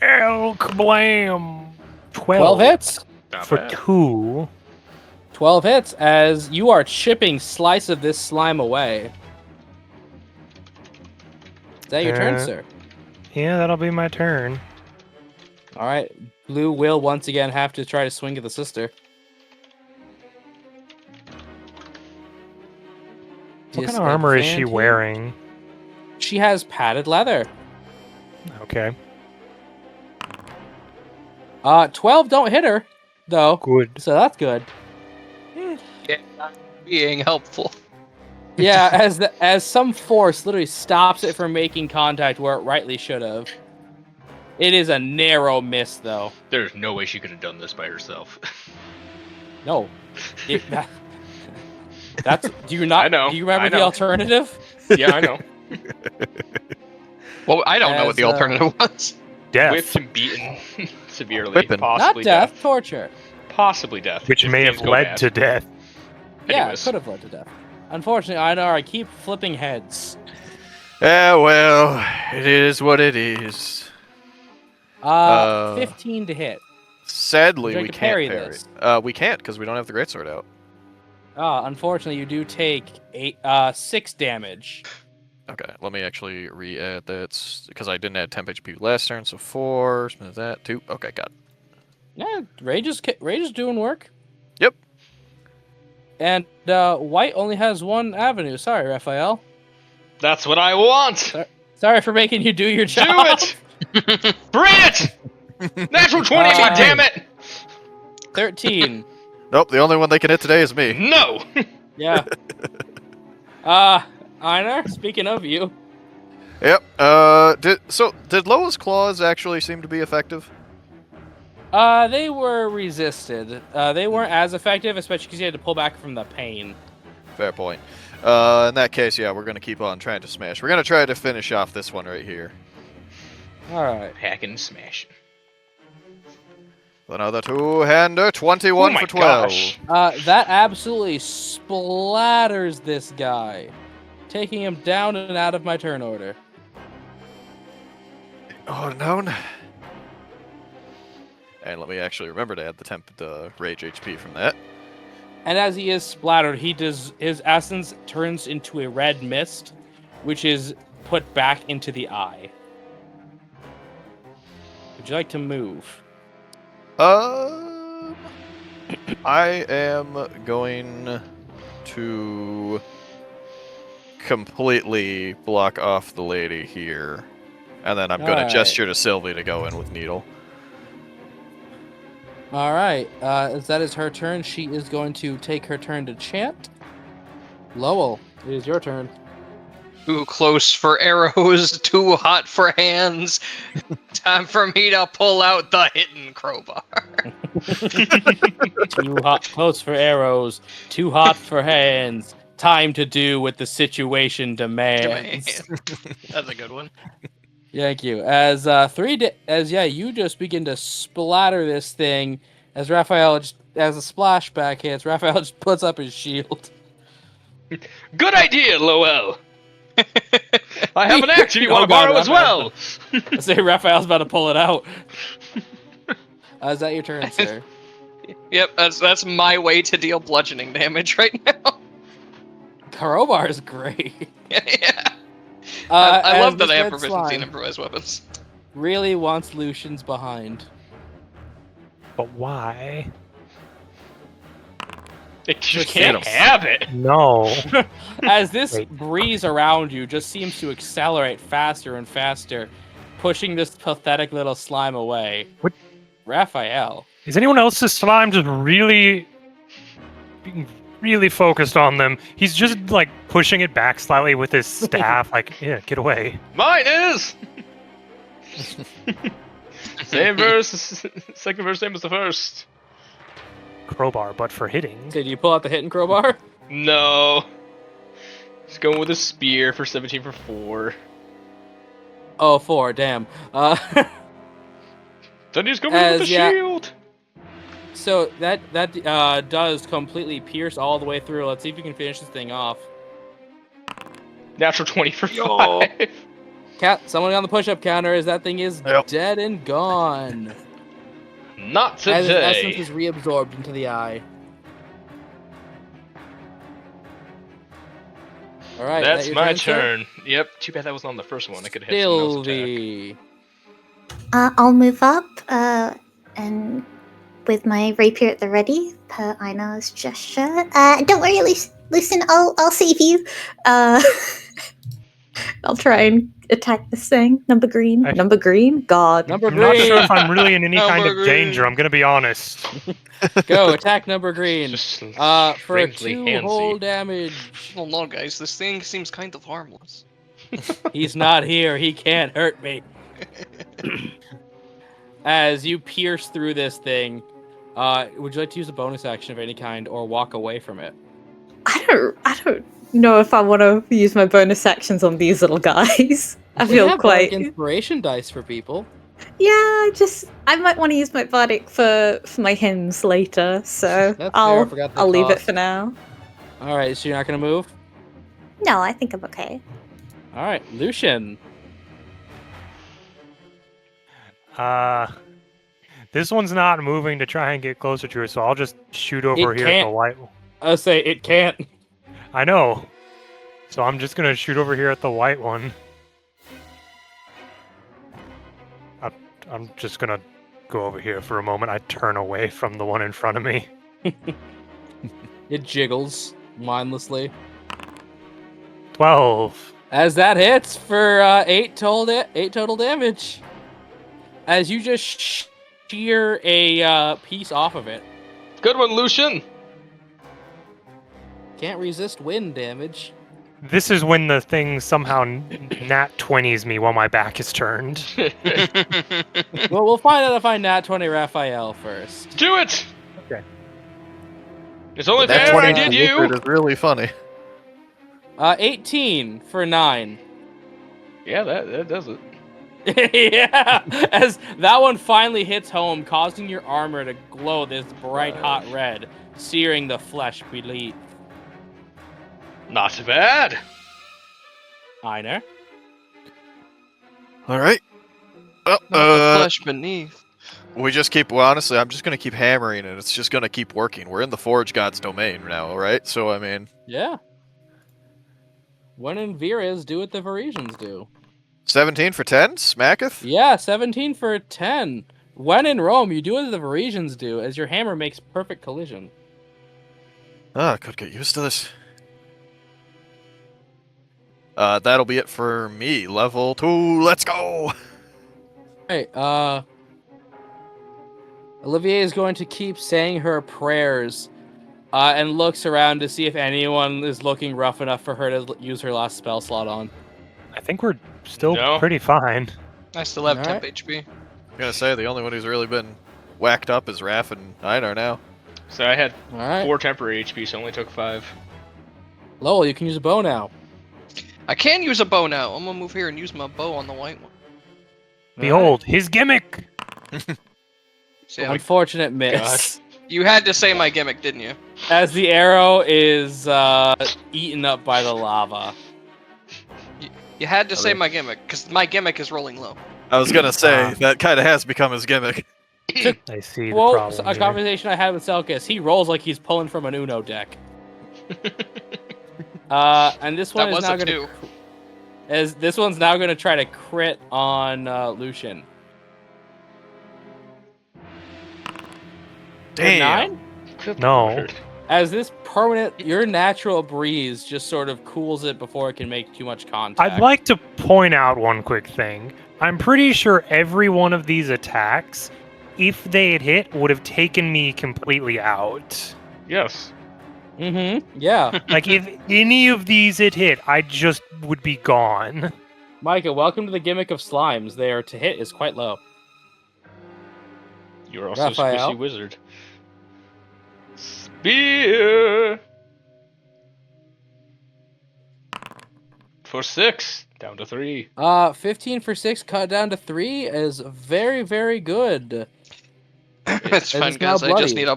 El kablam! 12 hits. Not For bad. 2. 12 hits as you are chipping slice of this slime away. Is that your turn, sir? Yeah, that'll be my turn. All right. Blue will once again have to try to swing at the sister. What kind of armor is she Disadvantage. wearing? She has padded leather. Okay. 12 don't hit her, though. Good. So that's good. Being helpful. Yeah, as some force literally stops it from making contact where it rightly should have. It is a narrow miss, though. There's no way she could have done this by herself. No. That's. Do you not? I know, Do you remember I the know. alternative? Yeah, I know. Well, I don't know what the As, alternative was. Death. Whipped and beaten severely. Whipping. Not Possibly death, torture. Possibly death. Which if may things have go led bad. to death. Yeah, it Anyways. could have led to death. Unfortunately, I keep flipping heads. Yeah, well, it is what it is. 15 to hit. Sadly, Would you we like to can't parry parry. this? We can't because we don't have the greatsword out. Unfortunately, you do take 6 damage. Okay, let me actually re-add that because I didn't add temp HP last turn, so 4. Smooth that 2. Okay, got it. Yeah, Rage is doing work. Yep. And White only has one avenue. Sorry, Raphael. That's what I want. Sorry for making you do your job. Do it. Bring it. Natural 20. God damn it. 13. Nope, the only one they can hit today is me. No. Yeah. Einar, speaking of you. Yep. Did Loa's claws actually seem to be effective? They were resisted. They weren't as effective, especially because you had to pull back from the pain. Fair point. In that case, yeah, we're gonna keep on trying to smash. We're gonna try to finish off this one right here. Alright. Hack and smash. Another two-hander, 21 Oh my for 12. gosh. That absolutely splatters this guy, taking him down and out of my turn order. Oh no. And let me actually remember to add the rage HP from that. And as he is splattered, his essence turns into a red mist, which is put back into the eye. Would you like to move? I am going to completely block off the lady here. And then I'm going to Alright. gesture to Sylvie to go in with Needle. Alright, as that is her turn, she is going to take her turn to chant. Lowell, it is your turn. Too close for arrows, too hot for hands. Time for me to pull out the hidden crowbar. Too hot, close for arrows, too hot for hands. Time to do what the situation demands. That's a good one. Thank you. As you just begin to splatter this thing, as Raphael as a splashback hits, Raphael just puts up his shield. Good idea, Lowell. I have an action you Oh, want to God, borrow as well. I say Raphael's about to pull it out. Is that your turn, sir? Yep, that's my way to deal bludgeoning damage right now. Crowbar is great. Yeah. I love as that this I have red proficiency in slime improvised weapons. really wants Lucian's behind. But why? They just hit can't have it. No. As this Wait. breeze around you just seems to accelerate faster and faster, pushing this pathetic little slime away. What? Raphael. Is anyone else's slime just really being really focused on them? He's just like pushing it back slightly with his staff, like, yeah, get away. Mine is. Same verse, second verse, same as the first. Crowbar, but for hitting. Did you pull out the hitting crowbar? No. Just going with a spear for 17 for 4. Oh, 4, damn. Then he's coming with the shield. So that does completely pierce all the way through. Let's see if you can finish this thing off. Natural 20 for 5. Yo. Someone on the push-up counter as that thing is Yep. dead and gone. Not As its essence today. is reabsorbed into the eye. All right, That's that your my sir? turn. Yep. Too bad that was on the first one. I could have hit someone else's attack. Sylvie. I'll move up, and with my rapier at the ready, per Ina's gesture. Don't worry, Lucien, I'll save you. I'll try and attack this thing. Number green. I- Number green? God. Number I'm not green. sure if I'm really in any kind Number of green. danger, I'm gonna be honest. Go, attack number green. Just For strangely 2 handsy. whole damage. Well, no, guys, this thing seems kind of harmless. He's not here. He can't hurt me. As you pierce through this thing, would you like to use a bonus action of any kind or walk away from it? I don't know if I want to use my bonus actions on these little guys. I We feel have quite. bardic inspiration dice for people. Yeah, I might want to use my bardic for my hymns later, so That's fair, I forgot the I'll leave it cost. for now. All right, so you're not gonna move. No, I think I'm okay. All right, Lucian. This one's not moving to try and get closer to her, so I'll just shoot over It here at the can't. white. I say it can't. I know. So I'm just gonna shoot over here at the white one. I'm just gonna go over here for a moment. I turn away from the one in front of me. It jiggles mindlessly 12. as that hits for 8 total damage. As you just shear a piece off of it. Good one, Lucian. Can't resist wind damage. This is when the thing somehow nat 20s me while my back is turned. Well, we'll find out if I nat 20 Raphael first. Do it. Okay. It's only That fair I 20 did secret you. is really funny. 18 for 9. Yeah, that does it. Yeah, as that one finally hits home, causing your armor to glow this bright hot red, searing the flesh beneath. Not bad. Einer. All right. Not the flesh beneath. We just keep. Well, honestly, I'm just gonna keep hammering, and it's just gonna keep working. We're in the Forge God's domain now, right? So I mean, Yeah. When in Vira's, do what the Varisians do. 17 for 10, smacketh. Yeah, 17 for 10. When in Rome, you do what the Varisians do, as your hammer makes perfect collision. Ah, I could get used to this. That'll be it for me. Level 2. Let's go. Hey, Olivier is going to keep saying her prayers, and looks around to see if anyone is looking rough enough for her to use her last spell slot on. I think we're still No. pretty fine. I still have Alright. temp HP. I'm gonna say the only one who's really been whacked up is Raph and Einar now. So I had All right. 4 temporary HP, so I only took 5. Lowell, you can use a bow now. I can use a bow now. I'm gonna move here and use my bow on the white one. Behold, his gimmick! So, yeah, Unfortunate miss. you had to say my gimmick, didn't you? As the arrow is eaten up by the lava. You had to say my gimmick, because my gimmick is rolling low. I was gonna say that kind of has become his gimmick. I see the Well, problem. a here. conversation I had with Selkis, he rolls like he's pulling from an Uno deck. And this one That is was now a going 2. to this one's now going to try to crit on Lucian. For Damn. 9? Good No. lord. as this permanent, your natural breeze just sort of cools it before it can make too much contact. I'd like to point out one quick thing. I'm pretty sure every one of these attacks, if they had hit, would have taken me completely out. Yes. Mm-hmm. Yeah. Like, if any of these had hit, I just would be gone. Micah, welcome to the gimmick of slimes. Their to hit is quite low. You're also a Raphael? squishy wizard. Spear! For 6, down to 3. 15 for 6, cut down to 3 is very, very good. It's It fine, is now guys. I just need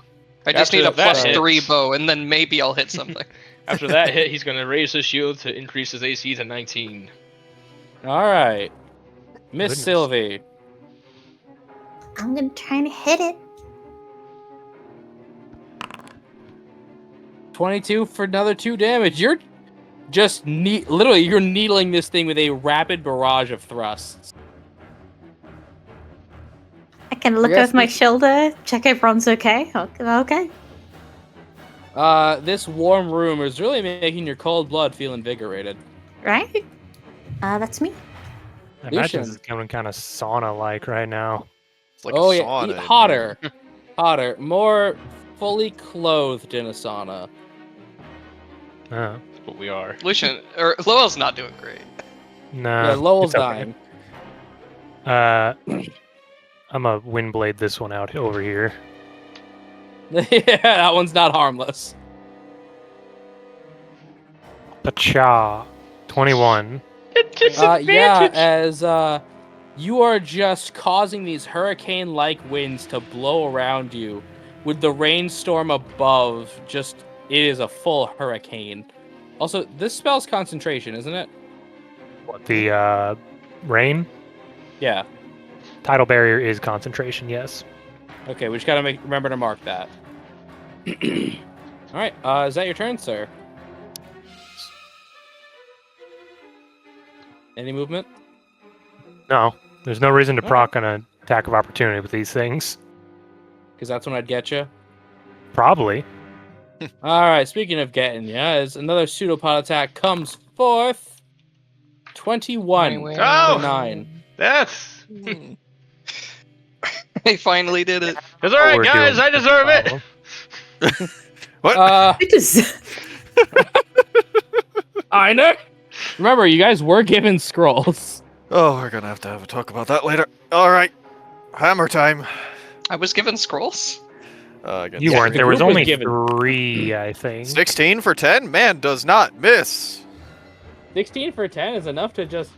After a that plus hits. 3 bow, and then maybe I'll hit something. After that hit, he's going to raise his shield to increase his AC to 19. All right. Miss Goodness. Sylvie. I'm gonna try and hit it. 22 for another 2 damage. You're just literally you're needling this thing with a rapid barrage of thrusts. I can look Yes, over my this- shoulder, check everyone's okay. Okay. This warm room is really making your cold blood feel invigorated. Right? That's me. I imagine Lucian. it's going kind of sauna-like right now. It's like Oh a yeah, sauna. in hotter, here. hotter, more fully clothed in a sauna. Oh. That's what we are. Lucian, or Lowell's not doing great. No. Yeah, Lowell's it's okay. dying. I'm a windblade this one out over here. Yeah, that one's not harmless. Pacha. 21. Yeah, as you are just causing these hurricane-like winds to blow around you, with the rainstorm above, it is a full hurricane. Also, this spell's concentration, isn't it? What, the rain? Yeah. Tidal barrier is concentration, yes. Okay, we just gotta remember to mark that. All right, is that your turn, sir? Any movement? No, there's no reason to Alright. proc on an attack of opportunity with these things. Because that's when I'd get you. Probably. All right, speaking of getting you, as another pseudopod attack comes forth. 21 Anyway. to Oh! 9. That's... I finally did it. It's alright, We're guys, doing I deserve it! problem. What? It is. I know. Remember, you guys were given scrolls. Oh, we're gonna have a talk about that later. All right, hammer time. I was given scrolls. Again, You Yeah, weren't. the There was group was only given. 3, I think. 16 for 10. Man does not miss. 16 for 10 is enough to just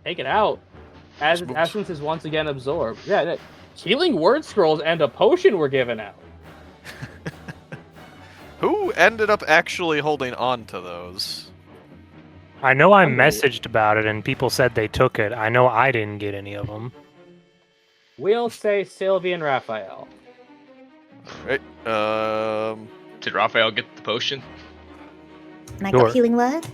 take it out. As its essence is once again absorbed. Yeah, healing word scrolls and a potion were given out. Who ended up actually holding on to those? I know I Unbelievable. messaged about it and people said they took it. I know I didn't get any of them. We'll say Sylvie and Raphael. Right. Did Raphael get the potion? And I Sure. got healing word.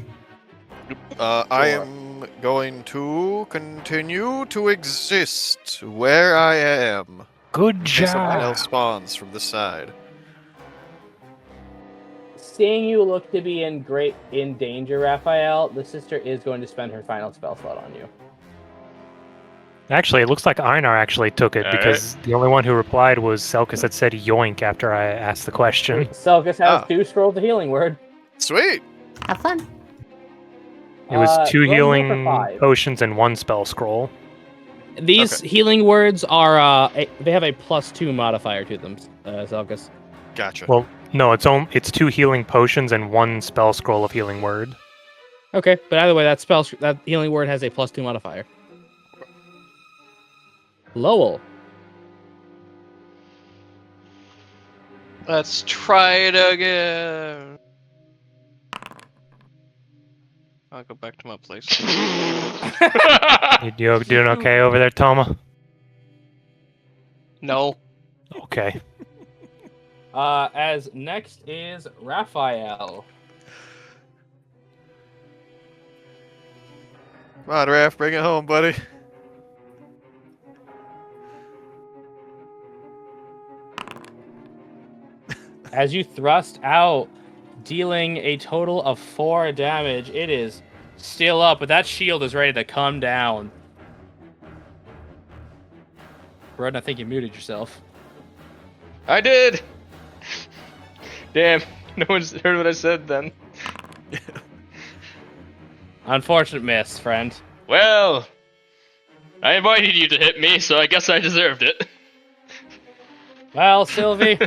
I am going to continue to exist where I am. Good In case someone job. else spawns from this side. Seeing you look to be in danger, Raphael, the sister is going to spend her final spell slot on you. Actually, it looks like Einar actually took it Alright. because the only one who replied was Selkus that said yoink after I asked the question. Selgus has Ah. 2 scrolls of healing word. Sweet. Have fun. It was 2 roll me for healing 5. potions and 1 spell scroll. These healing words are they have a +2 modifier to them, Selgus. Gotcha. Well, no, it's 2 healing potions and 1 spell scroll of healing word. Okay, but either way, that healing word has a +2 modifier. Lowell. Let's try it again. I'll go back to my place. You doing okay over there, Toma? No. Okay. As next is Raphael. Come on, Raph, bring it home, buddy. As you thrust out, dealing a total of 4 damage, it is still up, but that shield is ready to come down. Broden, I think you muted yourself. I did! Damn, no one's heard what I said then. Unfortunate miss, friend. Well, I invited you to hit me, so I guess I deserved it. Well, Sylvie,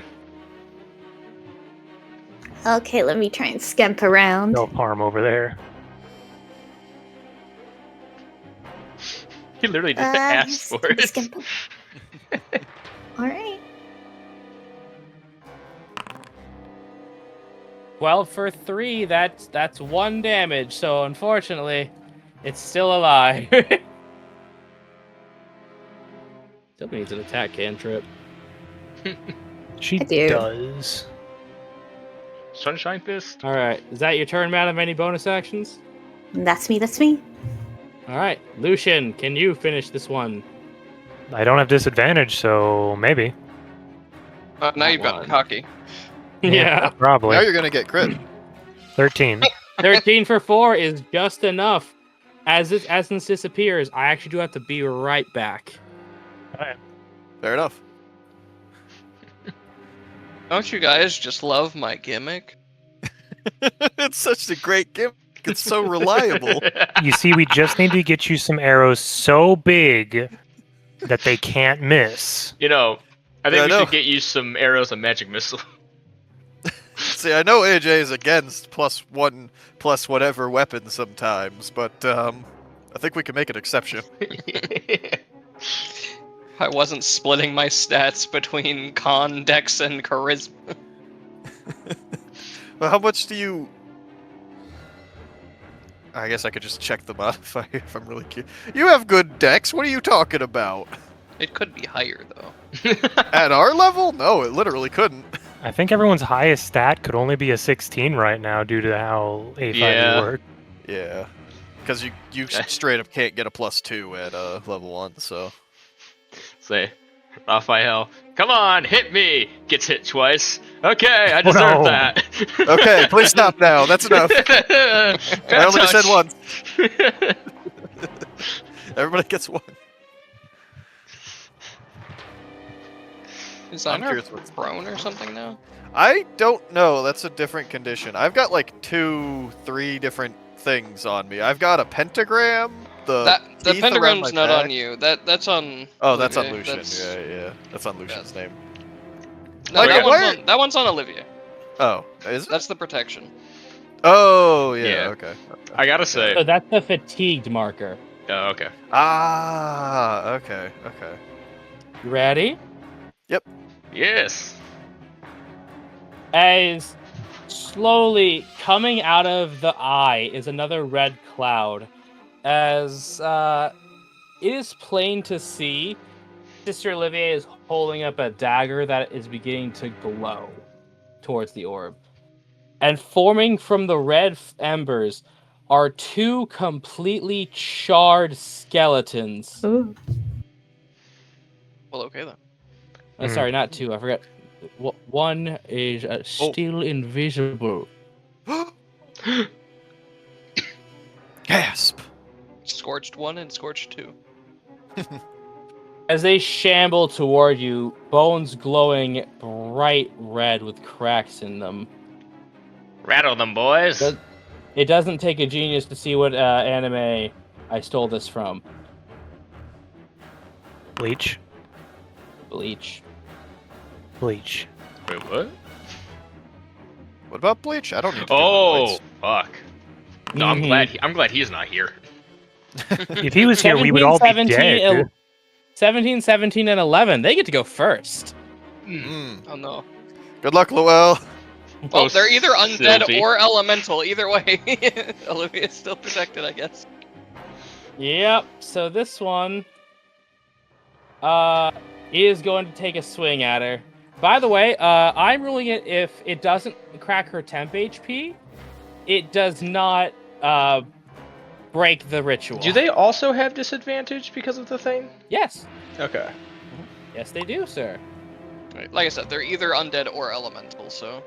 Okay, let me try and scamp around. No harm over there. He literally just asked for it. Scamp. Alright. 12 for 3, that's 1 damage, so unfortunately, it's still alive. Still needs an attack cantrip. She I do. does. Sunshine Fist? Alright, is that your turn, man, of any bonus actions? That's me. Alright, Lucian, can you finish this one? I don't have disadvantage, so maybe. Now you've got One. cocky. Yeah. Probably. Now you're gonna get crit. 13. 13 for 4 is just enough. As this essence disappears, I actually do have to be right back. Fair enough. Don't you guys just love my gimmick? It's such a great gimmick. It's so reliable. You see, we just need to get you some arrows so big that they can't miss. You know, I think Yeah, I we know. should get you some arrows and magic missile. See, I know AJ is against +1 plus whatever weapon sometimes, but I think we can make an exception. I wasn't splitting my stats between con, dex, and charisma. Well, how much do you... I guess I could just check the modifier if I'm really curious. You have good dex. What are you talking about? It could be higher, though. At our level? No, it literally couldn't. I think everyone's highest stat could only be a 16 right now due to how A5e Yeah. work. Yeah. Because you straight up can't get a +2 at level 1, so... Say, Raphael, come on, hit me! Gets hit twice. Okay, I deserve no. that. Okay, please stop now. That's enough. I only said once. Everybody gets one. Is I'm Honor curious what's- prone or something now? I don't know. That's a different condition. I've got like 2-3 different things on me. I've got a pentagram. The teeth around pentagram's my not back. on you. That's on. Oh, that's on Olivia. Lucian. Yeah. That's on Lucian's name. No, Like, why- that one's on Olivia. Oh, is it? That's the protection. Oh, yeah. Yeah. Okay. I gotta say. So that's the fatigued marker. Oh, okay. Ah. Okay. You ready? Yes. As slowly coming out of the eye is another red cloud. As it is plain to see, Sister Olivie is holding up a dagger that is beginning to glow towards the orb. And forming from the red embers are 2 completely charred skeletons. Ooh. Well, okay then. Sorry, not 2. I forgot. One is still invisible. Gasp. Scorched 1 and Scorched 2. As they shamble toward you, bones glowing bright red with cracks in them. Rattle them, boys. It doesn't take a genius to see what anime I stole this from. Bleach. Bleach. Bleach. Wait, what? What about Bleach? I don't need to do Oh, Bleach. fuck. No, I'm Mhm. glad he's not here. If he was here, we would all be 17, dead. dude. 17, 17, and 11. They get to go first. Mm. Oh no. Good luck, Lowell. Well, Oh, they're either undead Sylvie. or elemental. Either way, Olivia's still protected, I guess. Yep. So this one is going to take a swing at her. By the way, I'm ruling it if it doesn't crack her temp HP, it does not break the ritual. Do they also have disadvantage because of the thing? Yes. Okay. Yes, they do, sir. Right. Like I said, they're either undead or elemental, so...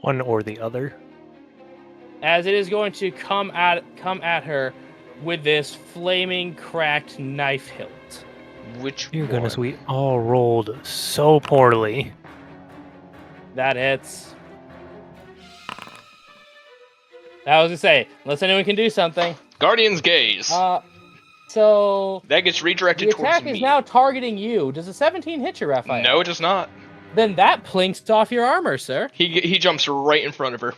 One or the other. As it is going to come at her with this flaming cracked knife hilt. Which Dear one? goodness, we all rolled so poorly. That hits. I was gonna say, unless anyone can do something. Guardian's Gaze. So That gets the redirected towards attack me. is now targeting you. Does a 17 hit you, Raphael? No, it does not. Then that plinks off your armor, sir. He jumps right in front of her.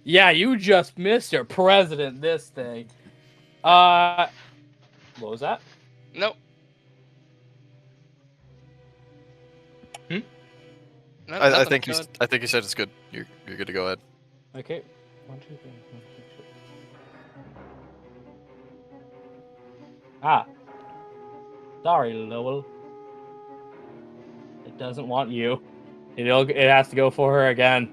Yeah, you just Mr. President this thing. What was that? Nope. Hmm? No, I nothing. think Go you. ahead. I think you said it's good. You're good to go ahead. Okay. 1, 2, 3, 4, 5, 6. Ah. Sorry, Lowell. It doesn't want you. It has to go for her again.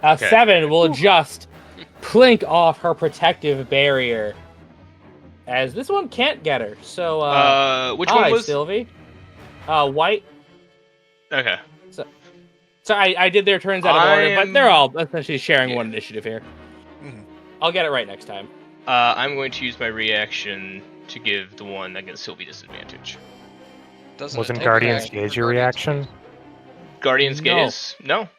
Okay. 7 will just plink off her protective barrier. As this one can't get her. So, which one was? Sylvie. White. Okay. So I did their turns out of order, but they're all essentially sharing one initiative here. Mhm. I'll get it right next time. I'm going to use my reaction to give the one against Sylvie disadvantage. Doesn't it Wasn't take Guardian's reaction Gaze for your Guardian's reaction? Gaze? Guardian's No. Gaze? No.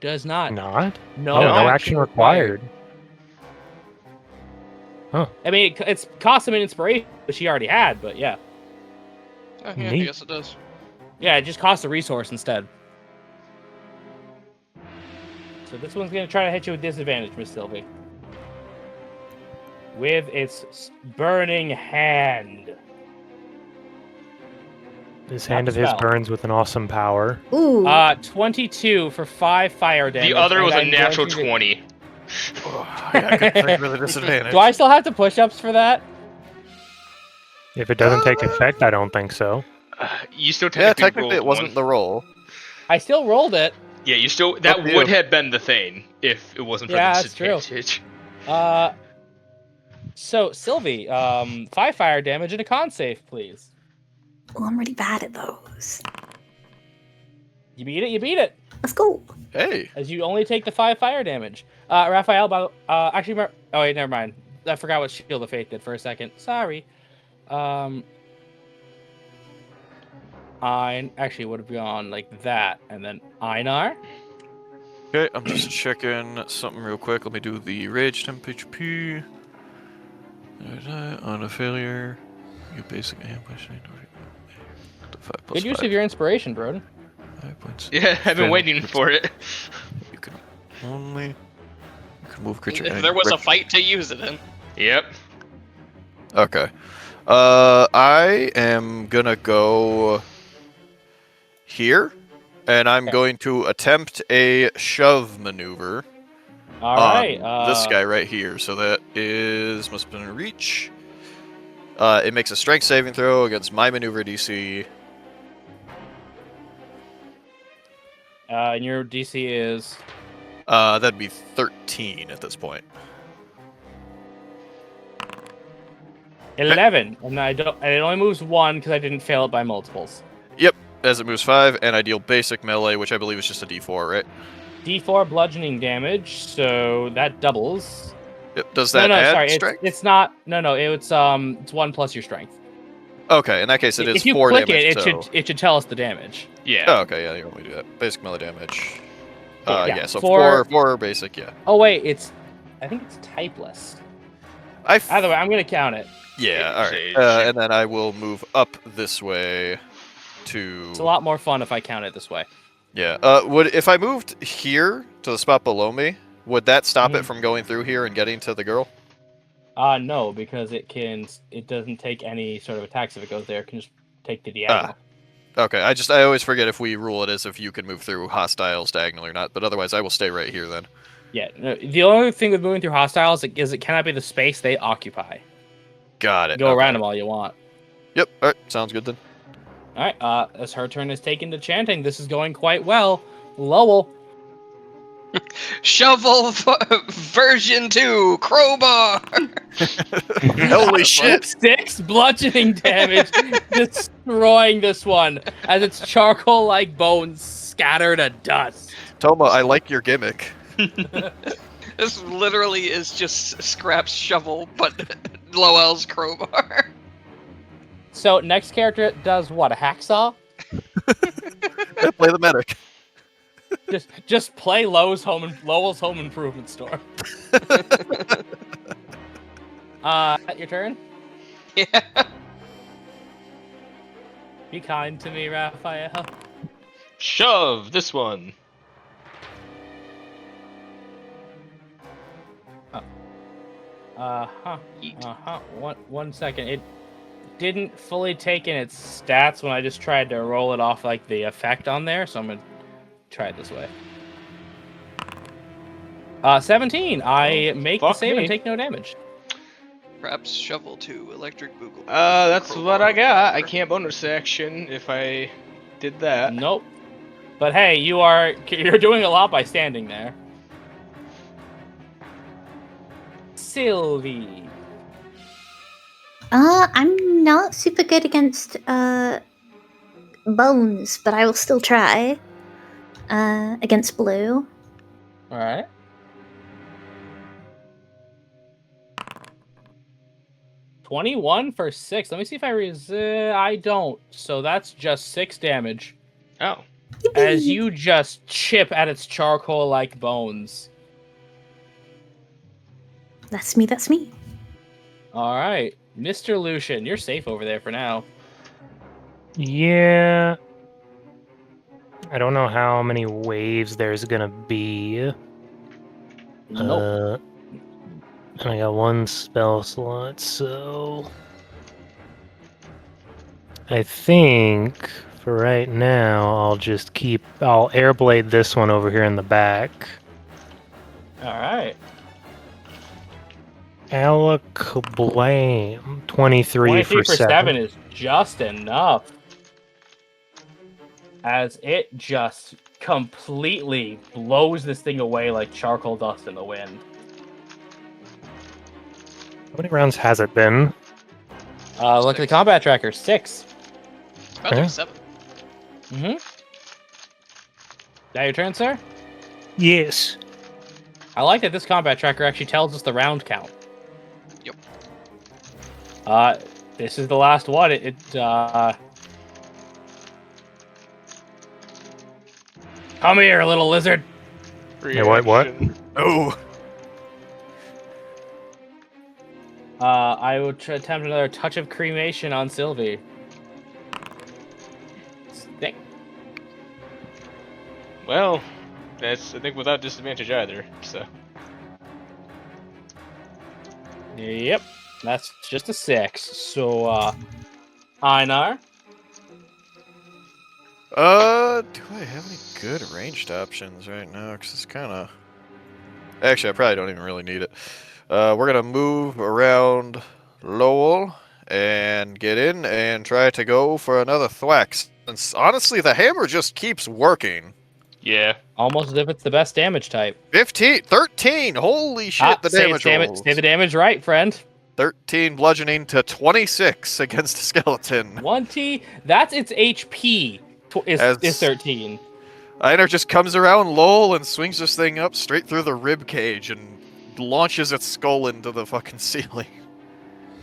Does not. Not? No, Oh, no action action required. I mean, it's cost him an inspiration, which he already had, but yeah. Oh, yeah, I Neat. guess it does. Yeah, it just costs a resource instead. So this one's going to try to hit you with disadvantage, Miss Sylvie. With its burning hand. This hand of his spell. burns with an awesome power. Ooh. 22 for 5 fire damage. The other was a and I'm natural going to- 20. Oh, yeah, good thing with a disadvantage. Do I still have to push-ups for that? If it doesn't take effect, I don't think so. You still Yeah, technically technically it rolled wasn't one. the roll. I still rolled it. Yeah, you still. That Up to would you. have been the thing if it wasn't for Yeah, the that's true. disadvantage. So Sylvie, 5 fire damage and a con save, please. Oh, I'm really bad at those. You beat it. You beat it. Let's go. Hey. As you only take the 5 fire damage. Raphael, actually, oh wait, never mind. I forgot what Shield of Faith did for a second. Sorry. I actually would have gone like that, and then Einar. Okay, I'm just checking something real quick. Let me do the rage temp HP. On a failure, you basic ambush. Good use of your inspiration, Broden. 5 points. Yeah, I've been Then waiting for it. You can only. You can move creature. If and there was a rip- fight to use it in. Yep. Okay. I am gonna go here, and I'm Okay. going to attempt a shove maneuver All on right. this guy right here. So that must have been a reach. It makes a strength saving throw against my maneuver DC. And your DC is That'd be 13 at this point. 11, and and it only moves 1 because I didn't fail it by multiples. Yep, as it moves 5, and I deal basic melee, which I believe is just a D4, right? D4 bludgeoning damage, so that doubles. Yep. Does that no, add sorry, strength? it's not. No, it's 1 plus your strength. Okay, in that case, it is if you 4 click damage. it, it should tell us the damage. Yeah. Oh, okay, yeah, you want me to do that. Basic melee damage. Yeah, So four- 4 basic, yeah. Oh wait, I think it's typeless. Either way, I'm gonna count it. Yeah, alright. Sage. And then I will move up this way to... It's a lot more fun if I count it this way. Yeah, if I moved here to the spot below me, would that stop it from going through here and getting to the girl? No, because it doesn't take any sort of attacks if it goes there. It can just take the diagonal. Okay, I always forget if we rule it as if you can move through hostiles diagonally or not, but otherwise I will stay right here then. Yeah, no, the only thing with moving through hostiles is it cannot be the space they occupy. Got it. Go okay. around them all you want. Yep, alright, sounds good then. Alright, as her turn is taken to chanting, this is going quite well. Lowell. Shovel version 2 crowbar. Holy shit! 6 bludgeoning damage, destroying this one as its charcoal-like bones scatter to dust. Toma, I like your gimmick. This literally is just Scrap's shovel, but Lowell's crowbar. So next character does what? A hacksaw? Yeah, play the medic. Just play Lowell's home improvement store. Your turn. Yeah. Be kind to me, Raphael. Shove this one. One second. It didn't fully take in its stats when I just tried to roll it off like the effect on there, so I'm gonna try it this way. 17. I make the fuck save me. and take no damage. Perhaps shovel 2 electric boogle. That's crowbar. what I got. I can't bonus action if I did that. Nope. But hey, you're doing a lot by standing there. Sylvie. I'm not super good against bones, but I will still try. Against blue. All right. $21 for 6. Let me see if I don't. So that's just 6 damage. Oh. As you just chip at its charcoal-like bones. That's me. That's me. All right, Mr. Lucian, you're safe over there for now. Yeah. I don't know how many waves there's gonna be. Nope. And I got 1 spell slot, so I think for right now I'll airblade this one over here in the back. All right. Alakablam. 23 for for 7 is just enough. As it just completely blows this thing away like charcoal dust in the wind. How many rounds has it been? Look at the combat tracker. 6. About to be 7. Mm-hmm. That your turn, sir? Yes. I like that this combat tracker actually tells us the round count. Yep. This is the last one. Come here, little lizard. Yeah, what? Reaction. Oh, I would attempt another touch of cremation on Sylvie. Stick. Well, that's I think without disadvantage either. So. Yep, that's just a 6. So, Einar. do I have any good ranged options right now? Because it's kind of... Actually, I probably don't even really need it. We're going to move around Lowell and get in and try to go for another thwack. Since, honestly, the hammer just keeps working. Yeah. Almost as if it's the best damage type. 13! Holy shit, the damage rolls. Say the damage right, friend. 13 bludgeoning to 26 against a skeleton. 20. That's its HP. Is 13. Einar just comes around Lowell and swings this thing up straight through the rib cage and launches its skull into the fucking ceiling.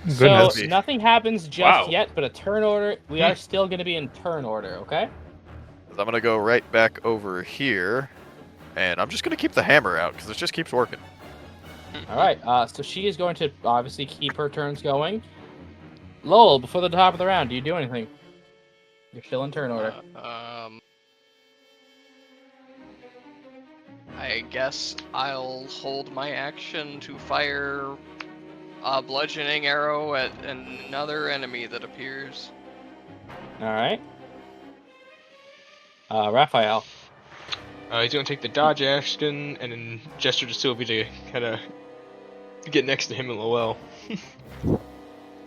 So Goodness. nothing happens just Wow. yet, but a turn order. We are still going to be in turn order, okay? I'm gonna go right back over here, and I'm just gonna keep the hammer out because it just keeps working. All right. So she is going to obviously keep her turns going. Lowell, before the top of the round, do you do anything? You're still in turn order. I guess I'll hold my action to fire a bludgeoning arrow at another enemy that appears. All right. Raphael. He's gonna take the dodge action and then gesture to Sylvie to kind of get next to him and Lowell.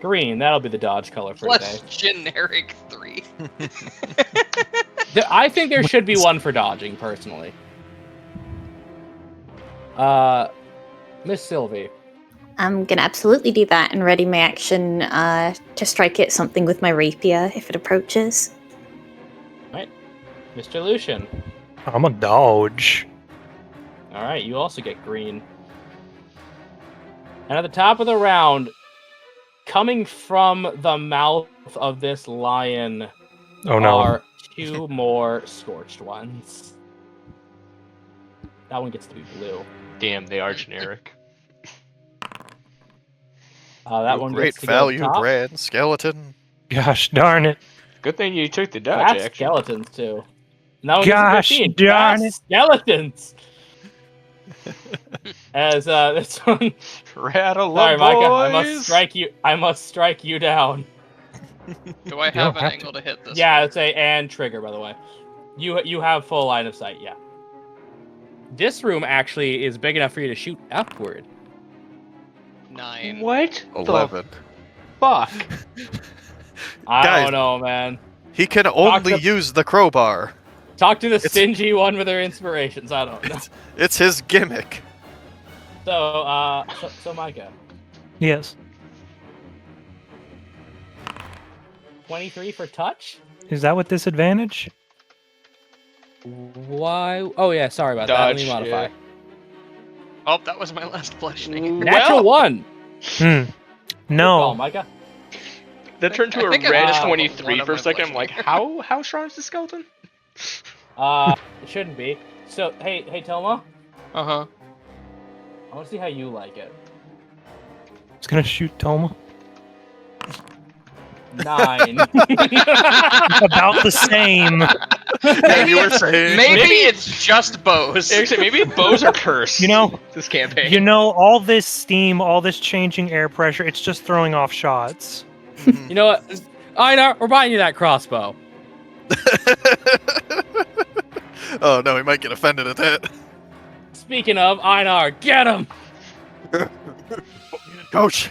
Green. That'll be the dodge color for today. Plus generic 3. I think there should be one for dodging, personally. Miss Sylvie. I'm gonna absolutely do that and ready my action to strike it something with my rapier if it approaches. Right. Mr. Lucian. I'm a dodge. All right, you also get green. And at the top of the round, coming from the mouth of this lion Oh no. are 2 more scorched ones. That one gets to be blue. Damn, they are generic. That You one great gets to go value top. brand skeleton. Gosh darn it. Good thing you took the dodge That's action. skeletons too. And that one Gosh gets to 15. darn That's it. skeletons. As this one. Rattle Sorry, up, Micah. boys. I must strike you down. Do I don't have an have angle to hit this? Yeah, it's a and trigger, by the way. You have full line of sight. Yeah. This room actually is big enough for you to shoot upward. 9. What? 11. The fuck? I Guys. don't know, man. He can only to- use the crowbar. Talk to the It's- stingy one with her inspirations. I don't know. It's his gimmick. So Micah, Yes. 23 for touch. Is that with disadvantage? Why? Oh yeah, sorry about that. Let me Dodge, modify. yeah. Oh, that was my last bludgeoning. Natural one. Hmm. Good call, No. Micah. That turned to I a think I red missed one 23 of for a my second. I'm like, bludgeoning. how strong is the skeleton? It shouldn't be. So hey Telma, Uh huh. I want to see how you like it. It's gonna shoot Toma. 9. About the same. Yeah, you were saying. Maybe it's just bows. Actually, maybe bows are cursed. You know- this campaign. You know, all this steam, all this changing air pressure, it's just throwing off shots. You know what? Einar, we're buying you that crossbow. Oh no, he might get offended at that. Speaking of Einar, get him. Coach.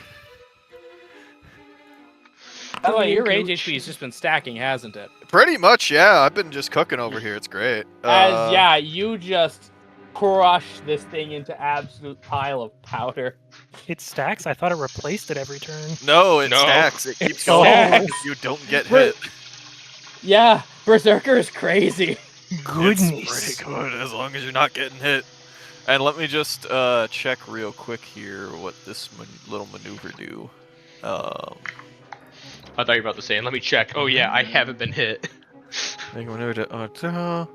By the way, your rage HP has just been stacking, hasn't it? Pretty much, yeah. I've been just cooking over here. It's great. As yeah, you just crush this thing into absolute pile of powder. It stacks? I thought it replaced it every turn. No, it No. stacks. It keeps It going. stacks. If you don't get But- hit. Yeah, Berserker is crazy. Goodness. It's pretty good as long as you're not getting hit. And let me just check real quick here what this little maneuver do. I thought you were about to say, and let me check. Oh yeah, I haven't been hit. Make a maneuver to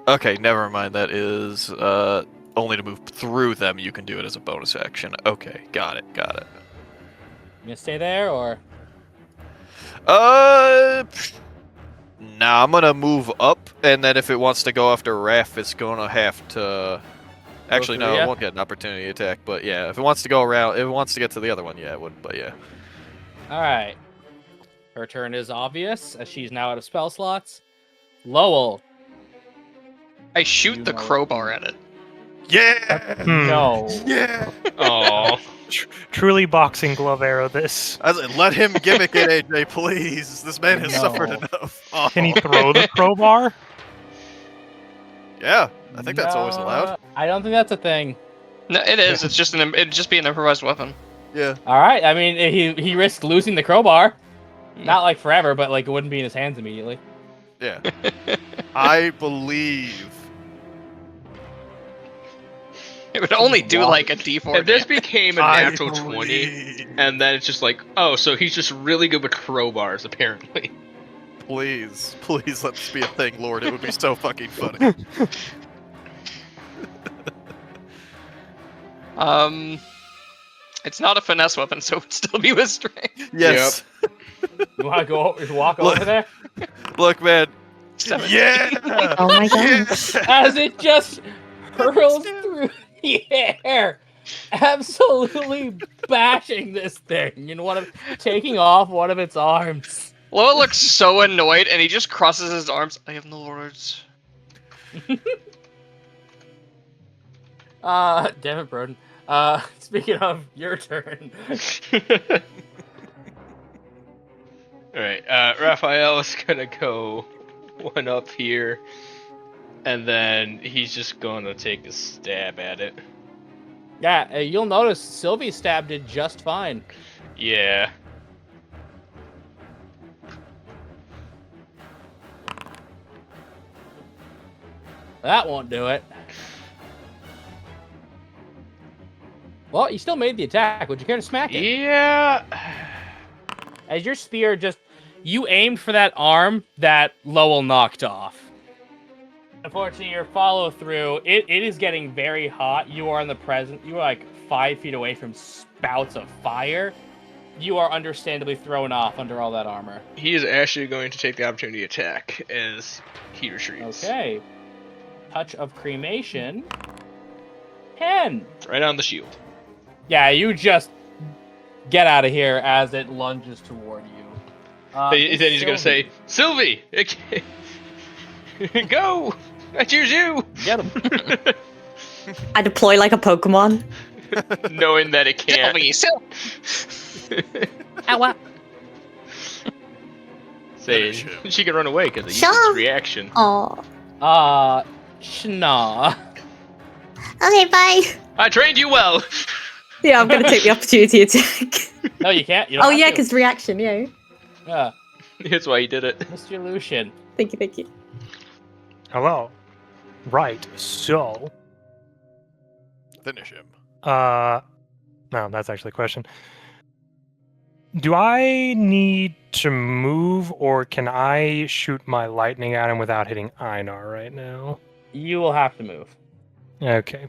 okay, never mind. That is only to move through them. You can do it as a bonus action. Okay, got it. You gonna stay there or? Nah, I'm gonna move up, and then if it wants to go after Raph, it's gonna have to. Actually, through no, ya? it won't get an opportunity attack. But yeah, if it wants to go around, if it wants to get to the other one, yeah, it would. But yeah. All right. Her turn is obvious as she's now out of spell slots. Lowell. I shoot You the know it. crowbar at it. Yeah. No. Yeah. Oh, Truly boxing glove arrow this. I was like, let him gimmick it, AJ, please. This man has suffered No. enough. Oh. Can he throw the crowbar? Yeah, I think that's always allowed. I don't think that's a thing. No, it is. It's just it'd just be an improvised weapon. Yeah. All right. I mean, he risked losing the crowbar. Not like forever, but like it wouldn't be in his hands immediately. Yeah. I believe. It would only do like a D4. if this damage. became a I natural 20, believe. and then it's just like, oh, so he's just really good with crowbars, apparently. Please, please let this be a thing, Lord. It would be so fucking funny. It's not a finesse weapon, so it would still be with strength. Yes. You want to go? Walk over there Look, man. 17. Yeah. Oh my gosh. as it just hurls through the air, absolutely bashing this thing and taking off one of its arms. Lowell looks so annoyed, and he just crosses his arms. I have no words. Damn it, Broden. Speaking of your turn. Alright, Raphael is gonna go one up here. and then he's just gonna take a stab at it. Yeah, you'll notice Sylvie stabbed it just fine. Yeah. That won't do it. Well, you still made the attack. Would you care to smack it? Yeah. As your spear just... You aimed for that arm that Lowell knocked off. Unfortunately, your follow-through, it is getting very hot. You are in the present... You are like 5 feet away from spouts of fire. You are understandably thrown off under all that armor. He is actually going to take the opportunity attack as he retreats. Okay. Touch of cremation. 10. Right on the shield. Yeah, you just get out of here as it lunges toward you. Then he's gonna say, Sylvie! Go! I choose you! Get him. I deploy like a Pokemon. Knowing that it can't. Sylvie, Ow. Say, she can run away because it uses Sure. reaction. Oh. Schnaw. Okay, bye. I trained you well! Yeah, I'm gonna take the opportunity attack. No, you can't. You don't Oh have yeah, to. because reaction, yeah. Yeah, That's why he did it. Mr. Lucian. Thank you, thank you. Hello. Right. So, Finish him. no, that's actually a question. Do I need to move, or can I shoot my lightning at him without hitting Einar right now? You will have to move. Okay.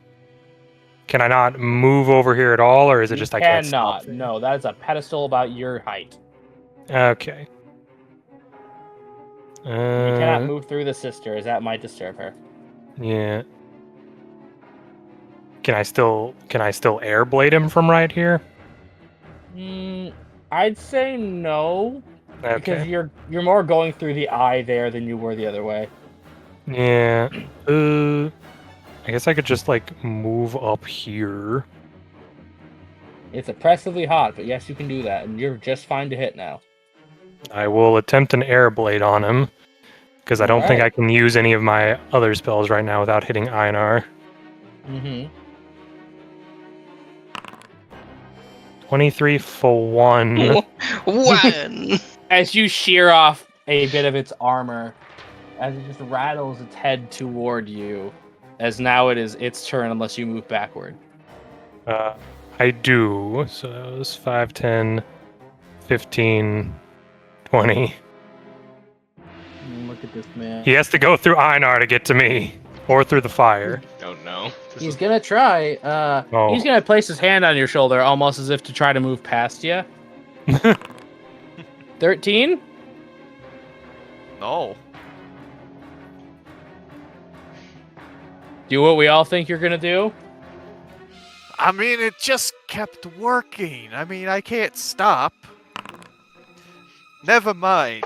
Can I not move over here at all, or is it just I can't stop cannot. there? No, that is a pedestal about your height. Okay. You cannot move through the sisters. That might disturb her. Yeah. Can I still air blade him from right here? I'd say no, because Okay. you're more going through the eye there than you were the other way. Yeah. I guess I could just like move up here. It's oppressively hot, but yes, you can do that, and you're just fine to hit now. I will attempt an air blade on him because I don't think I Alright. can use any of my other spells right now without hitting Einar. Mm-hmm. 23 for 1. One. As you shear off a bit of its armor, as it just rattles its head toward you, as now it is its turn unless you move backward. I do. So that was 5, 10, 15, 20. Look at this man. He has to go through Einar to get to me, or through the fire. Oh no. This He's is- gonna try. Oh. He's gonna place his hand on your shoulder, almost as if to try to move past you. 13. No. Do what we all think you're gonna do. I mean, it just kept working. I mean, I can't stop. Never mind.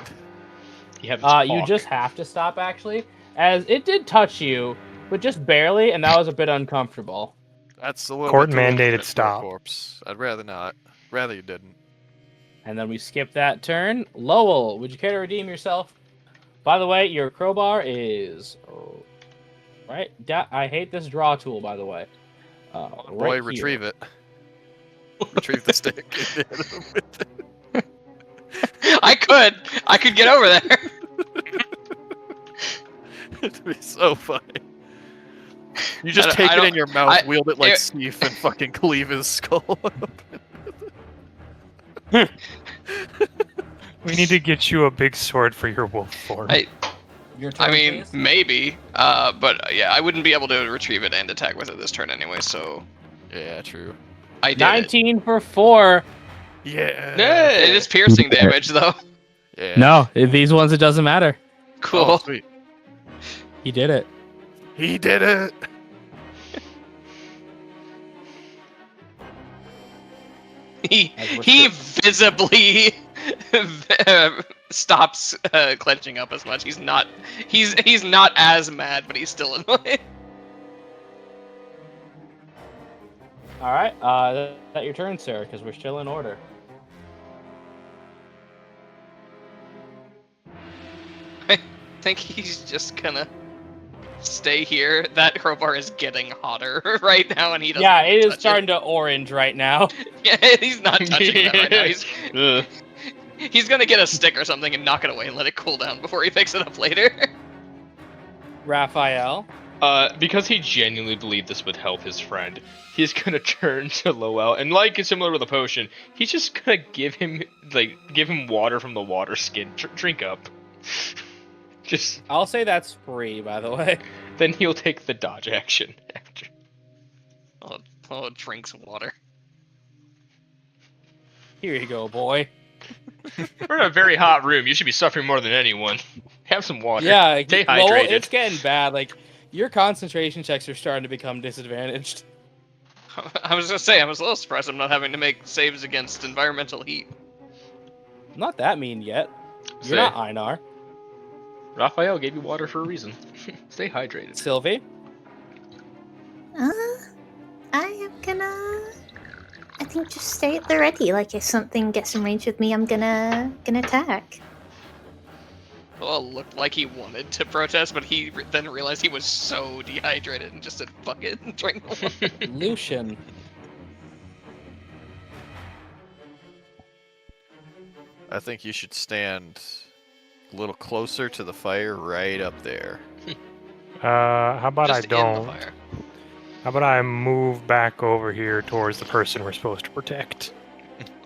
You have this You hawk. just have to stop, actually, as it did touch you, but just barely, and that was a bit uncomfortable. That's a little Court bit too mandated intimate for a stop. corpse. I'd rather not. Rather you didn't. And then we skip that turn. Lowell, would you care to redeem yourself? By the way, your crowbar is right. I hate this draw tool, by the way. Boy, retrieve it. Retrieve the stick. and hit him with it. I could get over there. It'd be so funny. You just I take it don't- in your mouth, I- wield it like it- Steve, and fucking cleave his skull. We need to get you a big sword for your wolf form. Your turn, I mean, please. maybe. But yeah, I wouldn't be able to retrieve it and attack with it this turn anyway. So Yeah, true. I did. 19 for 4. Yeah. It is piercing damage though. Yeah. No, these ones it doesn't matter. Cool. Oh, sweet. He did it. He did it. He As we're he visibly stops clenching up as much. He's not as mad, but he's still annoyed. All right. That your turn, sir, because we're still in order. I think he's just gonna stay here. That crowbar is getting hotter right now, and he doesn't. Yeah, it is touch starting to orange right now. Yeah, he's not touching that right now. Ugh. He's gonna get a stick or something and knock it away and let it cool down before he picks it up later. Raphael. Because he genuinely believed this would help his friend, he's gonna turn to Lowell, and like it's similar with a potion, he's just gonna give him water from the water skin. Drink up. Just I'll say that's free, by the way. then he'll take the dodge action after. Oh, drink some water. Here you go, boy. We're in a very hot room. You should be suffering more than anyone. Have some water. Yeah, Stay Lowell, hydrated. it's getting bad. Like, your concentration checks are starting to become disadvantaged. I was gonna say, I was a little surprised I'm not having to make saves against environmental heat. I'm not that mean yet. You're Say. not Einar. Raphael gave you water for a reason. Stay hydrated. Sylvie? I am gonna... I think just stay at the ready. Like, if something gets in range with me, I'm gonna attack. Well, looked like he wanted to protest, but he then realized he was so dehydrated and just said, fuck it, and drank the water. Lucian. I think you should stand a little closer to the fire right up there. How about Just I in the don't? fire. How about I move back over here towards the person we're supposed to protect?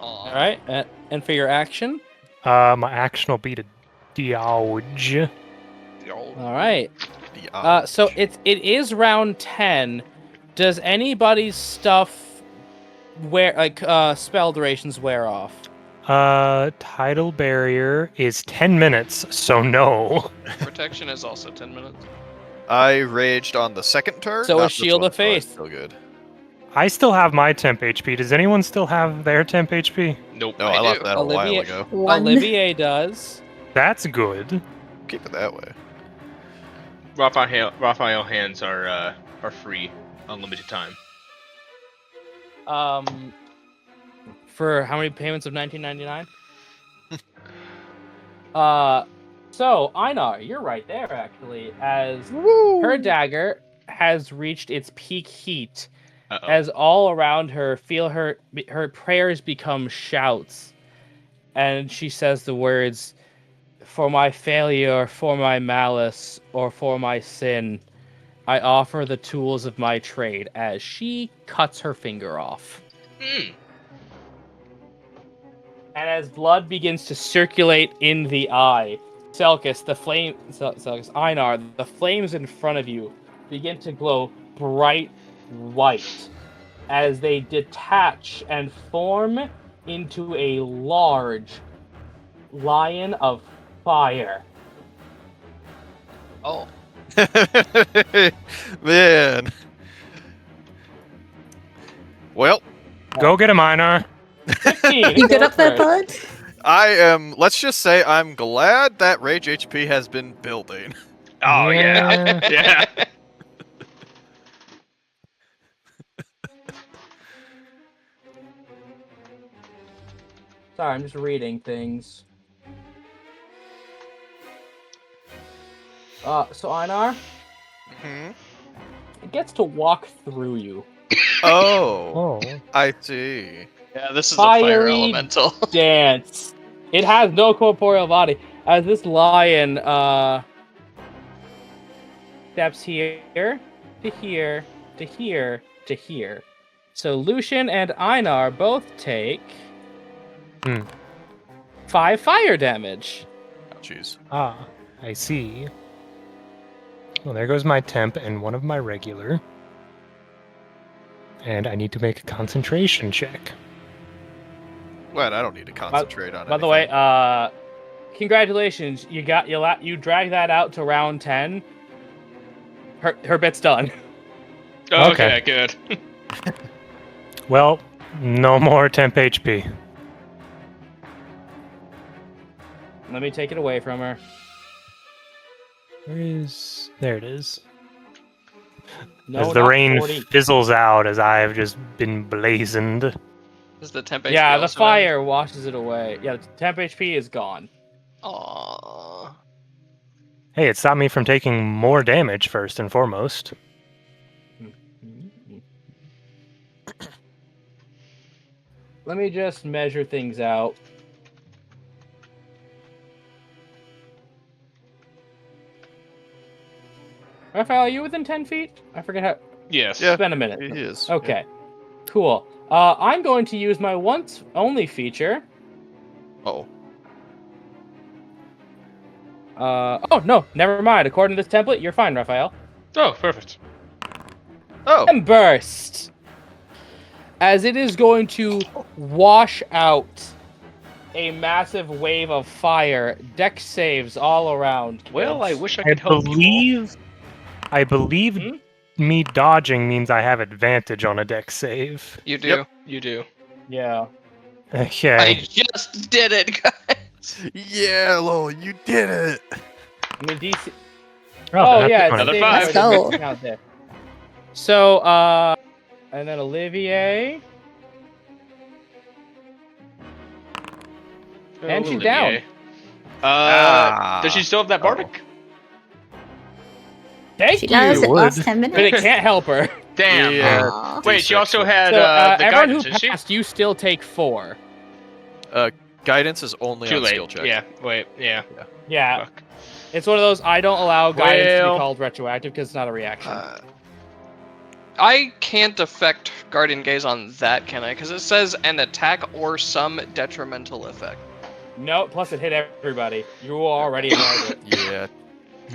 Aw. Alright, and for your action? My action will be to dodge. Alright. So it is round 10. Does anybody's stuff spell durations wear off? Tidal barrier is 10 minutes, so no. Protection is also 10 minutes. I raged on the second turn. So not a this shield one, of faith. Still good. I still have my temp HP. Does anyone still have their temp HP? Nope. No, I I left do. that a while Olivia- ago. One. Olivier does. That's good. Keep it that way. Raphael hands are free, unlimited time. For how many payments of 1999? So Einar, you're right there actually, as her dagger has reached its peak heat, Uh-oh. as all around her feel her prayers become shouts, and she says the words, "For my failure, for my malice, or for my sin, I offer the tools of my trade," as she cuts her finger off. Mm. And as blood begins to circulate in the eye, Einar, the flames in front of you begin to glow bright white as they detach and form into a large lion of fire. Oh. Man. Well, Go get him, Einar. 15. You good up there, Go for it. bud? I am. Let's just say I'm glad that rage HP has been building. Oh yeah. Yeah. Sorry, I'm just reading things. So Einar, Hmm? it gets to walk through you. Oh, Oh. I see. Yeah, this is a fire Fiery elemental. Dance. It has no corporeal body. As this lion steps here, to here, to here, to here. So Lucian and Einar both take 5 fire damage. Oh, jeez. Ah, I see. Well, there goes my temp and one of my regular. And I need to make a concentration check. Well, I don't need to concentrate on it. By the way, congratulations. You dragged that out to round 10. Her bit's done. Okay, good. Well, no more temp HP. Let me take it away from her. Where is... There it is. No, as the not rain 40. fizzles out as I've just been blazoned. Is the temp HP Yeah, the also fire washes it away. Yeah, the temp HP is gone. Aww. Hey, it stopped me from taking more damage first and foremost. Let me just measure things out. Raphael, are you within 10 feet? I forget how. Yes. Yeah. It's been a minute. He is. Okay. Cool. I'm going to use my once only feature. Oh. Oh, no. Never mind. According to this template, you're fine, Raphael. Oh, perfect. Oh. And burst. As it is going to wash out a massive wave of fire. Dex saves all around. Well, I kids. wish I I could help believe Hmm? me dodging means I have advantage on a dex save. You do. Yep. you. You do. Yeah. Okay. I just did it, guys. Yeah, lol, you did it. I mean, DC. Oh, Oh, yeah. It's Another saving five. throw, Let's doesn't go. count there. So, and then Olivier. And she's down. Olivier. Does she still have that Oh. bardic? Thank She you. does it would. last 10 But it minutes. can't help her. Damn. Yeah. Aw. Wait, she D6. also had So, the everyone guidance, who didn't she? passed, you still take 4. Guidance is only Too on late. skill check. Yeah. Wait. Yeah. Yeah. Fuck. It's one of those, I don't allow guidance to Well- be called retroactive because it's not a reaction. I can't affect Guardian Gaze on that, can I? Because it says an attack or some detrimental effect. No, plus it hit everybody. You were already a target. Yeah.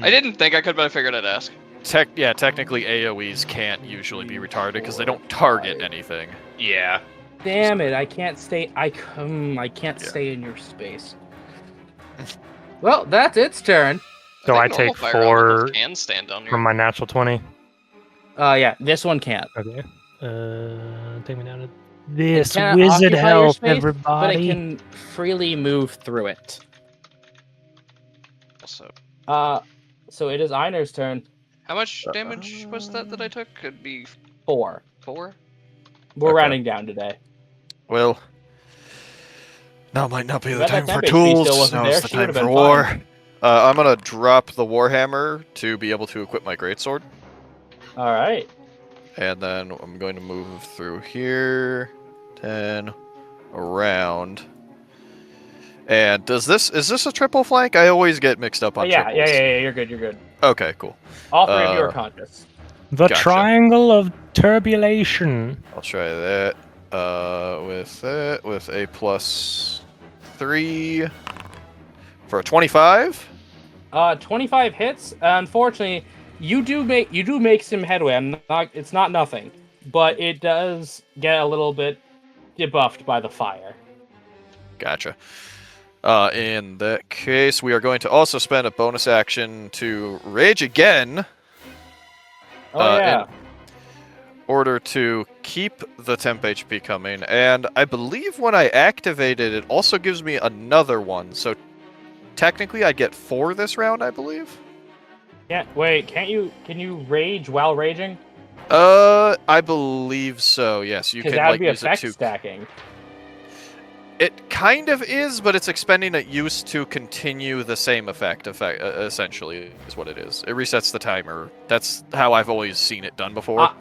I didn't think I could, but I figured I'd ask. Technically AoEs can't usually be retarded because they don't target anything. Yeah. Damn it! I can't stay. I can't Yeah. stay in your space. Well, that's its turn. So I think take normal fire 4 elementals can stand on here. from my natural 20. Yeah, this one can't. Okay. Take me down to this cannot wizard occupy your health, space, everybody. But it can freely move through it. Also, So it is Einar's turn. how much damage was that I took? Could be 4. 4? We're Okay. rounding down today. Well, now might not be the But that time for temp HP still tools. wasn't Now there, it's the she time would've for been war. fine. I'm gonna drop the warhammer to be able to equip my greatsword, All right. and then I'm going to move through here, 10, around. And is this a triple flank? I always get mixed up on Yeah. triples. You're good. You're good. Okay, cool. All 3 of you are Uh, conscious. The Gotcha. triangle of turbulation. I'll try that. With a +3 for a 25. 25 hits. Unfortunately, you do make some headway. It's not nothing, but it does get a little bit debuffed by the fire. Gotcha. In that case, we are going to also spend a bonus action to rage again. Oh yeah. in order to keep the temp HP coming, and I believe when I activate it, it also gives me another one. So technically, I get 4 this round, I believe. Yeah. Wait. Can you rage while raging? I believe so. Yes, you Because can that would like be use it effect to. stacking. It kind of is, but it's expending it use to continue the same effect. Essentially, is what it is. It resets the timer. That's how I've always seen it done before.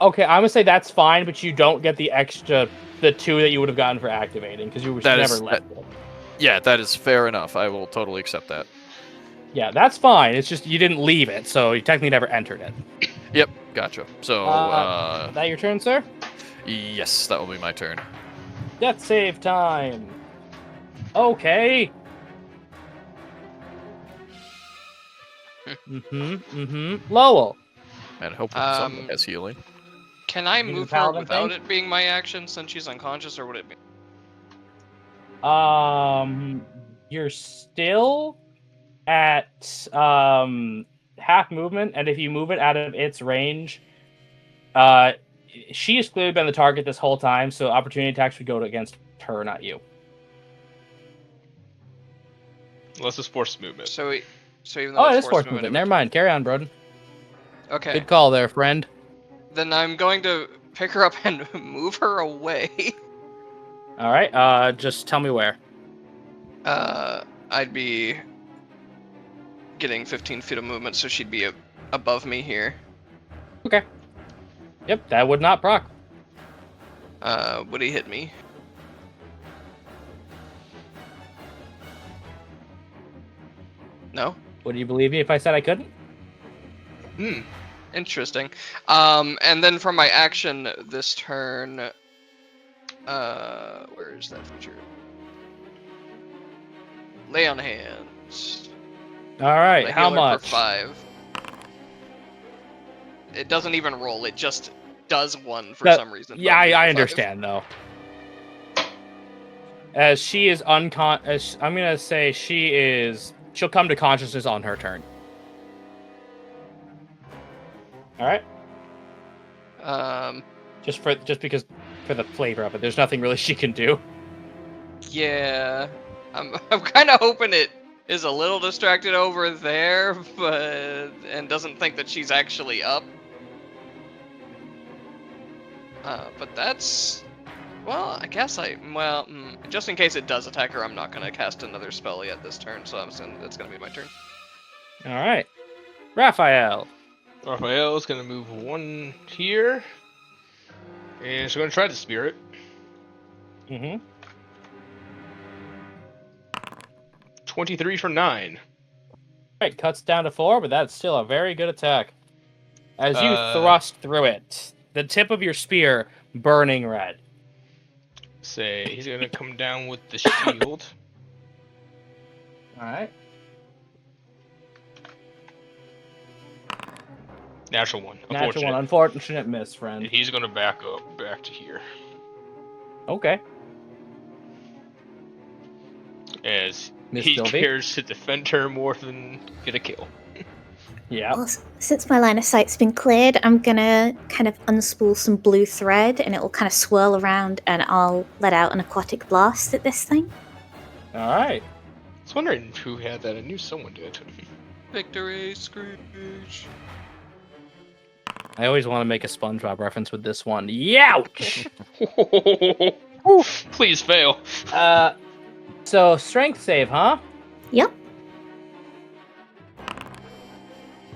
Okay, I'm gonna say that's fine, but you don't get the 2 that you would have gotten for activating because you That never is- left it. Yeah, that is fair enough. I will totally accept that. Yeah, that's fine. It's just you didn't leave it, so you technically never entered it. Yep, gotcha. So, Is that your turn, sir? yes, that will be my turn. Death save time. Okay. Lowell. And hopefully someone has healing. Can I You do the move her paladin without thing? it being my action since she's unconscious, or would it be? You're still at half movement, and if you move it out of its range, she has clearly been the target this whole time, so opportunity attacks would go against her, not you. Unless it's forced movement. So even though Oh, it it's is force movement. Never mind. Carry on, Broden. Okay. Good call there, friend. Then I'm going to pick her up and move her away. All right. Just tell me where. I'd be getting 15 feet of movement, so she'd be above me here. Okay. Yep, that would not proc. Would he hit me? No? Would you believe me if I said I couldn't? Interesting. And then for my action this turn, where is that feature? Lay on hands. All right, The how healer much? For 5. It doesn't even roll. It just does one for some reason. Yeah, but I'm doing I 5. understand though. As she is I'm gonna say she'll come to consciousness on her turn. All right. Just because for the flavor of it, there's nothing really she can do. Yeah, I'm kind of hoping it is a little distracted over there, and doesn't think that she's actually up. But that's, well, I guess just in case it does attack her, I'm not gonna cast another spell yet this turn, so I'm saying it's gonna be my turn. All right, Raphael. Raphael's gonna move 1 here, and she's gonna try the spirit. Mm-hmm. 23 for 9. Right, cuts down to 4, but that's still a very good attack. As you thrust through it, the tip of your spear burning red. Say he's gonna come down with the shield. All right. Natural 1. Natural one. Unfortunate. Unfortunate miss, friend. And he's gonna back to here. Okay. As Miss he Sylvie? cares to defend her more than get a kill. Yeah. Well, since my line of sight's been cleared, I'm gonna kind of unspool some blue thread and it will kind of swirl around and I'll let out an aquatic blast at this thing. All right. I was wondering who had that. I knew someone did. Victory, Scrooge. I always want to make a SpongeBob reference with this one. Youch! Please fail. So strength save, huh? Yep.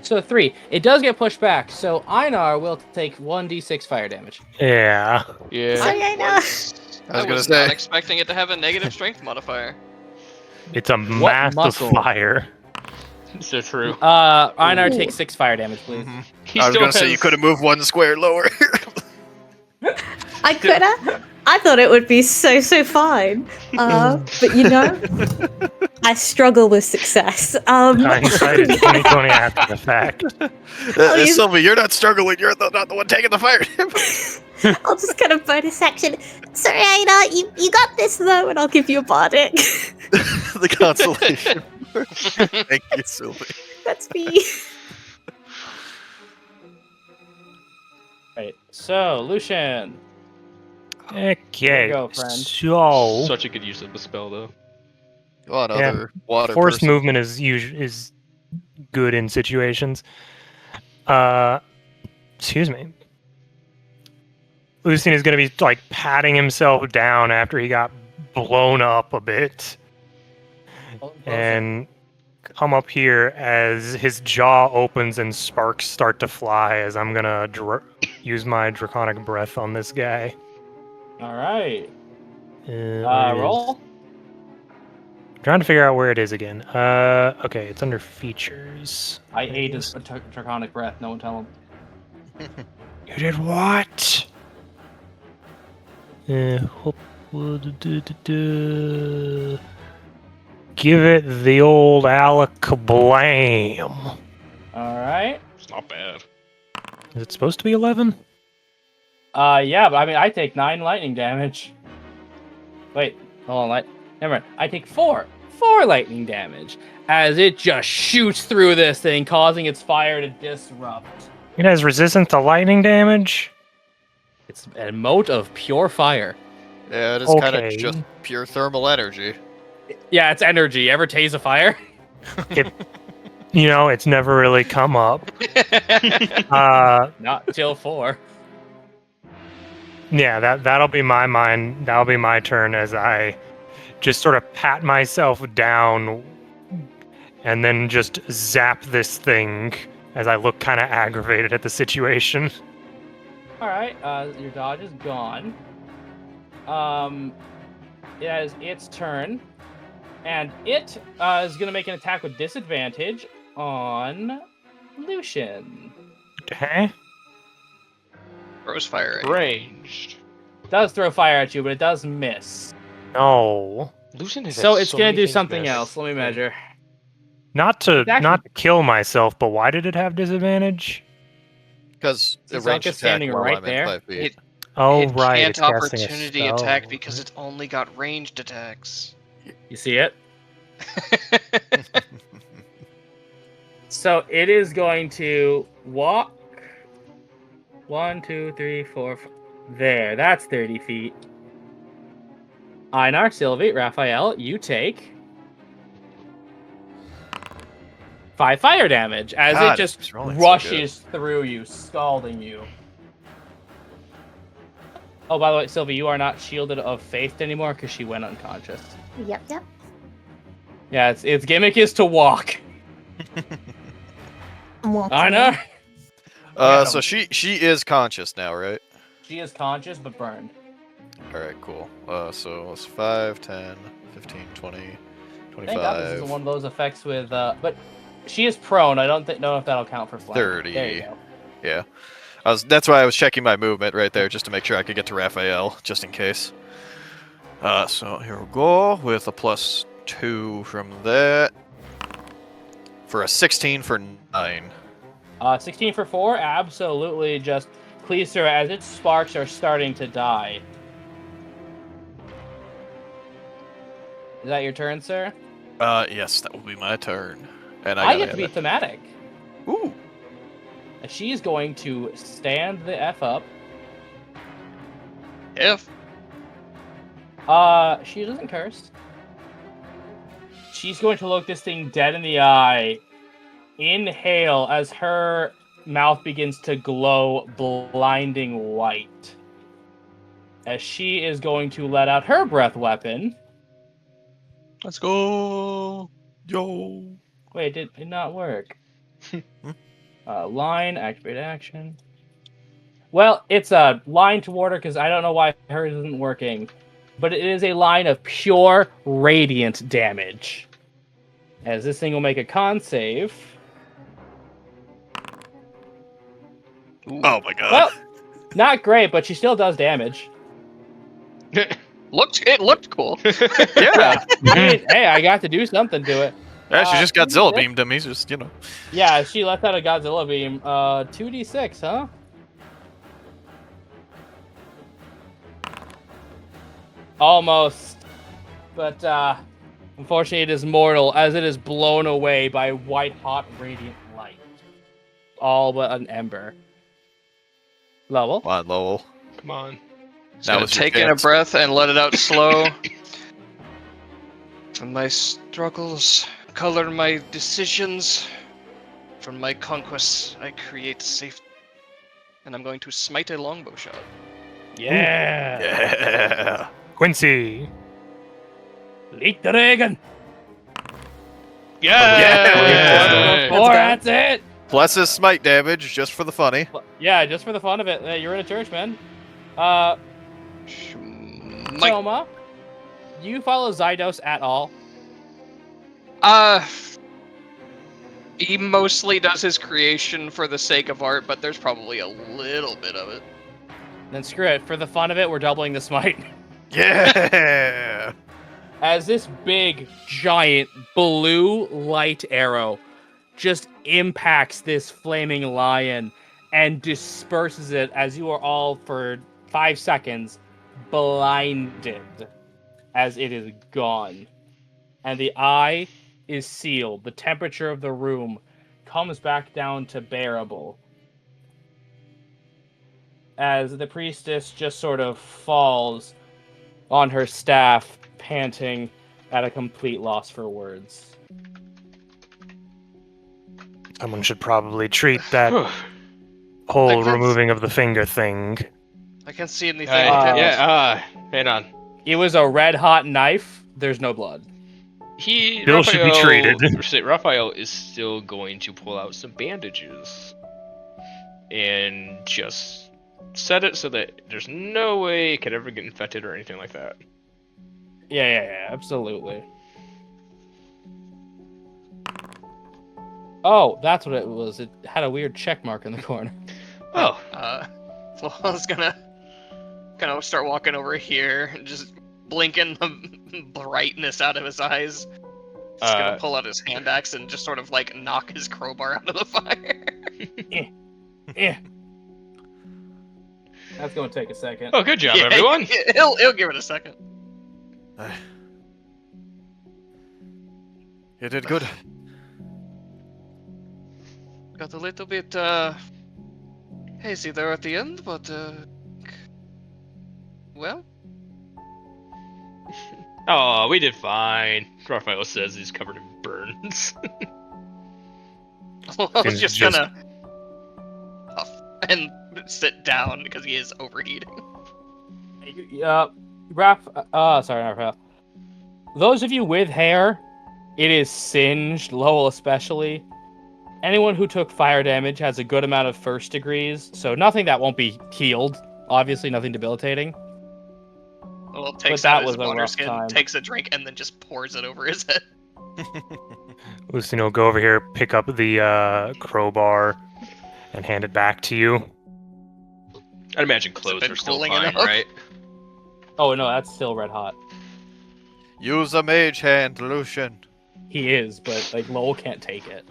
So 3. It does get pushed back, so Einar will take 1d6 fire damage. Yeah. Yeah. Sorry, I know. I was gonna not say. expecting it to have a negative strength modifier. It's a massive muscle? fire. So true. Einar Ooh. takes 6 fire damage, please. He I was still gonna say you has- could have moved 1 square lower. I coulda. I thought it would be so fine. But you know, I struggle with success. Hindsight is 2020 after the fact. you- Sylvie, you're not struggling. You're not the one taking the fire damage. I'll just kind of bonus action. Sorry, Aina, you got this though, and I'll give you a bardic. The consolation. Thank you, Sylvie. That's me. Right. So, Lucian. Okay. go, friend. So Such a good use of the spell, though. Well, another water force person. movement is good in situations. Excuse me. Lucian is going to be like patting himself down after he got blown up a bit, and come up here as his jaw opens and sparks start to fly. As I'm gonna use my draconic breath on this guy. All right. Where it is. Roll. Trying to figure out where it is again. Okay, it's under features. I ate his draconic breath. No one tell him. You did what? Give it the old alakablam. All right. It's not bad. Is it supposed to be 11? Yeah, but I mean, I take 9 lightning damage. Wait, hold on, never mind. I take 4 lightning damage as it just shoots through this thing, causing its fire to disrupt. It has resistance to lightning damage? It's an mote of pure fire. Yeah, it is kind of Okay. just pure thermal energy. Yeah, it's energy. Ever tase a fire? You know, it's never really come up. Not till 4. Yeah, that'll be that'll be my turn as I just sort of pat myself down and then just zap this thing as I look kind of aggravated at the situation. All right, your dodge is gone. It is its turn, and it is going to make an attack with disadvantage on Lucian. Okay. Throws fire at you. Ranged. Does throw fire at you, but it does miss. No. Lucian is So it's going to do something else. Let me measure. Not to It's actually- not to kill myself, but why did it have disadvantage? Because the Zonka's range attack standing while right I'm there. in 5 feet. Oh, it right. can't it's casting a opportunity attack spell. because it only got ranged attacks. You see it? So it is going to walk 1, 2, 3, 4. There, that's 30 feet. Einar, Sylvie, Raphael, you take 5 fire damage as God, it just it's rolling so rushes through you, scalding you. Oh, by the way, Sylvie, you are not shielded of faith anymore because she went unconscious. Yep, yep. Yeah, its gimmick is to walk. Einar, So she is conscious now, right? she is conscious but burned. Alright, cool. So it's 5, 10, 15, 20, Thank God this 25, isn't one of those effects with, but she is prone. I don't know if that'll count for flank. 30. There you go. Yeah. That's why I was checking my movement right there, just to make sure I could get to Raphael, just in case. So here we go, with a +2 from that. For a 16 for 9. 16 for 4, absolutely just cleaves through as its sparks are starting to die. Is that your turn, sir? Yes, that will be my turn. And I gotta get to have be it. thematic. Ooh. She's going to stand the F up. If She doesn't curse. She's going to look this thing dead in the eye. Inhale as her mouth begins to glow blinding white. As she is going to let out her breath weapon. Let's go. Yo. Wait, it did not work. Line, activate action. Well, it's a line toward her because I don't know why hers isn't working. But it is a line of pure radiant damage. As this thing will make a con save. Oh my god. Well, not great, but she still does damage. it looked cool. Yeah. I mean, hey, I got to do something to it. Yeah, she just got 2d6. Zilla beamed him. He's just, Yeah, she lets out a Godzilla beam. 2d6, huh? Almost. But, unfortunately it is mortal, as it is blown away by white-hot radiant light. All but an ember. Lowell? Come on, Lowell. Come on. Just That gonna was your take in a chance. breath and let it out slow. From my struggles, color my decisions. From my conquests, I create safe. And I'm going to smite a longbow shot. Yeah! Yeah. Quincy. Leak the dragon! Yeah. Four, that's it! Plus his smite damage, just for the funny. Yeah, just for the fun of it. You're in a church, man. Smite. Toma, do you follow Zydos at all? He mostly does his creation for the sake of art, but there's probably a little bit of it. Then screw it. For the fun of it, we're doubling the smite. Yeah. As this big, giant, blue light arrow just impacts this flaming lion and disperses it as you are all, for 5 seconds, blinded as it is gone. And the eye is sealed. The temperature of the room comes back down to bearable. As the priestess just sort of falls on her staff, panting at a complete loss for words. Someone should probably treat that whole Like that's- removing of the finger thing. I can't see anything. Uh, Hang on. It was a red hot knife. There's no blood. Bill should be treated. Raphael is still going to pull out some bandages and just set it so that there's no way it could ever get infected or anything like that. Yeah, absolutely. Oh, that's what it was. It had a weird check mark in the corner. Oh. Well, I was gonna start walking over here and just blinking the brightness out of his eyes. Just gonna pull out his hand axe and just sort of like knock his crowbar out of the fire. Yeah. That's gonna take a second. Oh, good job, everyone. He'll give it a second. You did good. Got a little bit hazy there at the end, but well. Oh, we did fine. Raphael says he's covered in burns. I was just gonna huff and sit down because he is overheating. Sorry, not Raphael. Those of you with hair, it is singed, Lowell especially. Anyone who took fire damage has a good amount of first degrees, so nothing that won't be healed. Obviously, nothing debilitating. Well, takes that out his was a water rough skin, time. takes a drink, and then just pours it over his head. Lucino, go over here, pick up the crowbar, and hand it back to you. I'd imagine clothes been are still cooling fine, enough? right? Oh no, that's still red hot. Use a mage hand, Lucian. He is, but like Lowell can't take it.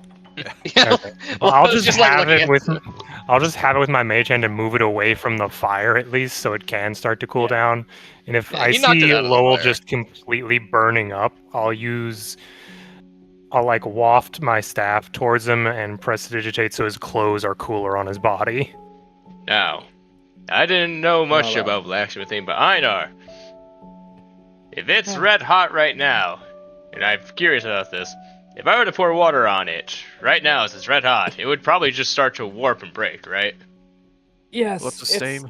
Yeah. Okay. Well, I I'll was just like, have looking it at with the- I'll just have it with my mage hand and move it away from the fire at least, so it can start to cool down. And if Yeah, I he knocked it see out of the Lowell fire. just completely burning up, I'll like waft my staff towards him and prestidigitate so his clothes are cooler on his body. Now, I didn't know much well. about blacksmithing, but Einar, if it's red hot right now, and I'm curious about this, if I were to pour water on it right now as it's red hot, it would probably just start to warp and break, right? Yes, What's the steam?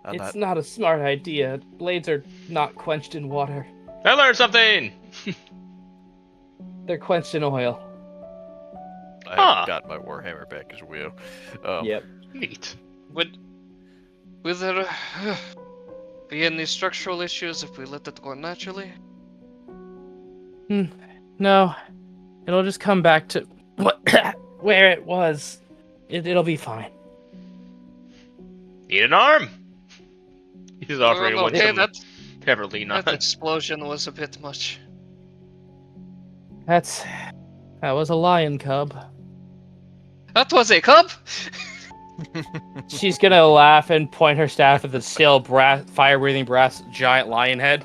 It's not a smart idea. Blades are not quenched in water. I learned something! They're quenched in oil. I got my warhammer back as well. Yep. Neat. Would there be any structural issues if we let it go naturally? No, it'll just come back to where it was. It'll be fine. Need an arm? He's offering one okay, to ever lean on. that explosion was a bit much. That was a lion cub. That was a cub? She's gonna laugh and point her staff at the still fire-breathing brass giant lion head.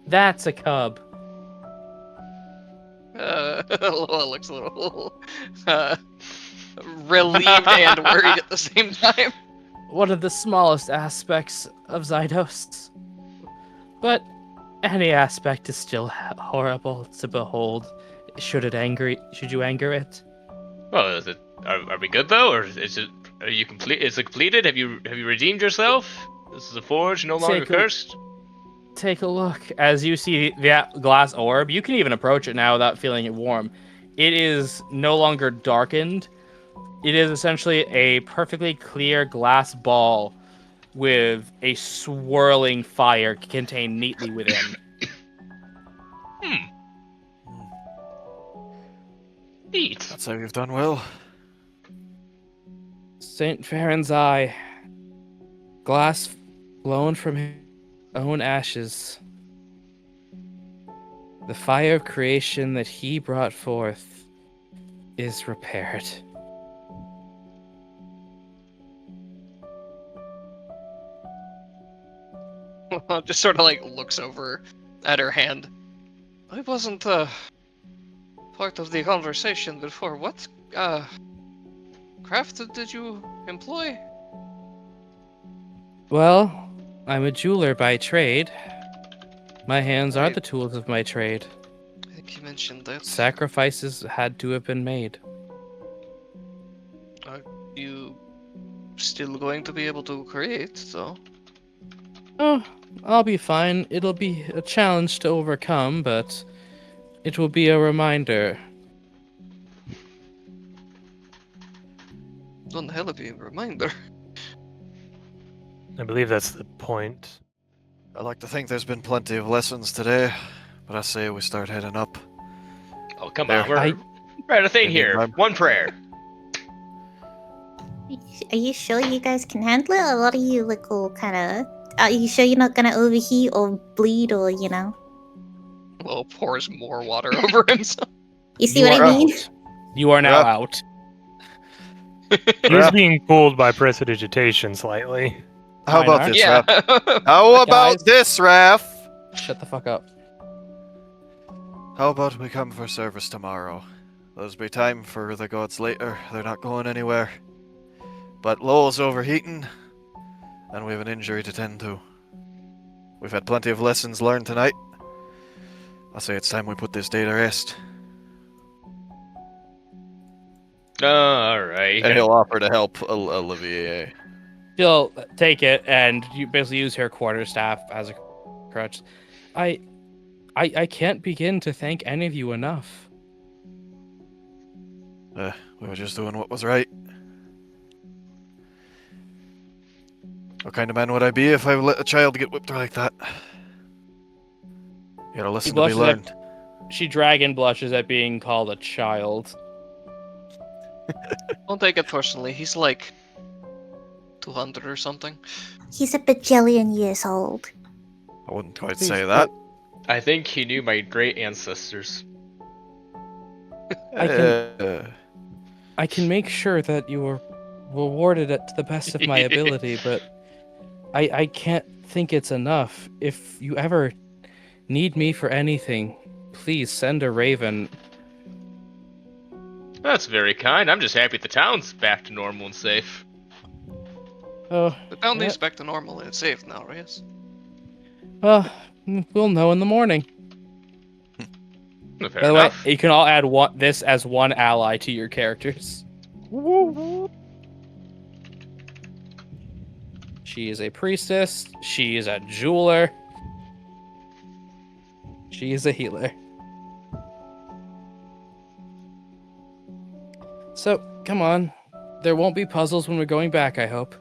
That's a cub. Loa looks a little relieved and worried at the same time. One of the smallest aspects of Zydos. But any aspect is still horrible to behold. Should you anger it? Well, is it? Are we good though, or is it? Are you complete? Is it completed? Have you redeemed yourself? This is a forge, no longer cursed. Take a look. As you see that glass orb, you can even approach it now without feeling it warm. It is no longer darkened. It is essentially a perfectly clear glass ball with a swirling fire contained neatly within. Neat. That's how you've done well. St. Ferran's eye. Glass blown from his own ashes. The fire of creation that he brought forth is repaired. Just sort of like looks over at her hand. I wasn't part of the conversation before. What craft did you employ? Well, I'm a jeweler by trade. My hands are the tools of my trade. I think you mentioned that. Sacrifices had to have been made. Are you still going to be able to create, though? Oh, I'll be fine. It'll be a challenge to overcome, but it will be a reminder. One hell of a reminder. I believe that's the point. I like to think there's been plenty of lessons today, but I say we start heading up. Oh, come There. on. We're at a thing Any here. time. One prayer. Are you sure you guys can handle it? A lot of you look all kind of. Are you sure you're not gonna overheat or bleed or Well, pours more water over himself. You see You what are I mean? out. You are now Yeah. out. He's being cooled by prestidigitation slightly. How about Einar? this, Yeah. Raph? How about Guys. this, Raph? Shut the fuck up. How about we come for service tomorrow? There'll be time for the gods later. They're not going anywhere. But Lowell's overheating, and we have an injury to tend to. We've had plenty of lessons learned tonight. I say it's time we put this day to rest. Alright. And he'll offer to help Olivier. She'll take it and you basically use her quarterstaff as a crutch. I can't begin to thank any of you enough. We were just doing what was right. What kind of man would I be if I let a child get whipped like that? You gotta listen to be blushes learned. She dragon blushes at being called a child. Don't take it personally. He's like 200 or something. He's a bajillion years old. I wouldn't quite Please, say that. I think he knew my great ancestors. I can make sure that you are rewarded to the best of my ability, but I can't think it's enough. If you ever need me for anything, please send a raven. That's very kind. I'm just happy the town's back to normal and safe. Oh, The town yeah. is back to normal and it's safe now, yes? Well, we'll know in the morning. Fair By the way, enough. you can all add this as one ally to your characters. She is a priestess. She is a jeweler. She is a healer. So, come on. There won't be puzzles when we're going back, I hope.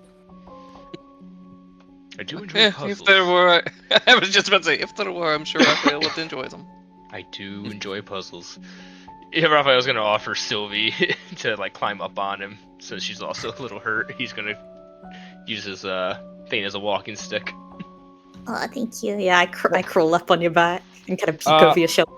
I do enjoy Yeah, puzzles. if there were... I was just about to say, if there were, I'm sure Raphael would enjoy them. I do enjoy puzzles. Yeah, Raphael's gonna offer Sylvie to like climb up on him since she's also a little hurt. He's gonna use his thing as a walking stick. Oh, thank you. Yeah, I crawl up on your back and kind of peek Uh, over your shoulder.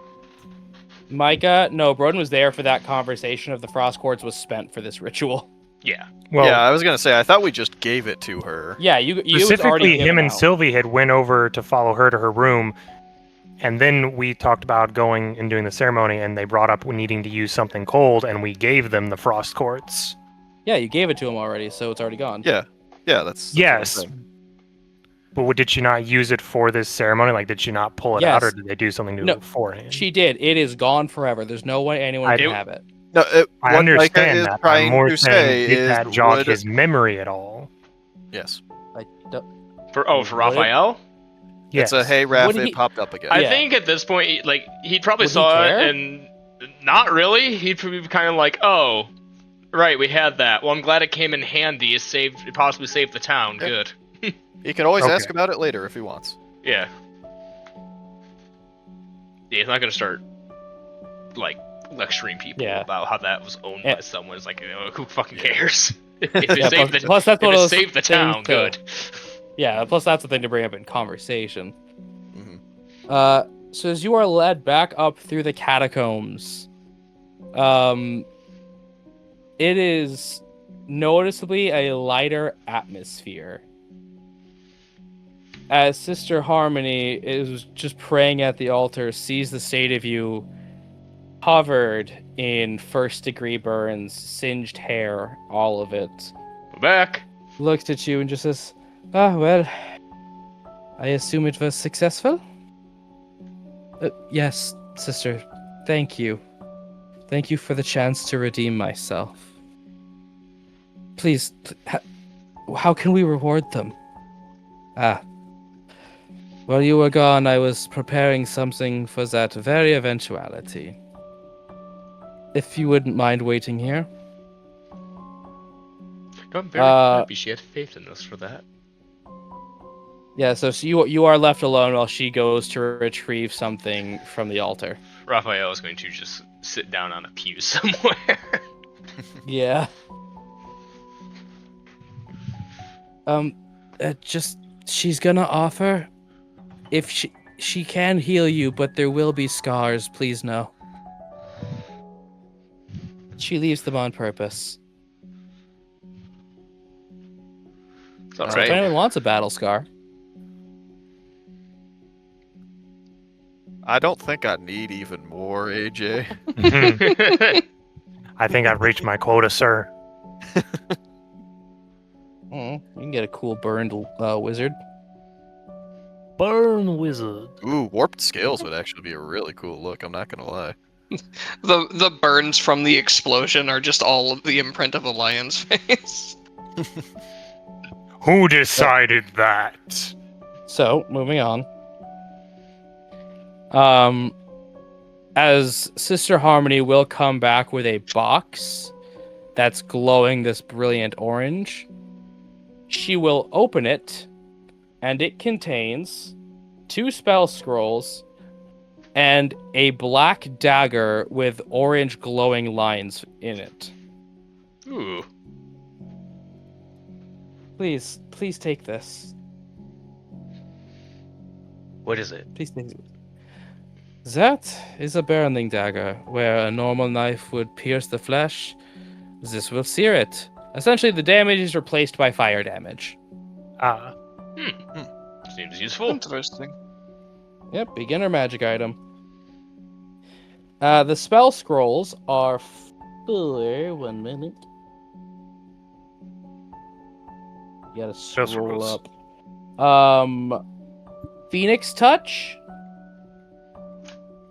Micah, no, Broden was there for that conversation of the frost quartz was spent for this ritual. Yeah. Well, yeah, I was gonna say, I thought we just gave it to her. Yeah, you it was already specifically, him given and out. Sylvie had went over to follow her to her room, and then we talked about going and doing the ceremony, and they brought up needing to use something cold, and we gave them the frost quartz. Yeah, you gave it to him already, so it's already gone. Yeah, that's what I'm Yes. saying. But did she not use it for this ceremony? Like, did she not pull it out, or Yes. did they do something to No, it beforehand? She did. It is gone forever. There's no way anyone can I- have it. No, I what Micah understand is that. I'm trying more to saying, say did is that jog would- his memory at all? Yes. I don't- For Would it? Raphael? Yes. It's a hey, Raph, Would it he- popped up again. I Yeah. think at this point, he probably Would he saw care? it and not really. He'd probably be kind of like, "Oh, right, we had that. Well, I'm glad it came in handy. It possibly saved the town. Yeah. Good." He can always Okay. ask about it later if he wants. Yeah. Yeah, he's not gonna start lecturing people Yeah. about how that was owned Yeah. by someone. It's like, who fucking cares? if it Yeah, saved plus, the, plus that's if one of it those saved the things town, to- good. Yeah, plus that's the thing to bring up in conversation. Mhm. So as you are led back up through the catacombs, it is noticeably a lighter atmosphere. As Sister Harmony is just praying at the altar, sees the state of you covered in first-degree burns, singed hair, all of it. We're back. Looks at you and just says, well, I assume it was successful? Yes, sister. Thank you. Thank you for the chance to redeem myself. Please, how can we reward them? While you were gone, I was preparing something for that very eventuality. If you wouldn't mind waiting here. I'm very happy she had faith in us for that. Yeah, so you are left alone while she goes to retrieve something from the altar. Raphael is going to just sit down on a pew somewhere. Yeah. She's gonna offer. If she can heal you, but there will be scars, please know. She leaves them on purpose. It's all So right. if anyone wants a battle scar. I don't think I need even more, AJ. I think I've reached my quota, sir. You can get a cool burned wizard. Burn wizard. Ooh, warped scales would actually be a really cool look, I'm not gonna lie. The burns from the explosion are just all of the imprint of a lion's face. Who decided that? So, moving on. As Sister Harmony will come back with a box that's glowing this brilliant orange. She will open it, and it contains 2 spell scrolls and a black dagger with orange glowing lines in it. Ooh. Please take this. What is it? Please take it. That is a burning dagger. Where a normal knife would pierce the flesh, this will sear it. Essentially, the damage is replaced by fire damage. Ah. Seems useful. Interesting. Yep, beginner magic item. The spell scrolls are for 1 minute. You gotta Spell scroll scrolls. up. Phoenix Touch,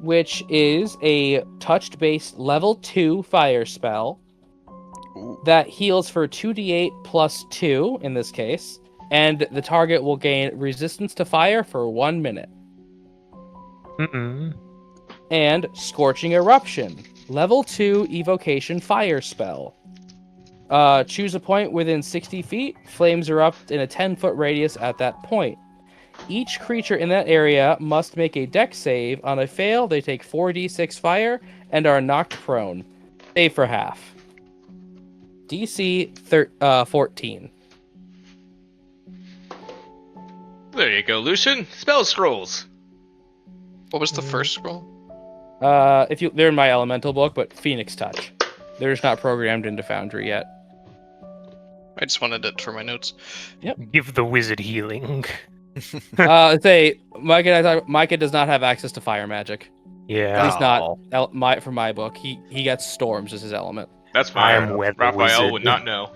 which is a touch-based level 2 fire spell Ooh. that heals for 2d8 plus 2 in this case, and the target will gain resistance to fire for 1 minute. And Scorching Eruption, level 2 evocation fire spell. Choose a point within 60 feet. Flames erupt in a 10-foot radius at that point. Each creature in that area must make a dex save. On a fail, they take 4d6 fire and are knocked prone. Save for half. DC 14. There you go, Lucian. Spell scrolls. What was the first scroll? They're in my elemental book, but Phoenix Touch. They're just not programmed into Foundry yet. I just wanted it for my notes. Give the wizard healing. Micah does not have access to fire magic. Yeah. At least not from my book. He gets storms as his element. That's I fine. am weather Raphael wizard. would not know.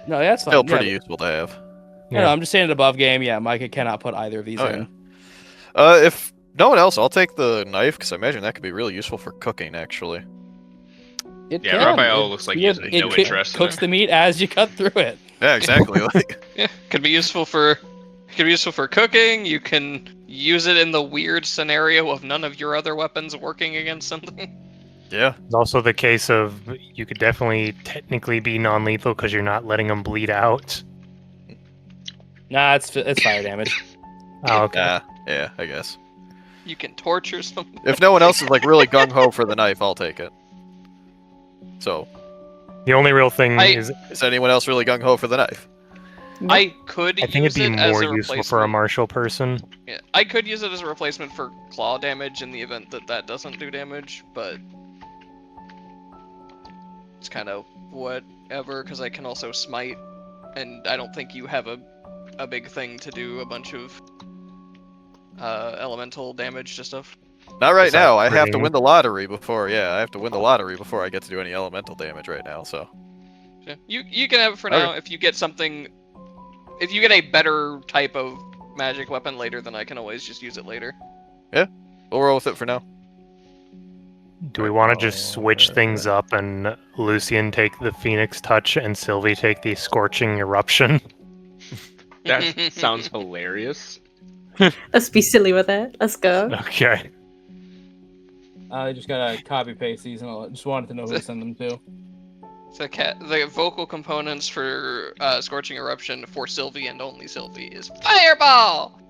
No, that's fine. Still pretty useful to have. No, I'm just saying it above game. Yeah, Micah cannot put either of these Oh, in. If no one else, I'll take the knife, because I imagine that could be really useful for cooking, actually. It Yeah, can. Raphael looks like he has no interest in cooks it. the meat as you cut through it. Yeah, exactly. Yeah, could be useful for cooking. You can use it in the weird scenario of none of your other weapons working against something. Yeah. It's also the case of you could definitely technically be non-lethal because you're not letting them bleed out. Nah, it's fire damage. Oh, okay. Yeah, I guess. You can torture something. If no one else is like really gung ho for the knife, I'll take it. So, The only real thing is anyone else really gung ho for the knife? I could I think use it'd be it as more a useful for a replacement. martial person. Yeah, I could use it as a replacement for claw damage in the event that doesn't do damage, but it's kind of whatever, because I can also smite, and I don't think you have a big thing to do a bunch of elemental damage to stuff. Not right Besides now. I have to critting. win the lottery before. Yeah, I have to win the lottery before I get to do any elemental damage right now. So. Yeah, you can have it for Okay. now. If you get something, if you get a better type of magic weapon later, then I can always just use it later. We'll roll with it for now. Do we want to just switch things up and Lucian take the Phoenix Touch and Sylvie take the Scorching Eruption? That sounds hilarious. Let's be silly with it. Let's go. Okay. I just gotta copy paste these, and I just wanted to know who to send them to. The vocal components for Scorching Eruption for Sylvie and only Sylvie is Fireball!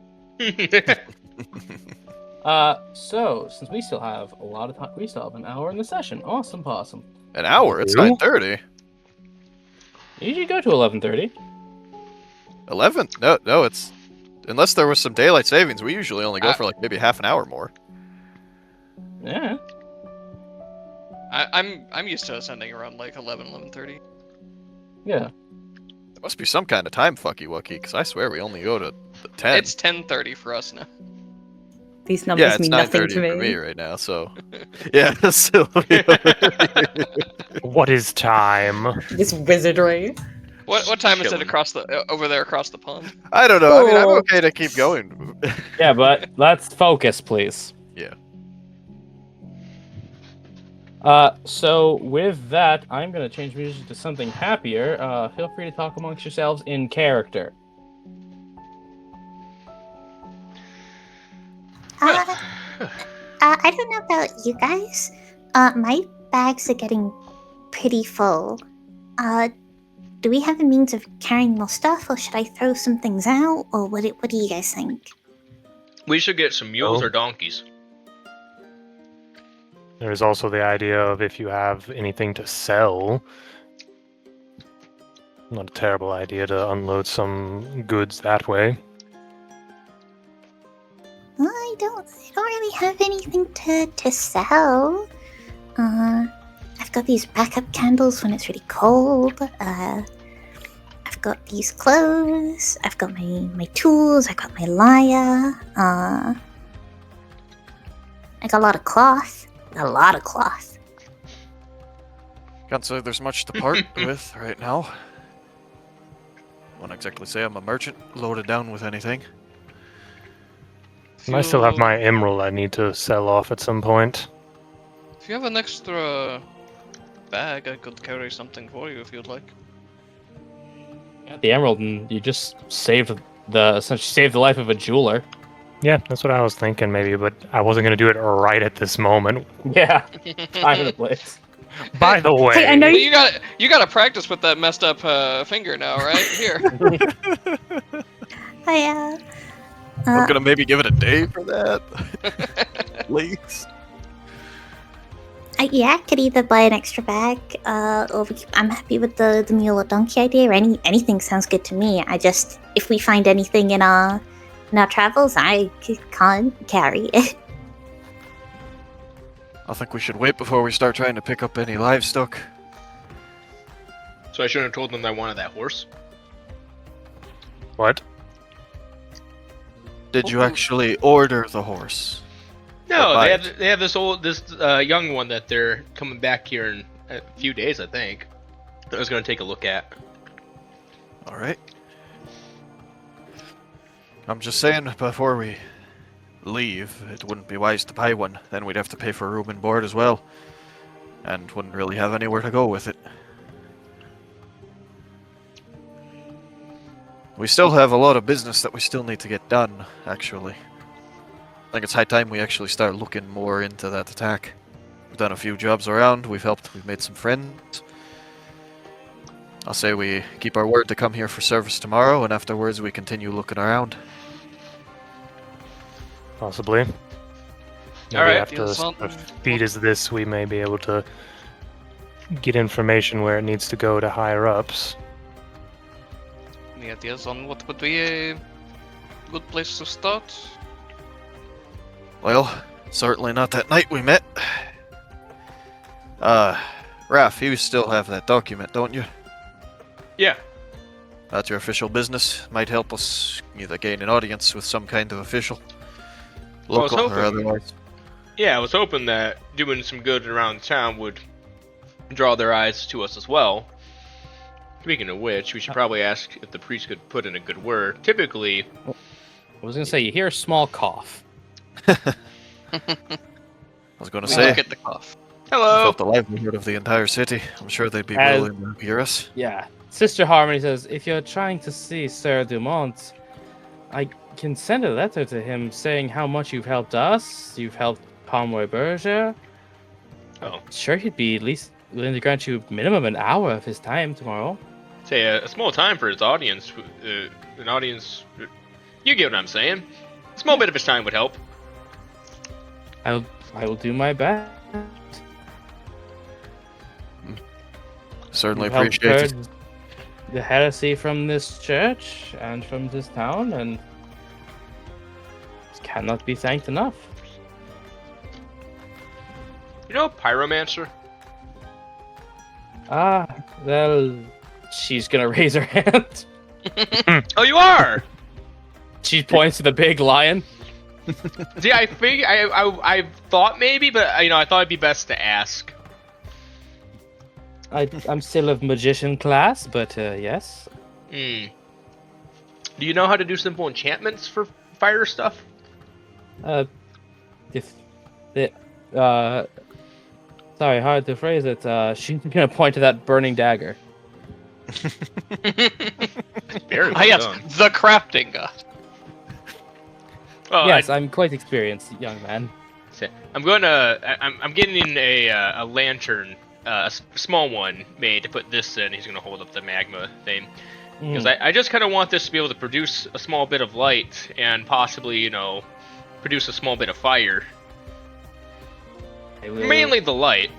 So since we still have a lot of time, we still have an hour in the session. Awesome possum. An hour? It's You? 9:30. You usually go to 11:30. 11? No, it's... Unless there was some daylight savings, we usually only go for like maybe half an hour more. Yeah. I'm used to ascending around like 11:30. Yeah. There must be some kind of time fucky-wucky, because I swear we only go to the 10. It's 10:30 for us now. These Yeah, numbers it's mean nothing 9:30 to me. for me right now, so... Yeah, Sylvia. What is time? This wizardry. What time is it Chilling. across the over there across the pond? I don't know, I mean, I'm Oh. okay to keep going. Yeah, but let's focus, please. Yeah. So with that, I'm gonna change music to something happier. Feel free to talk amongst yourselves in character. I don't know about you guys. My bags are getting pretty full. Do we have a means of carrying more stuff, or should I throw some things out, or what do you guys think? We should get some mules Oh. or donkeys. There's also the idea of if you have anything to sell. Not a terrible idea to unload some goods that way. Well, I don't really have anything to sell. I've got these backup candles when it's really cold. I've got these clothes. I've got my tools. I've got my lyre. I got a lot of cloth. Can't say there's much to part with right now. Won't exactly say I'm a merchant loaded down with anything. And I still have my emerald I need to sell off at some point. If you have an extra bag, I could carry something for you if you'd like. Got the emerald, and you just essentially saved the life of a jeweler. Yeah, that's what I was thinking maybe, but I wasn't going to do it right at this moment. Yeah. Time and place. By the way, Hey, I know Well, you got to practice with that messed up finger now, right? Here. I'm gonna maybe give it a day for that. Please. Yeah, I could either buy an extra bag, or I'm happy with the mule or donkey idea. Anything sounds good to me. If we find anything in our travels, I can't carry it. I think we should wait before we start trying to pick up any livestock. So I shouldn't have told them I wanted that horse. what? Did you actually order the horse? No, buy they have this young one that they're coming back here in a few days, I think. That I was going to take a look at. Alright. I'm just saying, before we leave, it wouldn't be wise to buy one. Then we'd have to pay for room and board as well. And wouldn't really have anywhere to go with it. We still have a lot of business that we still need to get done, actually. I think it's high time we actually start looking more into that attack. We've done a few jobs around, we've made some friends. I'll say we keep our word to come here for service tomorrow, and afterwards we continue looking around. Possibly. Maybe Alright, after yes, well- a feat as this, we may be able to get information where it needs to go to higher ups. Any ideas on what would be a good place to start? Well, certainly not that night we met. Raph, you still have that document, don't you? Yeah. That's your official business. Might help us either gain an audience with some kind of official. Well, I was Local or hoping- otherwise. Yeah, I was hoping that doing some good around town would draw their eyes to us as well. Speaking of which, we should probably ask if the priest could put in a good word. Typically, I was gonna say, you hear a small cough. I was going to We say, look at the cough. I hello. felt the livelihood of the entire city. I'm sure they'd be As- willing to hear us. Yeah. Sister Harmony says, if you're trying to see Sir Dumont, I can send a letter to him saying how much you've helped us. You've helped Pomeroy Berger. Oh. Sure, he'd be at least willing to grant you minimum an hour of his time tomorrow. Say a small time for his audience. An audience. You get what I'm saying. A small bit of his time would help. I will do my best. Certainly You've helped appreciate it. purge the heresy from this church and from this town, and cannot be thanked enough. You know, pyromancer. Well, she's gonna raise her hand. Oh, you are. She points to the big lion. See, I thought maybe, but I thought it'd be best to ask. I'm still of magician class, but yes. Do you know how to do simple enchantments for fire stuff? Sorry, hard to phrase it. She's gonna point to that burning dagger. Very well Yes, done. the crafting god. Oh, Yes, I'm quite experienced, young man. I'm getting a lantern, a small one made to put this in. He's gonna hold up the magma thing because I just kind of want this to be able to produce a small bit of light and possibly produce a small bit of fire. Mainly the light.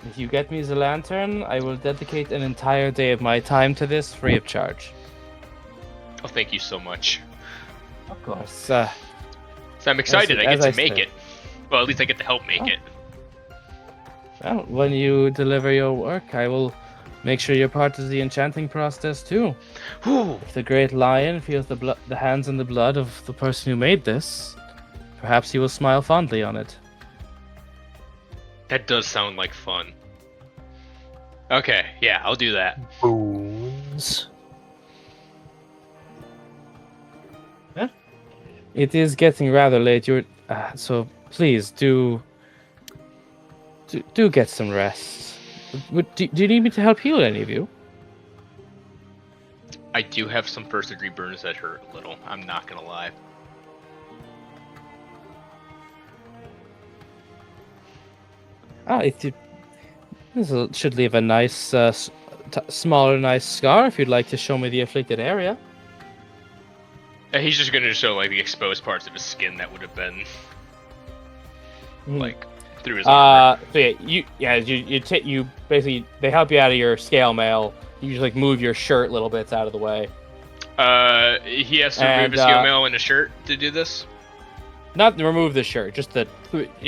If you get me the lantern, I will dedicate an entire day of my time to this free of charge. Oh, thank you so much. Of course. So I'm excited I as get I to make said. it. Well, at least I get to help make it. Well, when you deliver your work, I will make sure you're part of the enchanting process too. Whew. If the great lion feels the hands and the blood of the person who made this, perhaps he will smile fondly on it. That does sound like fun. Okay, yeah, I'll do that. Boons. It is getting rather late. So please do get some rest. Do you need me to help heal any of you? I do have some first-degree burns that hurt a little. I'm not gonna lie. This should leave a nice, smaller, nice scar if you'd like to show me the afflicted area. He's just gonna show like the exposed parts of his skin that would have been like through his armor. So you basically they help you out of your scale mail. You just like move your shirt little bits out of the way. He has to remove his scale mail and his shirt to do this. Not to remove the shirt, just it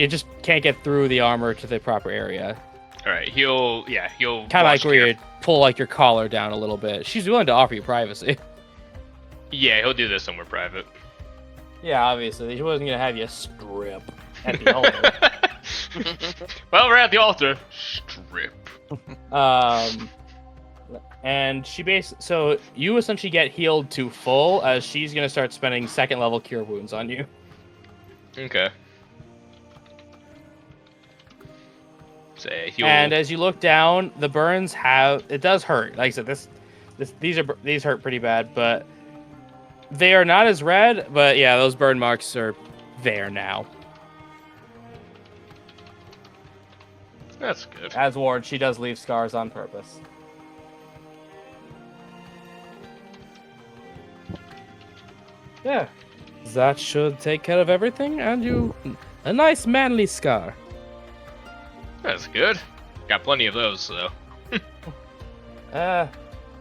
just can't get through the armor to the proper area. All right, he'll Kind of like where you pull like your collar down a little bit. She's willing to offer you privacy. Yeah, he'll do this somewhere private. Yeah, obviously. She wasn't gonna have you strip at the altar. Well, we're at the altar. Strip. And so you essentially get healed to full as she's gonna start spending second level cure wounds on you. Okay. And as you look down, the burns it does hurt. Like I said, these hurt pretty bad, but they are not as red. But yeah, those burn marks are there now. That's good. As warned, she does leave scars on purpose. Yeah, that should take care of everything, and a nice manly scar. That's good. Got plenty of those, though.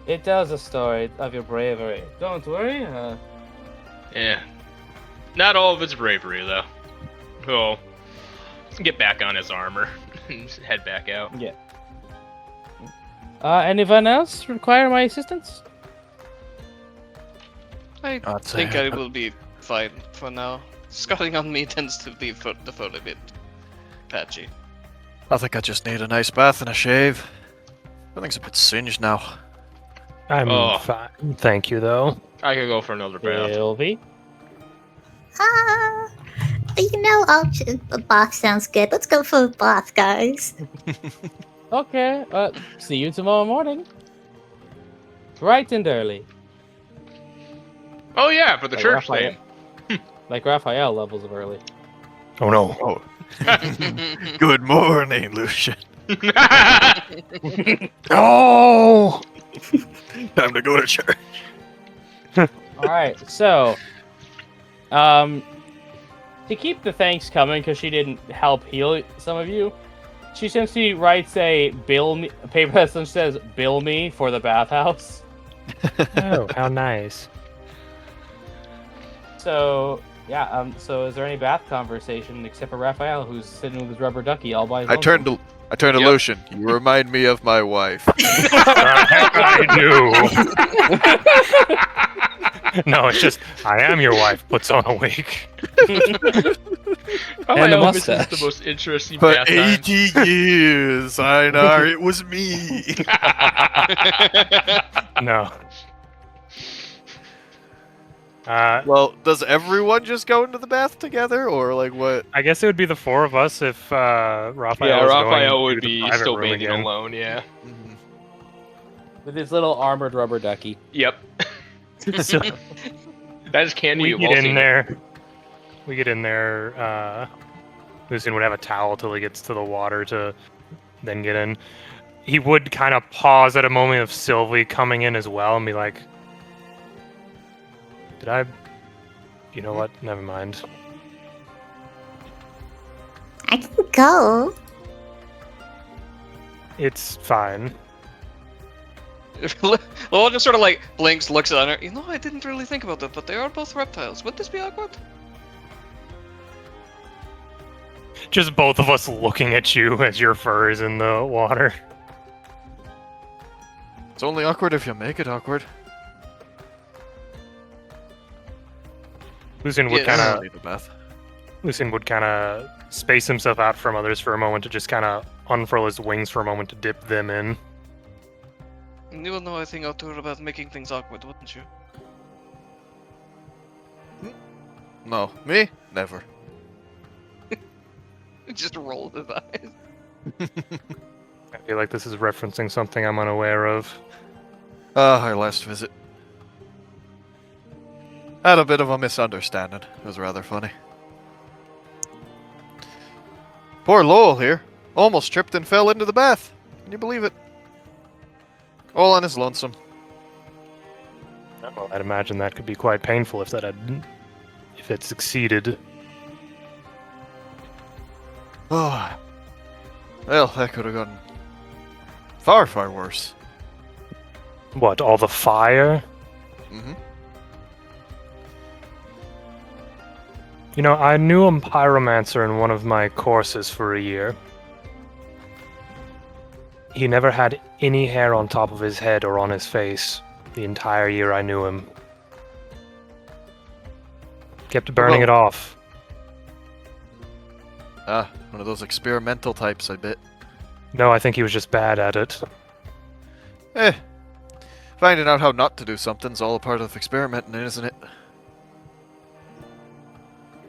It tells a story of your bravery. Don't worry. Yeah. Not all of it's bravery, though. Well, let's get back on his armor and head back out. Yeah. Anyone else require my assistance? I think I will be fine for now. Scarring on me tends to leave the foot a bit patchy. I think I just need a nice bath and a shave. Everything's a bit singed now. I'm fine. Thank you, though. I could go for another bath. Sylvie? A bath sounds good. Let's go for a bath, guys. Okay, see you tomorrow morning. Bright and early. Oh yeah, for the Like church Raphael. thing. Like Raphael levels of early. Oh no. Oh. Good morning, Lucian. Oh! Time to go to church. All right, so, to keep the thanks coming, because she didn't help heal some of you, she simply writes a paper that says "bill me" for the bathhouse. Oh, how nice. So yeah, so is there any bath conversation except for Raphael, who's sitting with his rubber ducky all by his I turned to Yep. Lucian. You remind me of my wife. I do. No, it's just I am your wife. Puts on a wig. And a this is mustache. the most interesting For bath time. 80 years, Einar, it was me. No. Well, does everyone just go into the bath together, or like what? I guess it would be the four of us if Raphael Yeah, was Raphael going would to the be private still room bathing again. alone, yeah. Mhm. with his little armored rubber ducky. Yep. So That is candy. we You've get all in seen it. there. We get in there. Lucian would have a towel till he gets to the water to then get in. He would kind of pause at a moment of Sylvie coming in as well and be like, "Did I? You know what? Never mind." I can go. It's fine. Lowell just sort of like blinks, looks at her. You know, I didn't really think about that, but they are both reptiles. Would this be awkward? Just both of us looking at you as your fur is in the water. It's only awkward if you make it awkward. Lucian would Yes. kind I of don't need a bath. Lucian would kind of space himself out from others for a moment to just kind of unfurl his wings for a moment to dip them in. You would know a thing or two about making things awkward, wouldn't you? No, me? Never. Just rolled his eyes. I feel like this is referencing something I'm unaware of. Our last visit. Had a bit of a misunderstanding. It was rather funny. Poor Lowell here. Almost tripped and fell into the bath. Can you believe it? All on his lonesome. Well, I'd imagine that could be quite painful if it succeeded. Oh. Well, that could have gone far, far worse. What, all the fire? Mm-hmm. You know, I knew a pyromancer in one of my courses for a year. He never had any hair on top of his head or on his face the entire year I knew him. Kept burning Well- it off. One of those experimental types, I bet. No, I think he was just bad at it. Finding out how not to do something's all a part of experimenting, isn't it?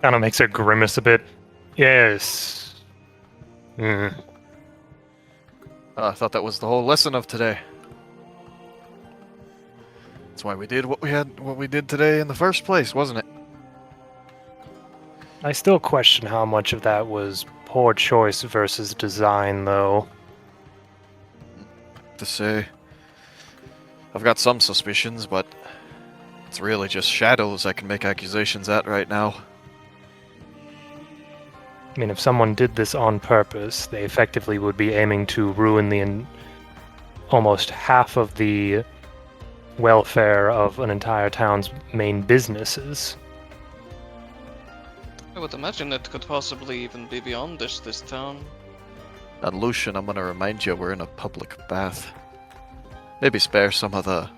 Kind of makes her grimace a bit. Yes. I thought that was the whole lesson of today. That's why we did what we did today in the first place, wasn't it? I still question how much of that was poor choice versus design, though. To say, I've got some suspicions, but it's really just shadows I can make accusations at right now. I mean, if someone did this on purpose, they effectively would be aiming to ruin almost half of the welfare of an entire town's main businesses. I would imagine it could possibly even be beyond this town. And Lucian, I'm gonna remind you we're in a public bath. Maybe spare some of the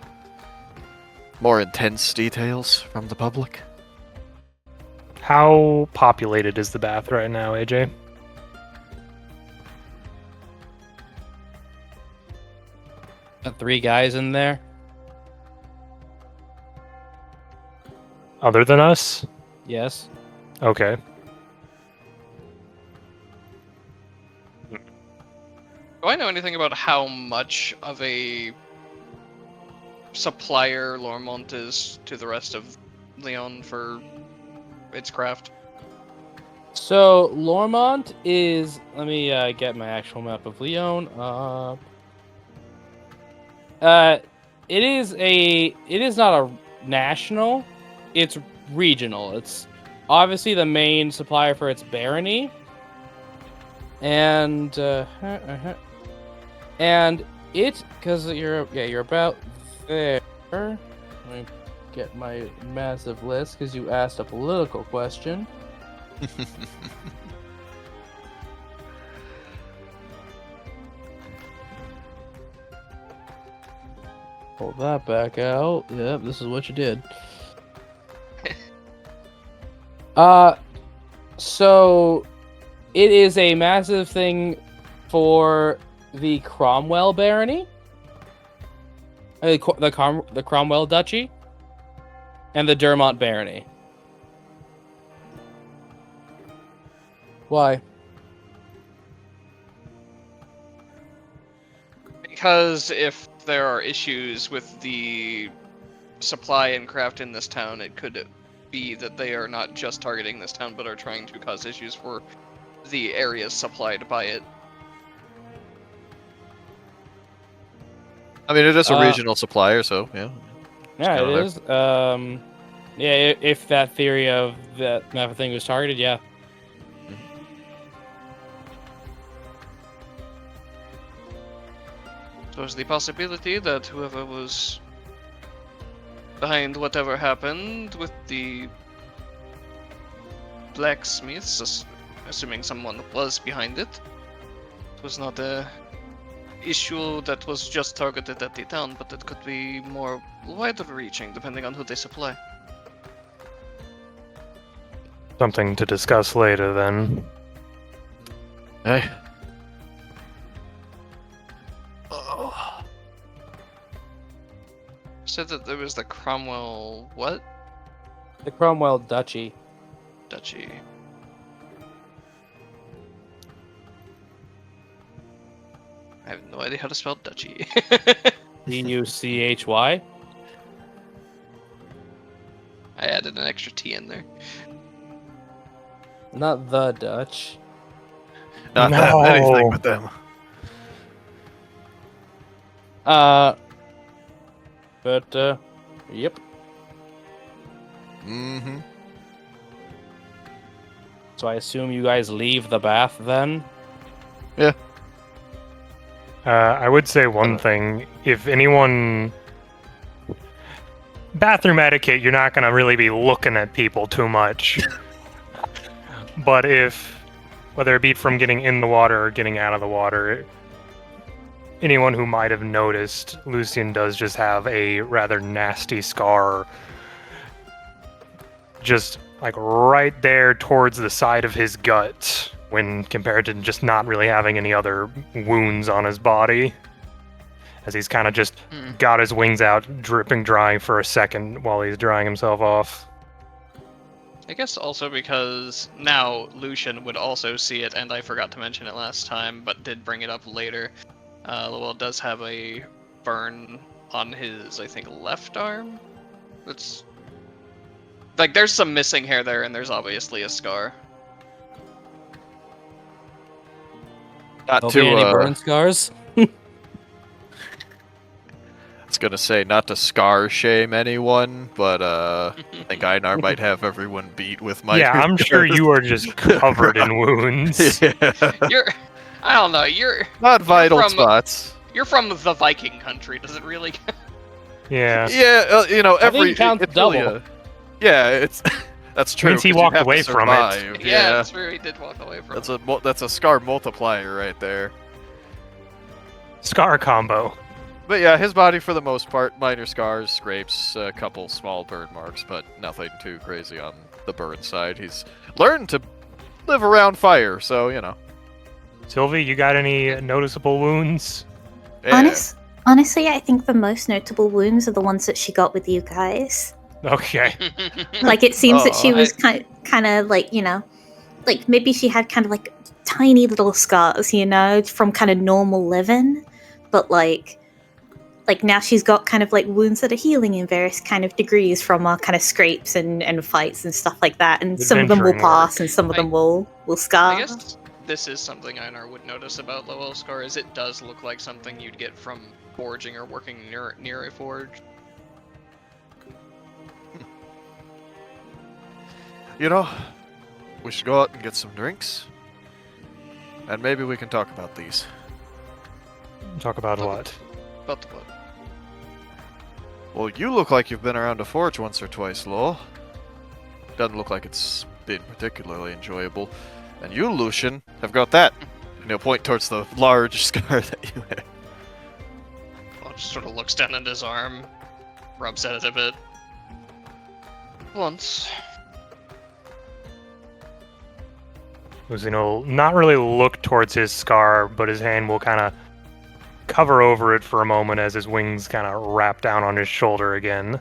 more intense details from the public. How populated is the bath right now, AJ? Got 3 guys in there. Other than us? Yes. Okay. Do I know anything about how much of a supplier Lormont is to the rest of Leon for its craft. So Lormont is. Let me get my actual map of Leon up. It is not a national. It's regional. It's obviously the main supplier for its barony. And it, because you're about there. Let me get my massive list because you asked a political question. Pull that back out. Yep, this is what you did. So it is a massive thing for the Cromwell barony, the Cromwell duchy, and the Dermont barony. Why? Because if there are issues with the supply and craft in this town, it could be that they are not just targeting this town, but are trying to cause issues for the areas supplied by it. I mean, it is a regional supplier, so yeah. Yeah, it is. Yeah, if that theory of that thing was targeted, yeah. There's the possibility that whoever was behind whatever happened with the blacksmiths, assuming someone was behind it, it was not a issue that was just targeted at the town, but it could be more wide-reaching depending on who they supply. Something to discuss later, then. Hey. Said that there was the Cromwell what? The Cromwell duchy. Duchy. I have no idea how to spell duchy. D-U-C-H-Y? I added an extra T in there. Not the Dutch. Not that anything with them. Yep. Mm-hmm. So I assume you guys leave the bath then? Yeah. I would say one thing. If anyone... Bathroom etiquette, you're not going to really be looking at people too much. But if... Whether it be from getting in the water or getting out of the water... Anyone who might have noticed, Lucian does just have a rather nasty scar just like right there towards the side of his gut when compared to just not really having any other wounds on his body. As he's kind of just got his wings out, dripping dry for a second while he's drying himself off. I guess also because now Lucian would also see it, and I forgot to mention it last time, but did bring it up later. Lowell does have a burn on his, I think, left arm. That's like there's some missing hair there, and there's obviously a scar. Not to any burn scars. I was gonna say not to scar shame anyone, but I think Einar might have everyone beat with my. Yeah, I'm sure you are just covered in wounds. Yeah. I don't know. You're not vital spots. You're from the Viking country. Does it really? Yeah. Yeah, you know, I think it counts double. Really yeah, it's that's true. Means he walked away from it. Yeah, that's true. He did walk away from it. That's a scar multiplier right there. Scar combo. But yeah, his body for the most part, minor scars, scrapes, a couple small burn marks, but nothing too crazy on the burn side. He's learned to live around fire, so you know. Sylvie, you got any noticeable wounds? Yeah. Honestly, I think the most notable wounds are the ones that she got with you guys. Okay. Like, it seems that she was kind of like, you know, like maybe she had kind of like tiny little scars, you know, from kind of normal living, but like like now she's got kind of like wounds that are healing in various kind of degrees from our kind of scrapes and fights and stuff like that. And some of them will Adventuring pass work. and some of them will scar. I guess this is something Einar would notice about Lowell Scar, is it does look like something you'd get from foraging or working near a forge. You know, we should go out and get some drinks. And maybe we can talk about these. Talk about what? About the what? Well, you look like you've been around a forge once or twice, Lowell. Doesn't look like it's been particularly enjoyable. And you, Lucian, have got that. And he'll point towards the large scar that you have. Well, just sort of looks down at his arm, rubs at it a bit. Once. Lucian will not really look towards his scar, but his hand will kind of cover over it for a moment as his wings kind of wrap down on his shoulder again.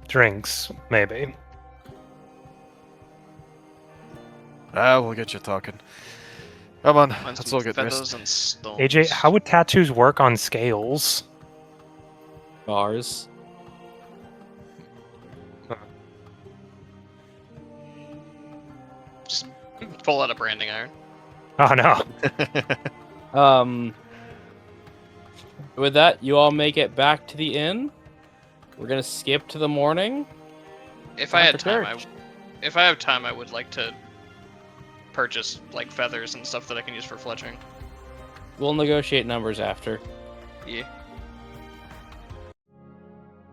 Drinks, maybe. We'll get you talking. Come on, Find let's some all get feathers dressed. and stones. AJ, how would tattoos work on scales? Bars. Just pull out a branding iron. Oh no. With that, you all make it back to the inn. We're gonna skip to the morning. If I Time had for time, church. if I have time, I would like to purchase like feathers and stuff that I can use for fletching. We'll negotiate numbers after. Yeah.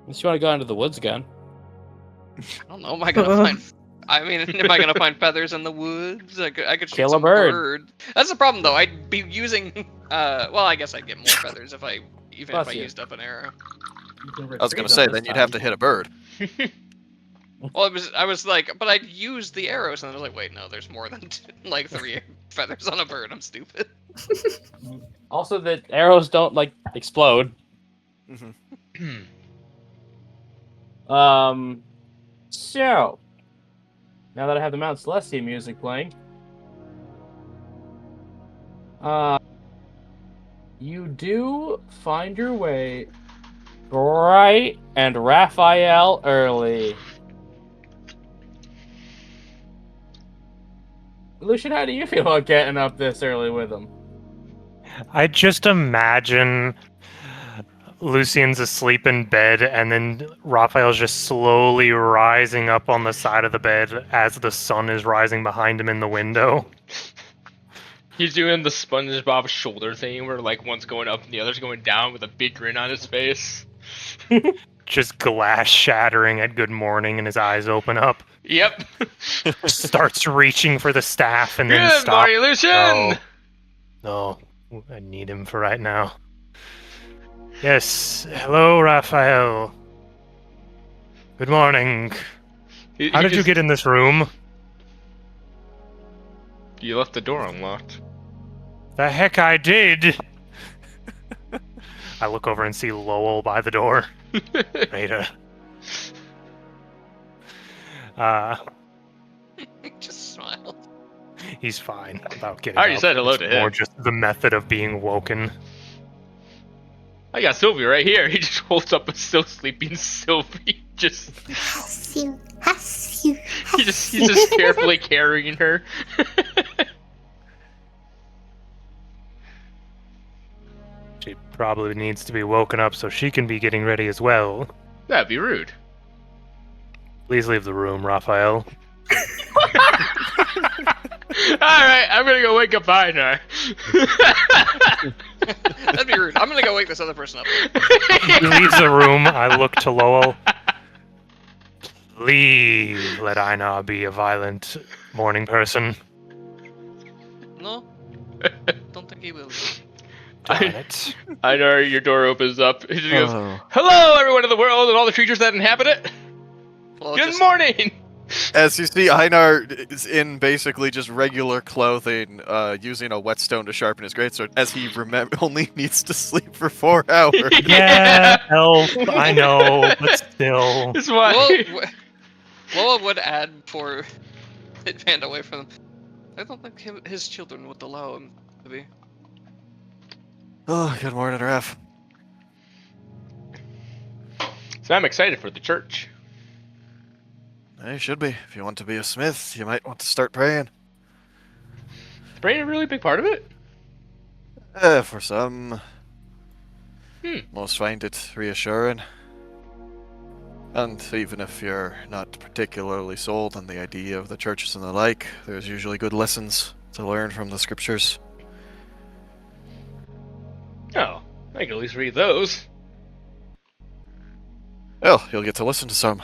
Unless you want to go into the woods again. I don't know. Am I gonna find? I mean, am I gonna find feathers in the woods? I could shoot Kill a some bird. That's the problem, though. I'd be using. Well, I guess I'd get more feathers if I Plus if I you. used up an arrow. I was gonna say, then you'd have to hit a bird. Well, I was like, but I'd use the arrows, and I was like, wait, no, there's more than like 3 feathers on a bird. I'm stupid. Also, the arrows don't like explode. Mm-hmm. So now that I have the Mount Celestia music playing, you do find your way bright and Raphael early. Lucian, how do you feel about getting up this early with him? I just imagine Lucian's asleep in bed, and then Raphael's just slowly rising up on the side of the bed as the sun is rising behind him in the window. He's doing the SpongeBob shoulder thing where like one's going up and the other's going down with a big grin on his face. Just glass shattering at good morning, and his eyes open up. Yep. Starts reaching for the staff and then Good stops. morning, Lucian! No, I need him for right now. Yes, hello, Raphael. Good morning. How did you get in this room? You left the door unlocked. The heck I did! I look over and see Lowell by the door. Rita. Just smile. He's fine about getting I already up. said hello It's to him. more just the method of being woken. I got Sylvie right here. He just holds up a still sleeping Sylvie. Just he's just carefully carrying her. She probably needs to be woken up so she can be getting ready as well. That'd be rude. Please leave the room, Raphael. Alright, I'm gonna go wake up Einar. That'd be rude. I'm gonna go wake this other person up. He leaves the room. I look to Lowell. Please let Einar be a violent morning person. No, don't think he will. Darn it. Einar, your door opens up. He just goes, Oh. hello, everyone in the world and all the creatures that inhabit it. Well, Good just- morning. As you see, Einar is in basically just regular clothing, using a whetstone to sharpen his greatsword, as he only needs to sleep for 4 hours. Yeah, elf, I know, but still. That's why. Loa would add for Hitman away from him. I don't think his children would allow him to be. Oh, good morning, Raph. So I'm excited for the church. You should be. If you want to be a smith, you might want to start praying. Is praying a really big part of it? For some. Most find it reassuring. And even if you're not particularly sold on the idea of the churches and the like, there's usually good lessons to learn from the scriptures. Oh, I can at least read those. Well, you'll get to listen to some.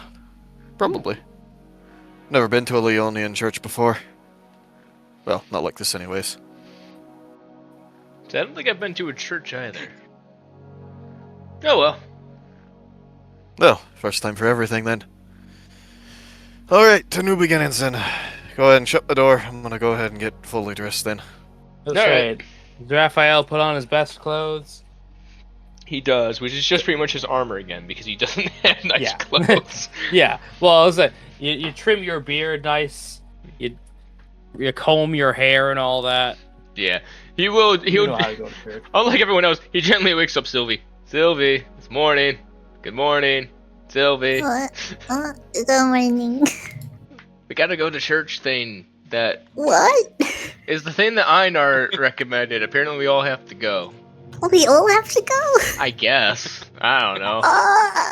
Probably. Never been to a Leonian church before. Well, not like this anyways. So I don't think I've been to a church either. Oh well. Well, first time for everything then. Alright, to new beginnings then. Go ahead and shut the door. I'm gonna go ahead and get fully dressed then. That's All right. right. Does Raphael put on his best clothes? He does, which is just pretty much his armor again, because he doesn't have nice Yeah. clothes. Yeah. Well, I was like, you trim your beard nice. You comb your hair and all that. Yeah. He will. You know how to go to church. Unlike everyone else, he gently wakes up Sylvie. Sylvie, it's morning. Good morning, Sylvie. Good morning. We gotta go to church thing. That What? is the thing that Einar recommended. Apparently, we all have to go. We all have to go. I guess. I don't know.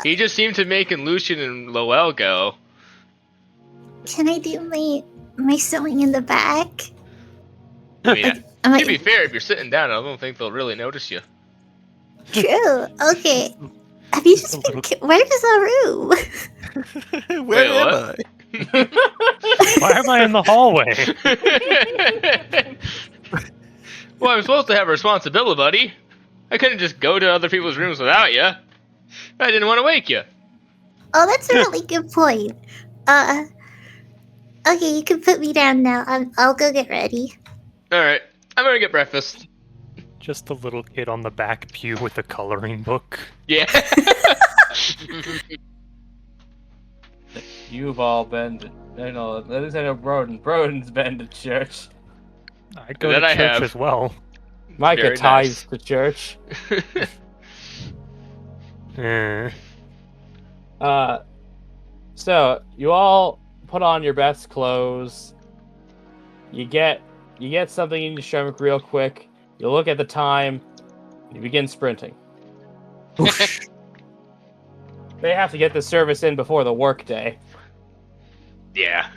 He just seemed to making Lucian and Lowell go. Can I do my sewing in the back? I mean, Am to be I fair, if you're sitting down, I don't think they'll really notice you. true? Okay. Have you just been? Where's our room? Where Wait, am what? I? Why am I in the hallway? Well, I'm supposed to have a responsibility, buddy. I couldn't just go to other people's rooms without you. I didn't want to wake you. Oh, that's a really good point. Okay, you can put me down now. I'll go get ready. Alright, I'm gonna get breakfast. Just a little kid on the back pew with a coloring book. Yeah. You've all been to, I know, at least I know Broden's been to church. I go That to I church have. as well. Micah Very ties to church. So you all put on your best clothes. You get something in your stomach real quick. You look at the time. You begin sprinting. They have to get the service in before the workday. Yeah.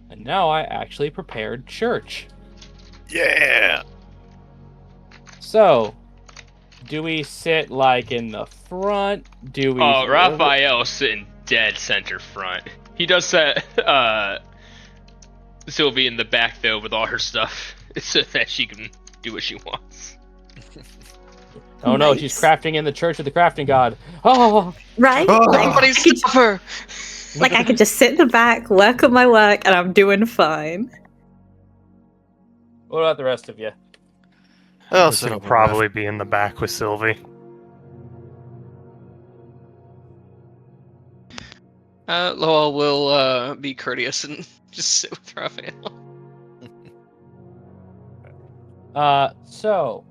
And now I actually prepared church. Yeah! So, do we sit like in the front? Do we? Oh, Raphael's sitting dead center front. He does set Sylvie in the back though with all her stuff, so that she can do what she wants. Oh no, Nice. she's crafting in the church of the crafting god. Oh, Right? Oh. Like, Somebody stop her! like I could just sit in the back, work on my work, and I'm doing fine. what about the rest of you? I'll This sit will over probably be in the back with Sylvie. Lowell will be courteous and just sit with Raphael. So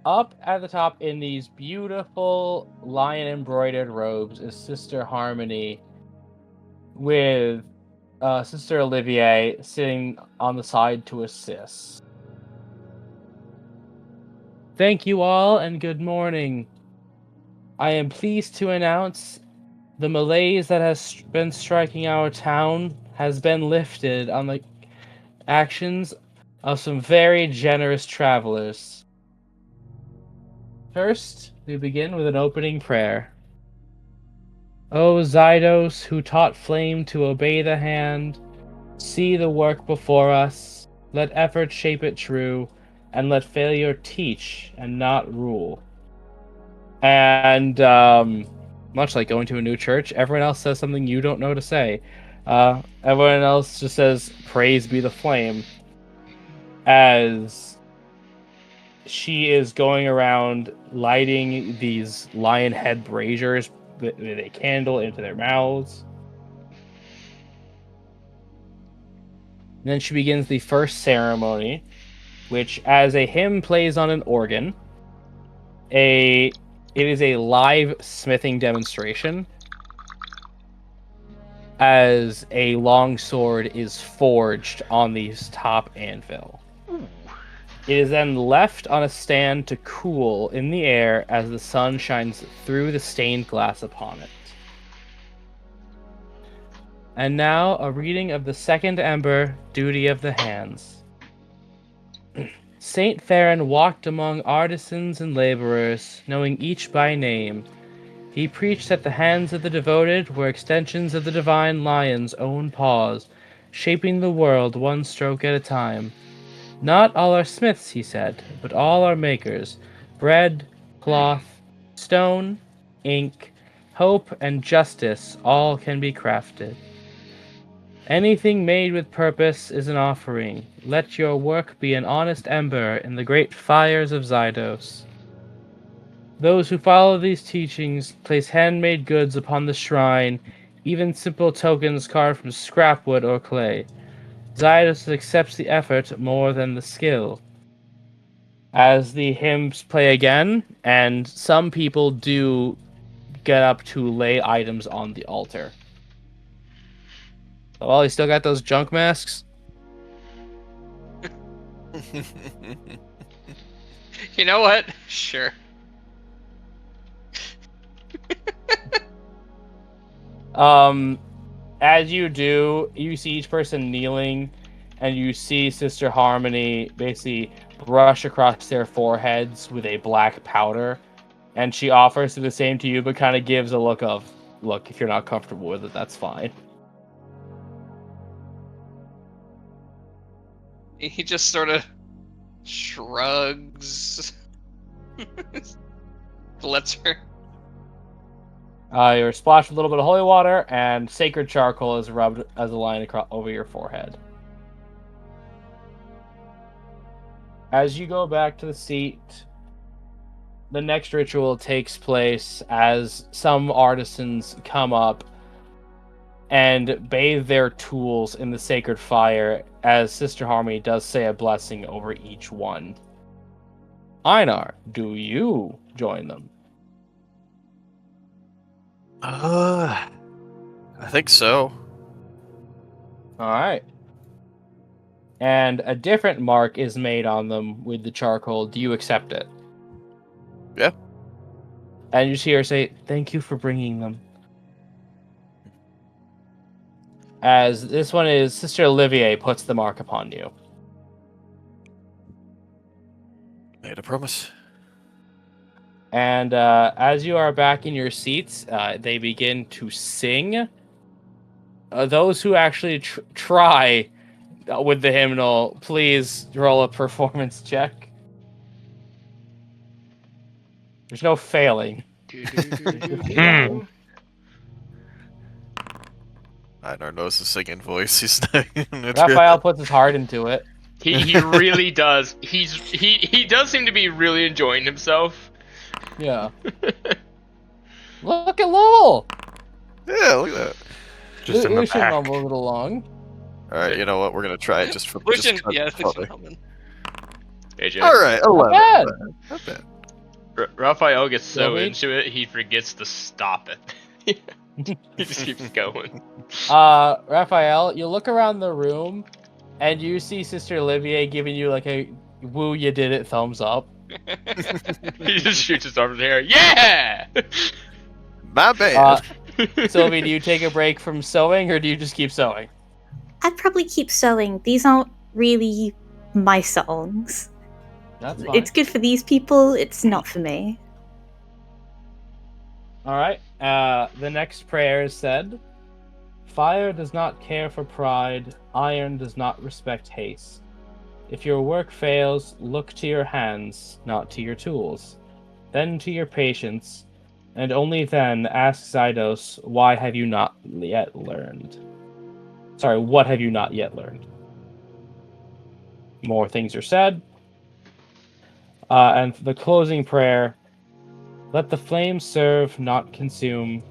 up at the top in these beautiful lion embroidered robes is Sister Harmony with Sister Olivie sitting on the side to assist. Thank you all and good morning. I am pleased to announce the malaise that has been striking our town has been lifted on the actions of some very generous travelers. First, we begin with an opening prayer. O Zydos, who taught flame to obey the hand, see the work before us, let effort shape it true, and let failure teach and not rule. And, much like going to a new church, everyone else says something you don't know to say. Everyone else just says, praise be the flame, as she is going around lighting these lion head braziers with a candle into their mouths. And then she begins the first ceremony, which, as a hymn plays on an organ, a It is a live smithing demonstration as a long sword is forged on the top anvil. It is then left on a stand to cool in the air as the sun shines through the stained glass upon it. And now, a reading of the second ember, Duty of the Hands. Saint Ferran walked among artisans and laborers, knowing each by name. He preached that the hands of the devoted were extensions of the divine lion's own paws, shaping the world one stroke at a time. Not all are smiths, he said, but all are makers. Bread, cloth, stone, ink, hope, and justice all can be crafted. Anything made with purpose is an offering. Let your work be an honest ember in the great fires of Zydos. Those who follow these teachings place handmade goods upon the shrine, even simple tokens carved from scrap wood or clay. Zydos accepts the effort more than the skill. As the hymns play again, and some people do get up to lay items on the altar. Well, you still got those junk masks? You know what? Sure. As you do, you see each person kneeling, and you see Sister Harmony basically brush across their foreheads with a black powder, and she offers to do the same to you, but kind of gives a look of, look, if you're not comfortable with it, that's fine. He just sort of shrugs. Lets her. You're splashed with a little bit of holy water, and sacred charcoal is rubbed as a line across over your forehead. As you go back to the seat, the next ritual takes place as some artisans come up and bathe their tools in the sacred fire, as Sister Harmony does say a blessing over each one. Einar, do you join them? I think so. Alright. And a different mark is made on them with the charcoal. Do you accept it? Yeah. And you see her say, "Thank you for bringing them." As this one is, Sister Olivie puts the mark upon you. Made a promise. And as you are back in your seats, they begin to sing. Those who actually try with the hymnal, please roll a performance check. There's no failing. Einar knows the singing voice. He's not gonna Raphael puts his heart into it. He really does. He does seem to be really enjoying himself. Yeah. Look at Lowell! Yeah, look at that. Just in the Lucian back. mumbled it along. Alright, you know what? We're gonna try it just for Lucian, just 'cause yeah, it's funny. Lucian. AJ. Alright, 11. bad. Not bad. Raphael gets so Sylvie? into it, he forgets to stop it. He just keeps going. Raphael, you look around the room, and you see Sister Olivie giving you like a "woo, you did it" thumbs up. He just shoots his arm in the air. Yeah! My bad. Sylvie, do you take a break from sewing, or do you just keep sewing? I'd probably keep sewing. These aren't really my songs. That's fine. It's good for these people, it's not for me. Alright, the next prayer is said, "Fire does not care for pride, iron does not respect haste. If your work fails, look to your hands, not to your tools. Then to your patience, and only then ask Zydos, why have you not yet learned?" Sorry, what have you not yet learned? More things are said. And the closing prayer, "Let the flame serve, not consume.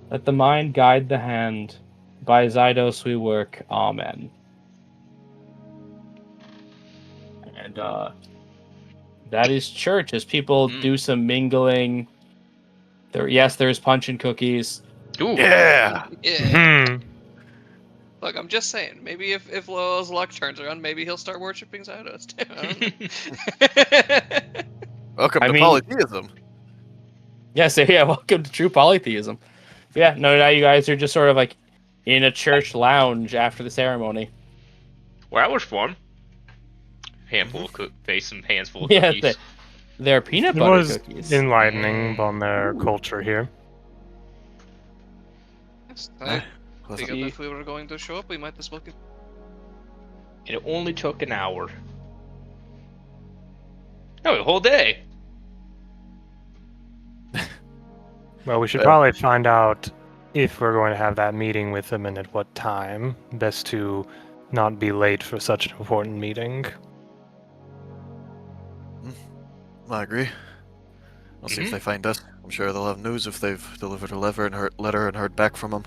Let the mind guide the hand. By Zydos we work. Amen." And that is church, as people do some mingling There's punch and cookies. Ooh. Yeah. Yeah. Hmm. Look, I'm just saying. Maybe if Lowell's luck turns around, maybe he'll start worshiping Xydos too. I don't know. Welcome I to mean- polytheism. Yeah, so yeah, welcome to true polytheism. Yeah, no, now you guys are just sort of like in a church lounge after the ceremony. Where I was from. Handful of some hands full of Yeah, cookies. they're peanut It butter was cookies. enlightening on their culture here. I Pleasant. figured if we were going to show up, we might as well get... It only took an hour. No, a whole day. Well, we should Yeah. probably find out if we're going to have that meeting with them and at what time. Best to not be late for such an important meeting. I agree. I'll see if they find us. I'm sure they'll have news if they've delivered a letter and heard back from them.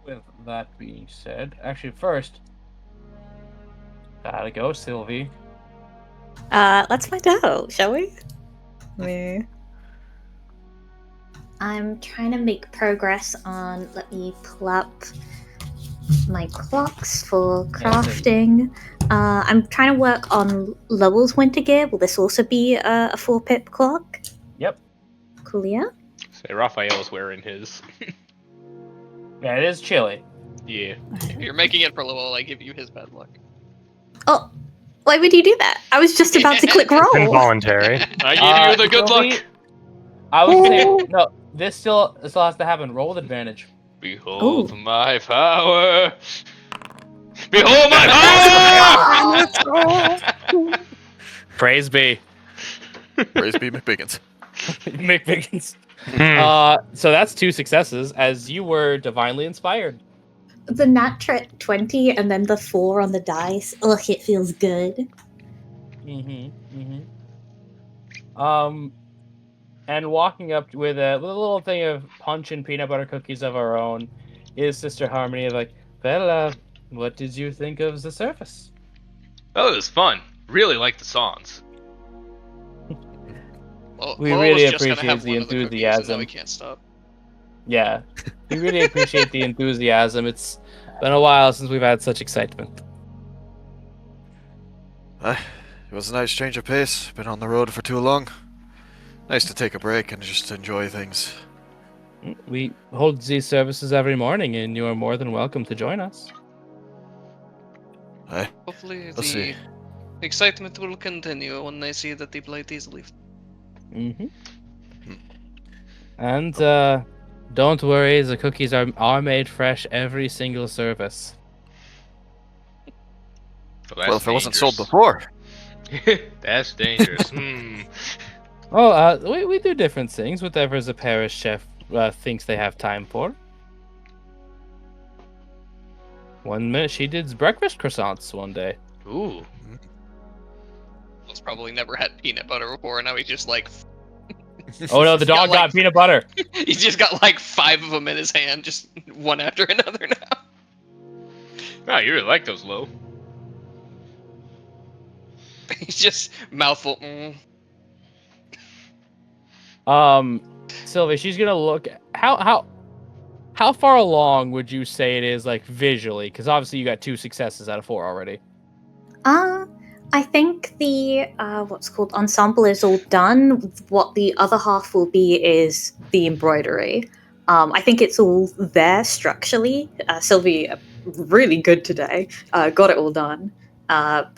With that being said, actually, first, gotta go, Sylvie. Let's find out, shall we? I'm trying to make progress on. Let me pull up my clocks for crafting. I'm trying to work on Lowell's winter gear. Will this also be a 4-pip clock? Yep. Cool, yeah. Say Raphael's wearing his. Yeah, it is chilly. Yeah. If you're making it for Lowell, I give you his bad luck. Oh, why would you do that? I was just about to click roll. Involuntary. I give you the good Sylvie, luck. I would say no. This still has to happen. Roll with advantage. Behold my power. Behold my power! Praise be. Praise be McBiggins. Mick Biggins. Hmm. So that's 2 successes, as you were divinely inspired. The nat 20 and then the 4 on the dice. Ugh, it feels good. And walking up with a little thing of punch and peanut butter cookies of our own is Sister Harmony. Like, well, what did you think of the service? Oh, it was fun. Really liked the songs. Well, We Lowell really was just gonna appreciate have the one of cookies, and enthusiasm. now we can't stop. Yeah, we really appreciate the enthusiasm. It's been a while since we've had such excitement. It was a nice change of pace. Been on the road for too long. Nice to take a break and just enjoy things. We hold these services every morning, and you are more than welcome to join us. Hopefully Let's see. the excitement will continue when they see that the blight is lifted. And don't worry, the cookies are made fresh every single service. Well, if it wasn't sold before. That's dangerous. Well, we do different things, whatever the parish chef thinks they have time for. One minute she did breakfast croissants one day. Ooh. He's probably never had peanut butter before, and now he's just like... Oh no, the dog got peanut butter! He's just got like 5 of them in his hand, just one after another now. Wow, you really like those, Lo. He's just mouthful. Sylvie, she's gonna look. How far along would you say it is, like visually? Because obviously you got 2 successes out of 4 already. I think the what's called ensemble is all done. What the other half will be is the embroidery. I think it's all there structurally. Sylvie, really good today. Got it all done.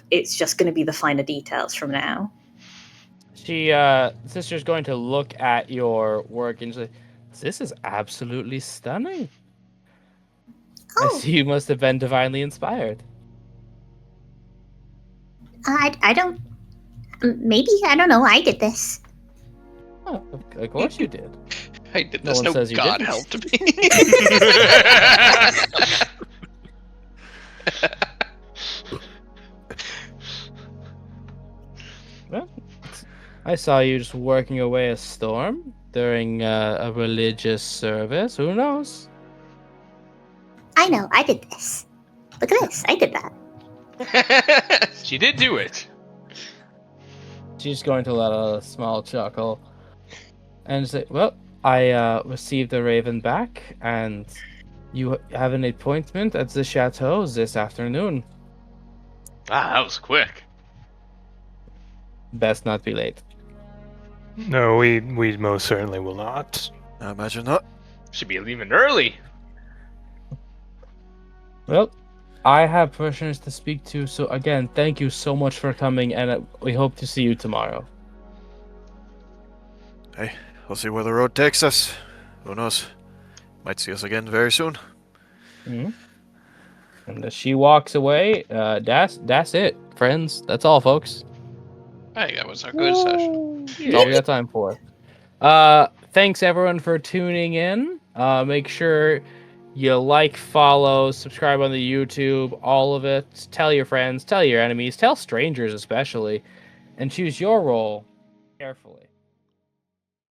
It's just going to be the finer details from now. Sister's going to look at your work and say, "This is absolutely stunning. I see you must have been divinely inspired." I don't. Maybe, I don't know. I did this. Oh, of course you did. I did No this. one No, says you God didn't. helped me. Well, I saw you just working away a storm during a religious service. Who knows? I know. I did this. Look at this. I did that. She did do it. She's going to let out a small chuckle and say, "Well, I received the raven back, and you have an appointment at the chateau this afternoon. Ah, that was quick. Best not be late." No, we most certainly will not. I imagine not. Should be leaving early. Well, I have parishioners to speak to, so again, thank you so much for coming, and we hope to see you tomorrow. Hey, we'll see where the road takes us. Who knows? Might see us again very soon. Mm-hmm. And as she walks away, that's it, friends. That's all, folks. Hey, that was a good session. That's all we got time for. Thanks everyone for tuning in. Make sure you like, follow, subscribe on the YouTube, all of it. Tell your friends, tell your enemies, tell strangers especially, and choose your role carefully.